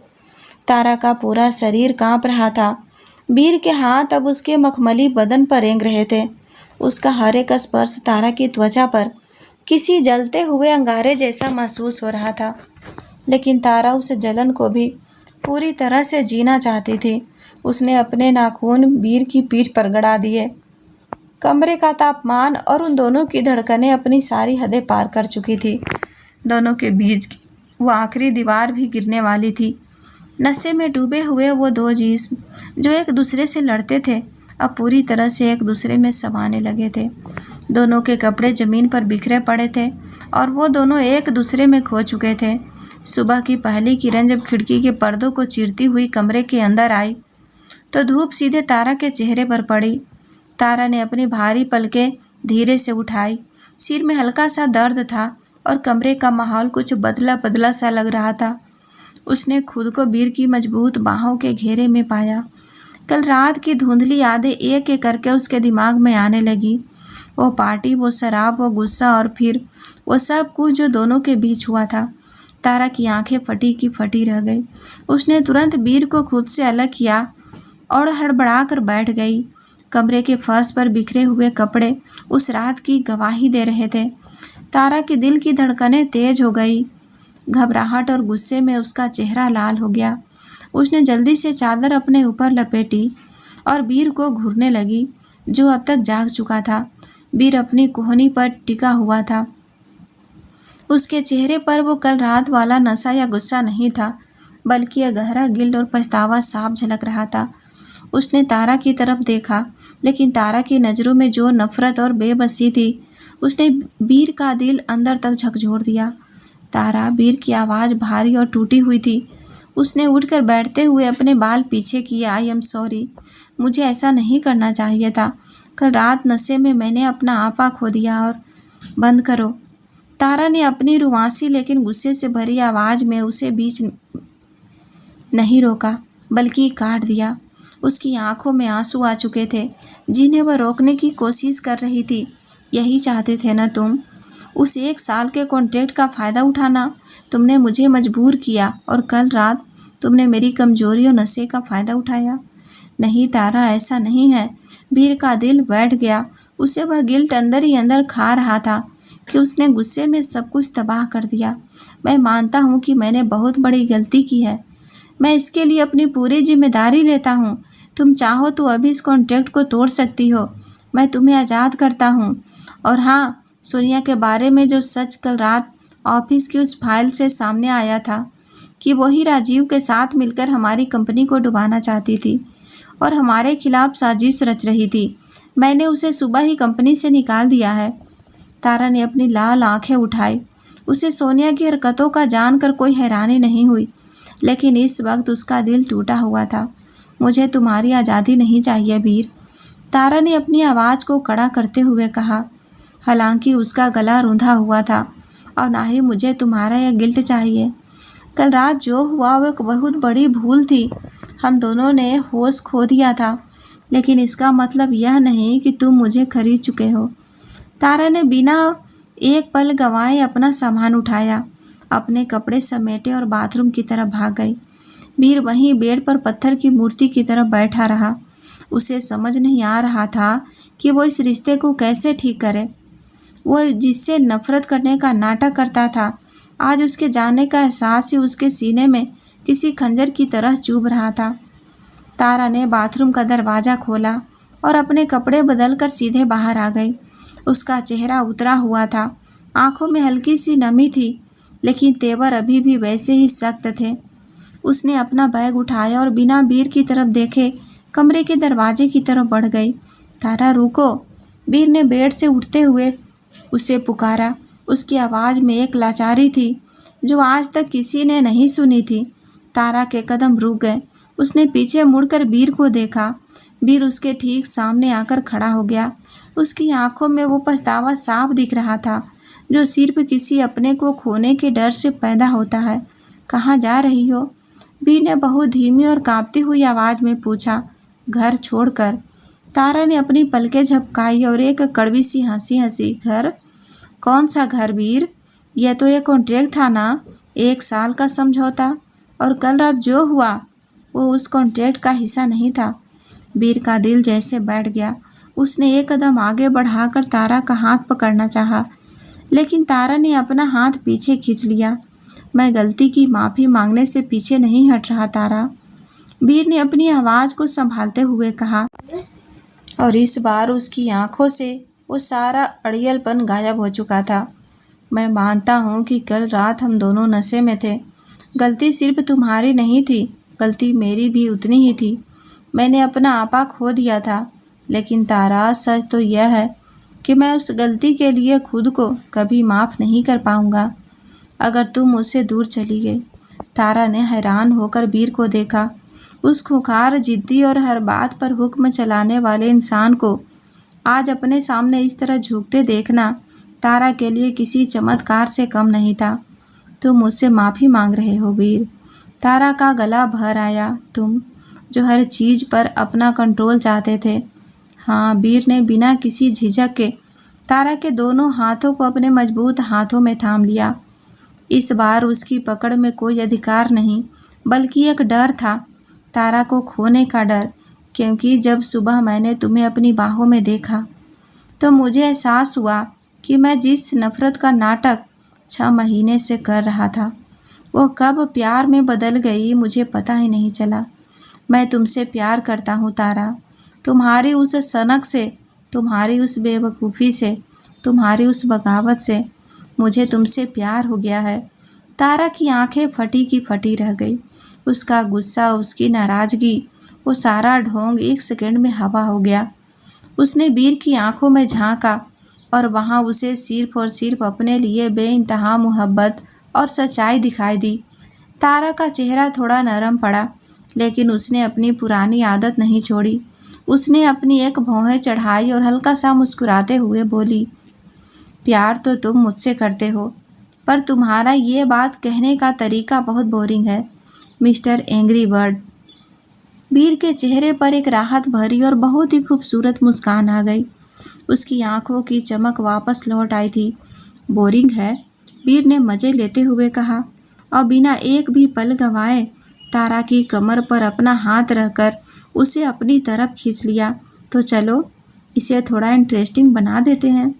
तारा का पूरा शरीर कांप रहा था। बीर के हाथ अब उसके मखमली बदन पर रेंग रहे थे। उसका हर एक स्पर्श तारा की त्वचा पर किसी जलते हुए अंगारे जैसा महसूस हो रहा था, लेकिन तारा उस जलन को भी पूरी तरह से जीना चाहती थी। उसने अपने नाखून बीर की पीठ पर गड़ा दिए। कमरे का तापमान और उन दोनों की धड़कनें अपनी सारी हदें पार कर चुकी थी। दोनों के बीच की वो आखिरी दीवार भी गिरने वाली थी। नशे में डूबे हुए वो दो जिस्म जो एक दूसरे से लड़ते थे, अब पूरी तरह से एक दूसरे में समाने लगे थे। दोनों के कपड़े ज़मीन पर बिखरे पड़े थे और वो दोनों एक दूसरे में खो चुके थे। सुबह की पहली किरण जब खिड़की के पर्दों को चीरती हुई कमरे के अंदर आई तो धूप सीधे तारा के चेहरे पर पड़ी। तारा ने अपनी भारी पलकें धीरे से उठाई। सिर में हल्का सा दर्द था और कमरे का माहौल कुछ बदला बदला सा लग रहा था। उसने खुद को बीर की मजबूत बाहों के घेरे में पाया। कल रात की धुंधली यादें एक एक करके उसके दिमाग में आने लगी। वो पार्टी, वो शराब, वो गुस्सा और फिर वो सब कुछ जो दोनों के बीच हुआ था। तारा की आंखें फटी की फटी रह गई। उसने तुरंत वीर को खुद से अलग किया और हड़बड़ा कर बैठ गई। कमरे के फर्श पर बिखरे हुए कपड़े उस रात की गवाही दे रहे थे। तारा के दिल की धड़कनें तेज हो गई। घबराहट और गुस्से में उसका चेहरा लाल हो गया। उसने जल्दी से चादर अपने ऊपर लपेटी और वीर को घूरने लगी, जो अब तक जाग चुका था। वीर अपनी कोहनी पर टिका हुआ था। उसके चेहरे पर वो कल रात वाला नशा या गुस्सा नहीं था, बल्कि यह गहरा गिल्ट और पछतावा साफ झलक रहा था। उसने तारा की तरफ देखा, लेकिन तारा की नज़रों में जो नफरत और बेबसी थी, उसने वीर का दिल अंदर तक झकझोर दिया। तारा, वीर की आवाज़ भारी और टूटी हुई थी। उसने उठकर बैठते हुए अपने बाल पीछे किए। आई एम सॉरी, मुझे ऐसा नहीं करना चाहिए था। कल रात नशे में मैंने अपना आपा खो दिया। और बंद करो। तारा ने अपनी रुआसी लेकिन गुस्से से भरी आवाज़ में उसे बीच नहीं रोका, बल्कि काट दिया। उसकी आंखों में आंसू आ चुके थे, जिन्हें वह रोकने की कोशिश कर रही थी। यही चाहते थे ना तुम? उस 1 साल के कॉन्ट्रैक्ट का फ़ायदा उठाना? तुमने मुझे मजबूर किया और कल रात तुमने मेरी कमजोरी और नशे का फ़ायदा उठाया। नहीं तारा, ऐसा नहीं है। वीर का दिल बैठ गया। उसे वह गिल्ट अंदर ही अंदर खा रहा था कि उसने गुस्से में सब कुछ तबाह कर दिया। मैं मानता हूँ कि मैंने बहुत बड़ी गलती की है। मैं इसके लिए अपनी पूरी जिम्मेदारी लेता हूँ। तुम चाहो तो अभी इस कॉन्ट्रैक्ट को तोड़ सकती हो। मैं तुम्हें आज़ाद करता हूँ। और हाँ, सोनिया के बारे में जो सच कल रात ऑफिस की उस फाइल से सामने आया था कि वही राजीव के साथ मिलकर हमारी कंपनी को डुबाना चाहती थी और हमारे खिलाफ साजिश रच रही थी, मैंने उसे सुबह ही कंपनी से निकाल दिया है। तारा ने अपनी लाल आंखें उठाई। उसे सोनिया की हरकतों का जानकर कोई हैरानी नहीं हुई, लेकिन इस वक्त उसका दिल टूटा हुआ था। मुझे तुम्हारी आज़ादी नहीं चाहिए वीर, तारा ने अपनी आवाज़ को कड़ा करते हुए कहा। हालांकि उसका गला रूंधा हुआ था। और ना ही मुझे तुम्हारा यह गिल्ट चाहिए। कल रात जो हुआ वो एक बहुत बड़ी भूल थी। हम दोनों ने होश खो दिया था, लेकिन इसका मतलब यह नहीं कि तुम मुझे खरीद चुके हो। तारा ने बिना एक पल गंवाए अपना सामान उठाया, अपने कपड़े समेटे और बाथरूम की तरफ भाग गई। वीर वहीं बेड पर पत्थर की मूर्ति की तरफ बैठा रहा। उसे समझ नहीं आ रहा था कि वो इस रिश्ते को कैसे ठीक करे। वो जिससे नफरत करने का नाटक करता था, आज उसके जाने का एहसास ही उसके सीने में किसी खंजर की तरह चुभ रहा था। तारा ने बाथरूम का दरवाज़ा खोला और अपने कपड़े बदलकर सीधे बाहर आ गई। उसका चेहरा उतरा हुआ था, आंखों में हल्की सी नमी थी, लेकिन तेवर अभी भी वैसे ही सख्त थे। उसने अपना बैग उठाया और बिना वीर की तरफ देखे कमरे के दरवाजे की तरफ बढ़ गई। तारा रुको, वीर ने बेड से उठते हुए उसे पुकारा। उसकी आवाज़ में एक लाचारी थी जो आज तक किसी ने नहीं सुनी थी। तारा के कदम रुक गए। उसने पीछे मुड़कर वीर को देखा। वीर उसके ठीक सामने आकर खड़ा हो गया। उसकी आंखों में वो पछतावा साफ दिख रहा था, जो सिर्फ किसी अपने को खोने के डर से पैदा होता है। कहाँ जा रही हो? वीर ने बहुत धीमी और कांपती हुई आवाज़ में पूछा। घर छोड़कर। तारा ने अपनी पलकें झपकाई और एक कड़वी सी हंसी हंसी। घर? कौन सा घर वीर? यह तो एक कॉन्ट्रैक्ट था ना, 1 साल का समझौता। और कल रात जो हुआ वो उस कॉन्ट्रैक्ट का हिस्सा नहीं था। वीर का दिल जैसे बैठ गया। उसने एक कदम आगे बढ़ाकर तारा का हाथ पकड़ना चाहा, लेकिन तारा ने अपना हाथ पीछे खींच लिया। मैं गलती की माफ़ी मांगने से पीछे नहीं हट रहा तारा, वीर ने अपनी आवाज़ को संभालते हुए कहा। और इस बार उसकी आंखों से वो सारा अड़ियलपन गायब हो चुका था। मैं मानता हूँ कि कल रात हम दोनों नशे में थे। गलती सिर्फ तुम्हारी नहीं थी, गलती मेरी भी उतनी ही थी। मैंने अपना आपा खो दिया था। लेकिन तारा, सच तो यह है कि मैं उस गलती के लिए खुद को कभी माफ़ नहीं कर पाऊँगा अगर तुम मुझसे दूर चली गई। तारा ने हैरान होकर वीर को देखा। उस खूंखार, जिद्दी और हर बात पर हुक्म चलाने वाले इंसान को आज अपने सामने इस तरह झुकते देखना तारा के लिए किसी चमत्कार से कम नहीं था। तुम मुझसे माफ़ी मांग रहे हो वीर? तारा का गला भर आया। तुम जो हर चीज़ पर अपना कंट्रोल चाहते थे। हाँ, वीर ने बिना किसी झिझक के तारा के दोनों हाथों को अपने मजबूत हाथों में थाम लिया। इस बार उसकी पकड़ में कोई अधिकार नहीं, बल्कि एक डर था, तारा को खोने का डर। क्योंकि जब सुबह मैंने तुम्हें अपनी बाहों में देखा तो मुझे एहसास हुआ कि मैं जिस नफ़रत का नाटक 6 महीने से कर रहा था वो कब प्यार में बदल गई मुझे पता ही नहीं चला। मैं तुमसे प्यार करता हूँ तारा, तुम्हारी उस सनक से, तुम्हारी उस बेवकूफ़ी से, तुम्हारी उस बगावत से मुझे तुमसे प्यार हो गया है। तारा की आंखें फटी की फटी रह गई। उसका गुस्सा, उसकी नाराज़गी, वो सारा ढोंग एक सेकंड में हवा हो गया। उसने वीर की आंखों में झांका और वहाँ उसे सिर्फ और सिर्फ अपने लिए बेइंतहा मोहब्बत और सच्चाई दिखाई दी। तारा का चेहरा थोड़ा नरम पड़ा, लेकिन उसने अपनी पुरानी आदत नहीं छोड़ी। उसने अपनी एक भौहें चढ़ाई और हल्का सा मुस्कुराते हुए बोली, प्यार तो तुम मुझसे करते हो, पर तुम्हारा ये बात कहने का तरीका बहुत बोरिंग है, मिस्टर एंग्री बर्ड। वीर के चेहरे पर एक राहत भरी और बहुत ही खूबसूरत मुस्कान आ गई। उसकी आंखों की चमक वापस लौट आई थी। बोरिंग है, वीर ने मज़े लेते हुए कहा और बिना एक भी पल गंवाए तारा की कमर पर अपना हाथ रखकर उसे अपनी तरफ खींच लिया। तो चलो इसे थोड़ा इंटरेस्टिंग बना देते हैं।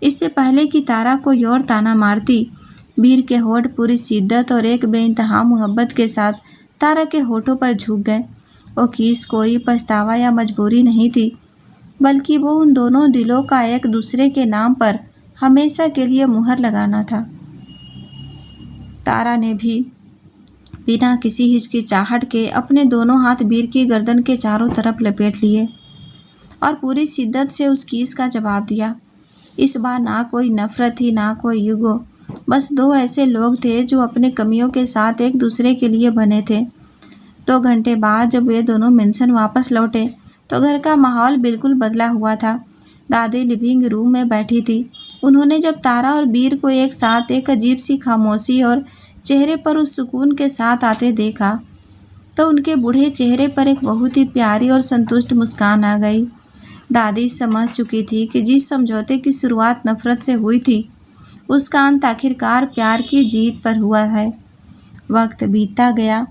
इससे पहले कि तारा कोई और ताना मारती, वीर के होठ पूरी शिद्दत और एक बेइंतहा मोहब्बत के साथ तारा के होठों पर झुक गए। वो किस कोई पछतावा या मजबूरी नहीं थी, बल्कि वो उन दोनों दिलों का एक दूसरे के नाम पर हमेशा के लिए मुहर लगाना था। तारा ने भी बिना किसी हिचकिचाहट के अपने दोनों हाथ वीर की गर्दन के चारों तरफ लपेट लिए और पूरी शिद्दत से उस किस का जवाब दिया। इस बार ना कोई नफरत थी, ना कोई युगो, बस दो ऐसे लोग थे जो अपने कमियों के साथ एक दूसरे के लिए बने थे। 2 घंटे बाद जब वे दोनों मेंशन वापस लौटे तो घर का माहौल बिल्कुल बदला हुआ था। दादी लिविंग रूम में बैठी थी। उन्होंने जब तारा और वीर को एक साथ एक अजीब सी खामोशी और चेहरे पर उस सुकून के साथ आते देखा तो उनके बूढ़े चेहरे पर एक बहुत ही प्यारी और संतुष्ट मुस्कान आ गई। दादी समझ चुकी थी कि जिस समझौते की शुरुआत नफरत से हुई थी उसका अंत आखिरकार प्यार की जीत पर हुआ है। वक्त बीतता गया।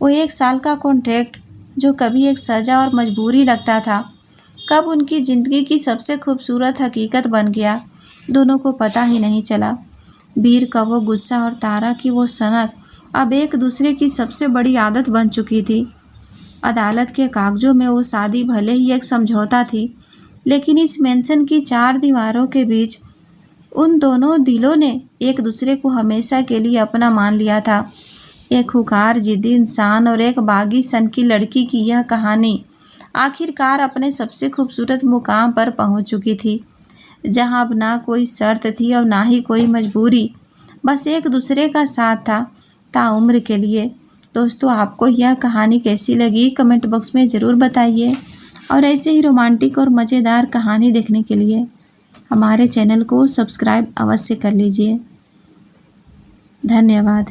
वो 1 साल का कॉन्ट्रैक्ट जो कभी एक सज़ा और मजबूरी लगता था, कब उनकी ज़िंदगी की सबसे खूबसूरत हकीकत बन गया, दोनों को पता ही नहीं चला। वीर का वो गुस्सा और तारा की वो सनक अब एक दूसरे की सबसे बड़ी आदत बन चुकी थी। अदालत के कागजों में वो शादी भले ही एक समझौता थी, लेकिन इस मेंशन की 4 दीवारों के बीच उन दोनों दिलों ने एक दूसरे को हमेशा के लिए अपना मान लिया था। एक खूंखार जिद्दी इंसान और एक बागी सन की लड़की की यह कहानी आखिरकार अपने सबसे खूबसूरत मुकाम पर पहुंच चुकी थी, जहां अब ना कोई शर्त थी और ना ही कोई मजबूरी, बस एक दूसरे का साथ था ताउम्र के लिए। दोस्तों, आपको यह कहानी कैसी लगी कमेंट बॉक्स में ज़रूर बताइए और ऐसे ही रोमांटिक और मज़ेदार कहानी देखने के लिए हमारे चैनल को सब्सक्राइब अवश्य कर लीजिए। धन्यवाद।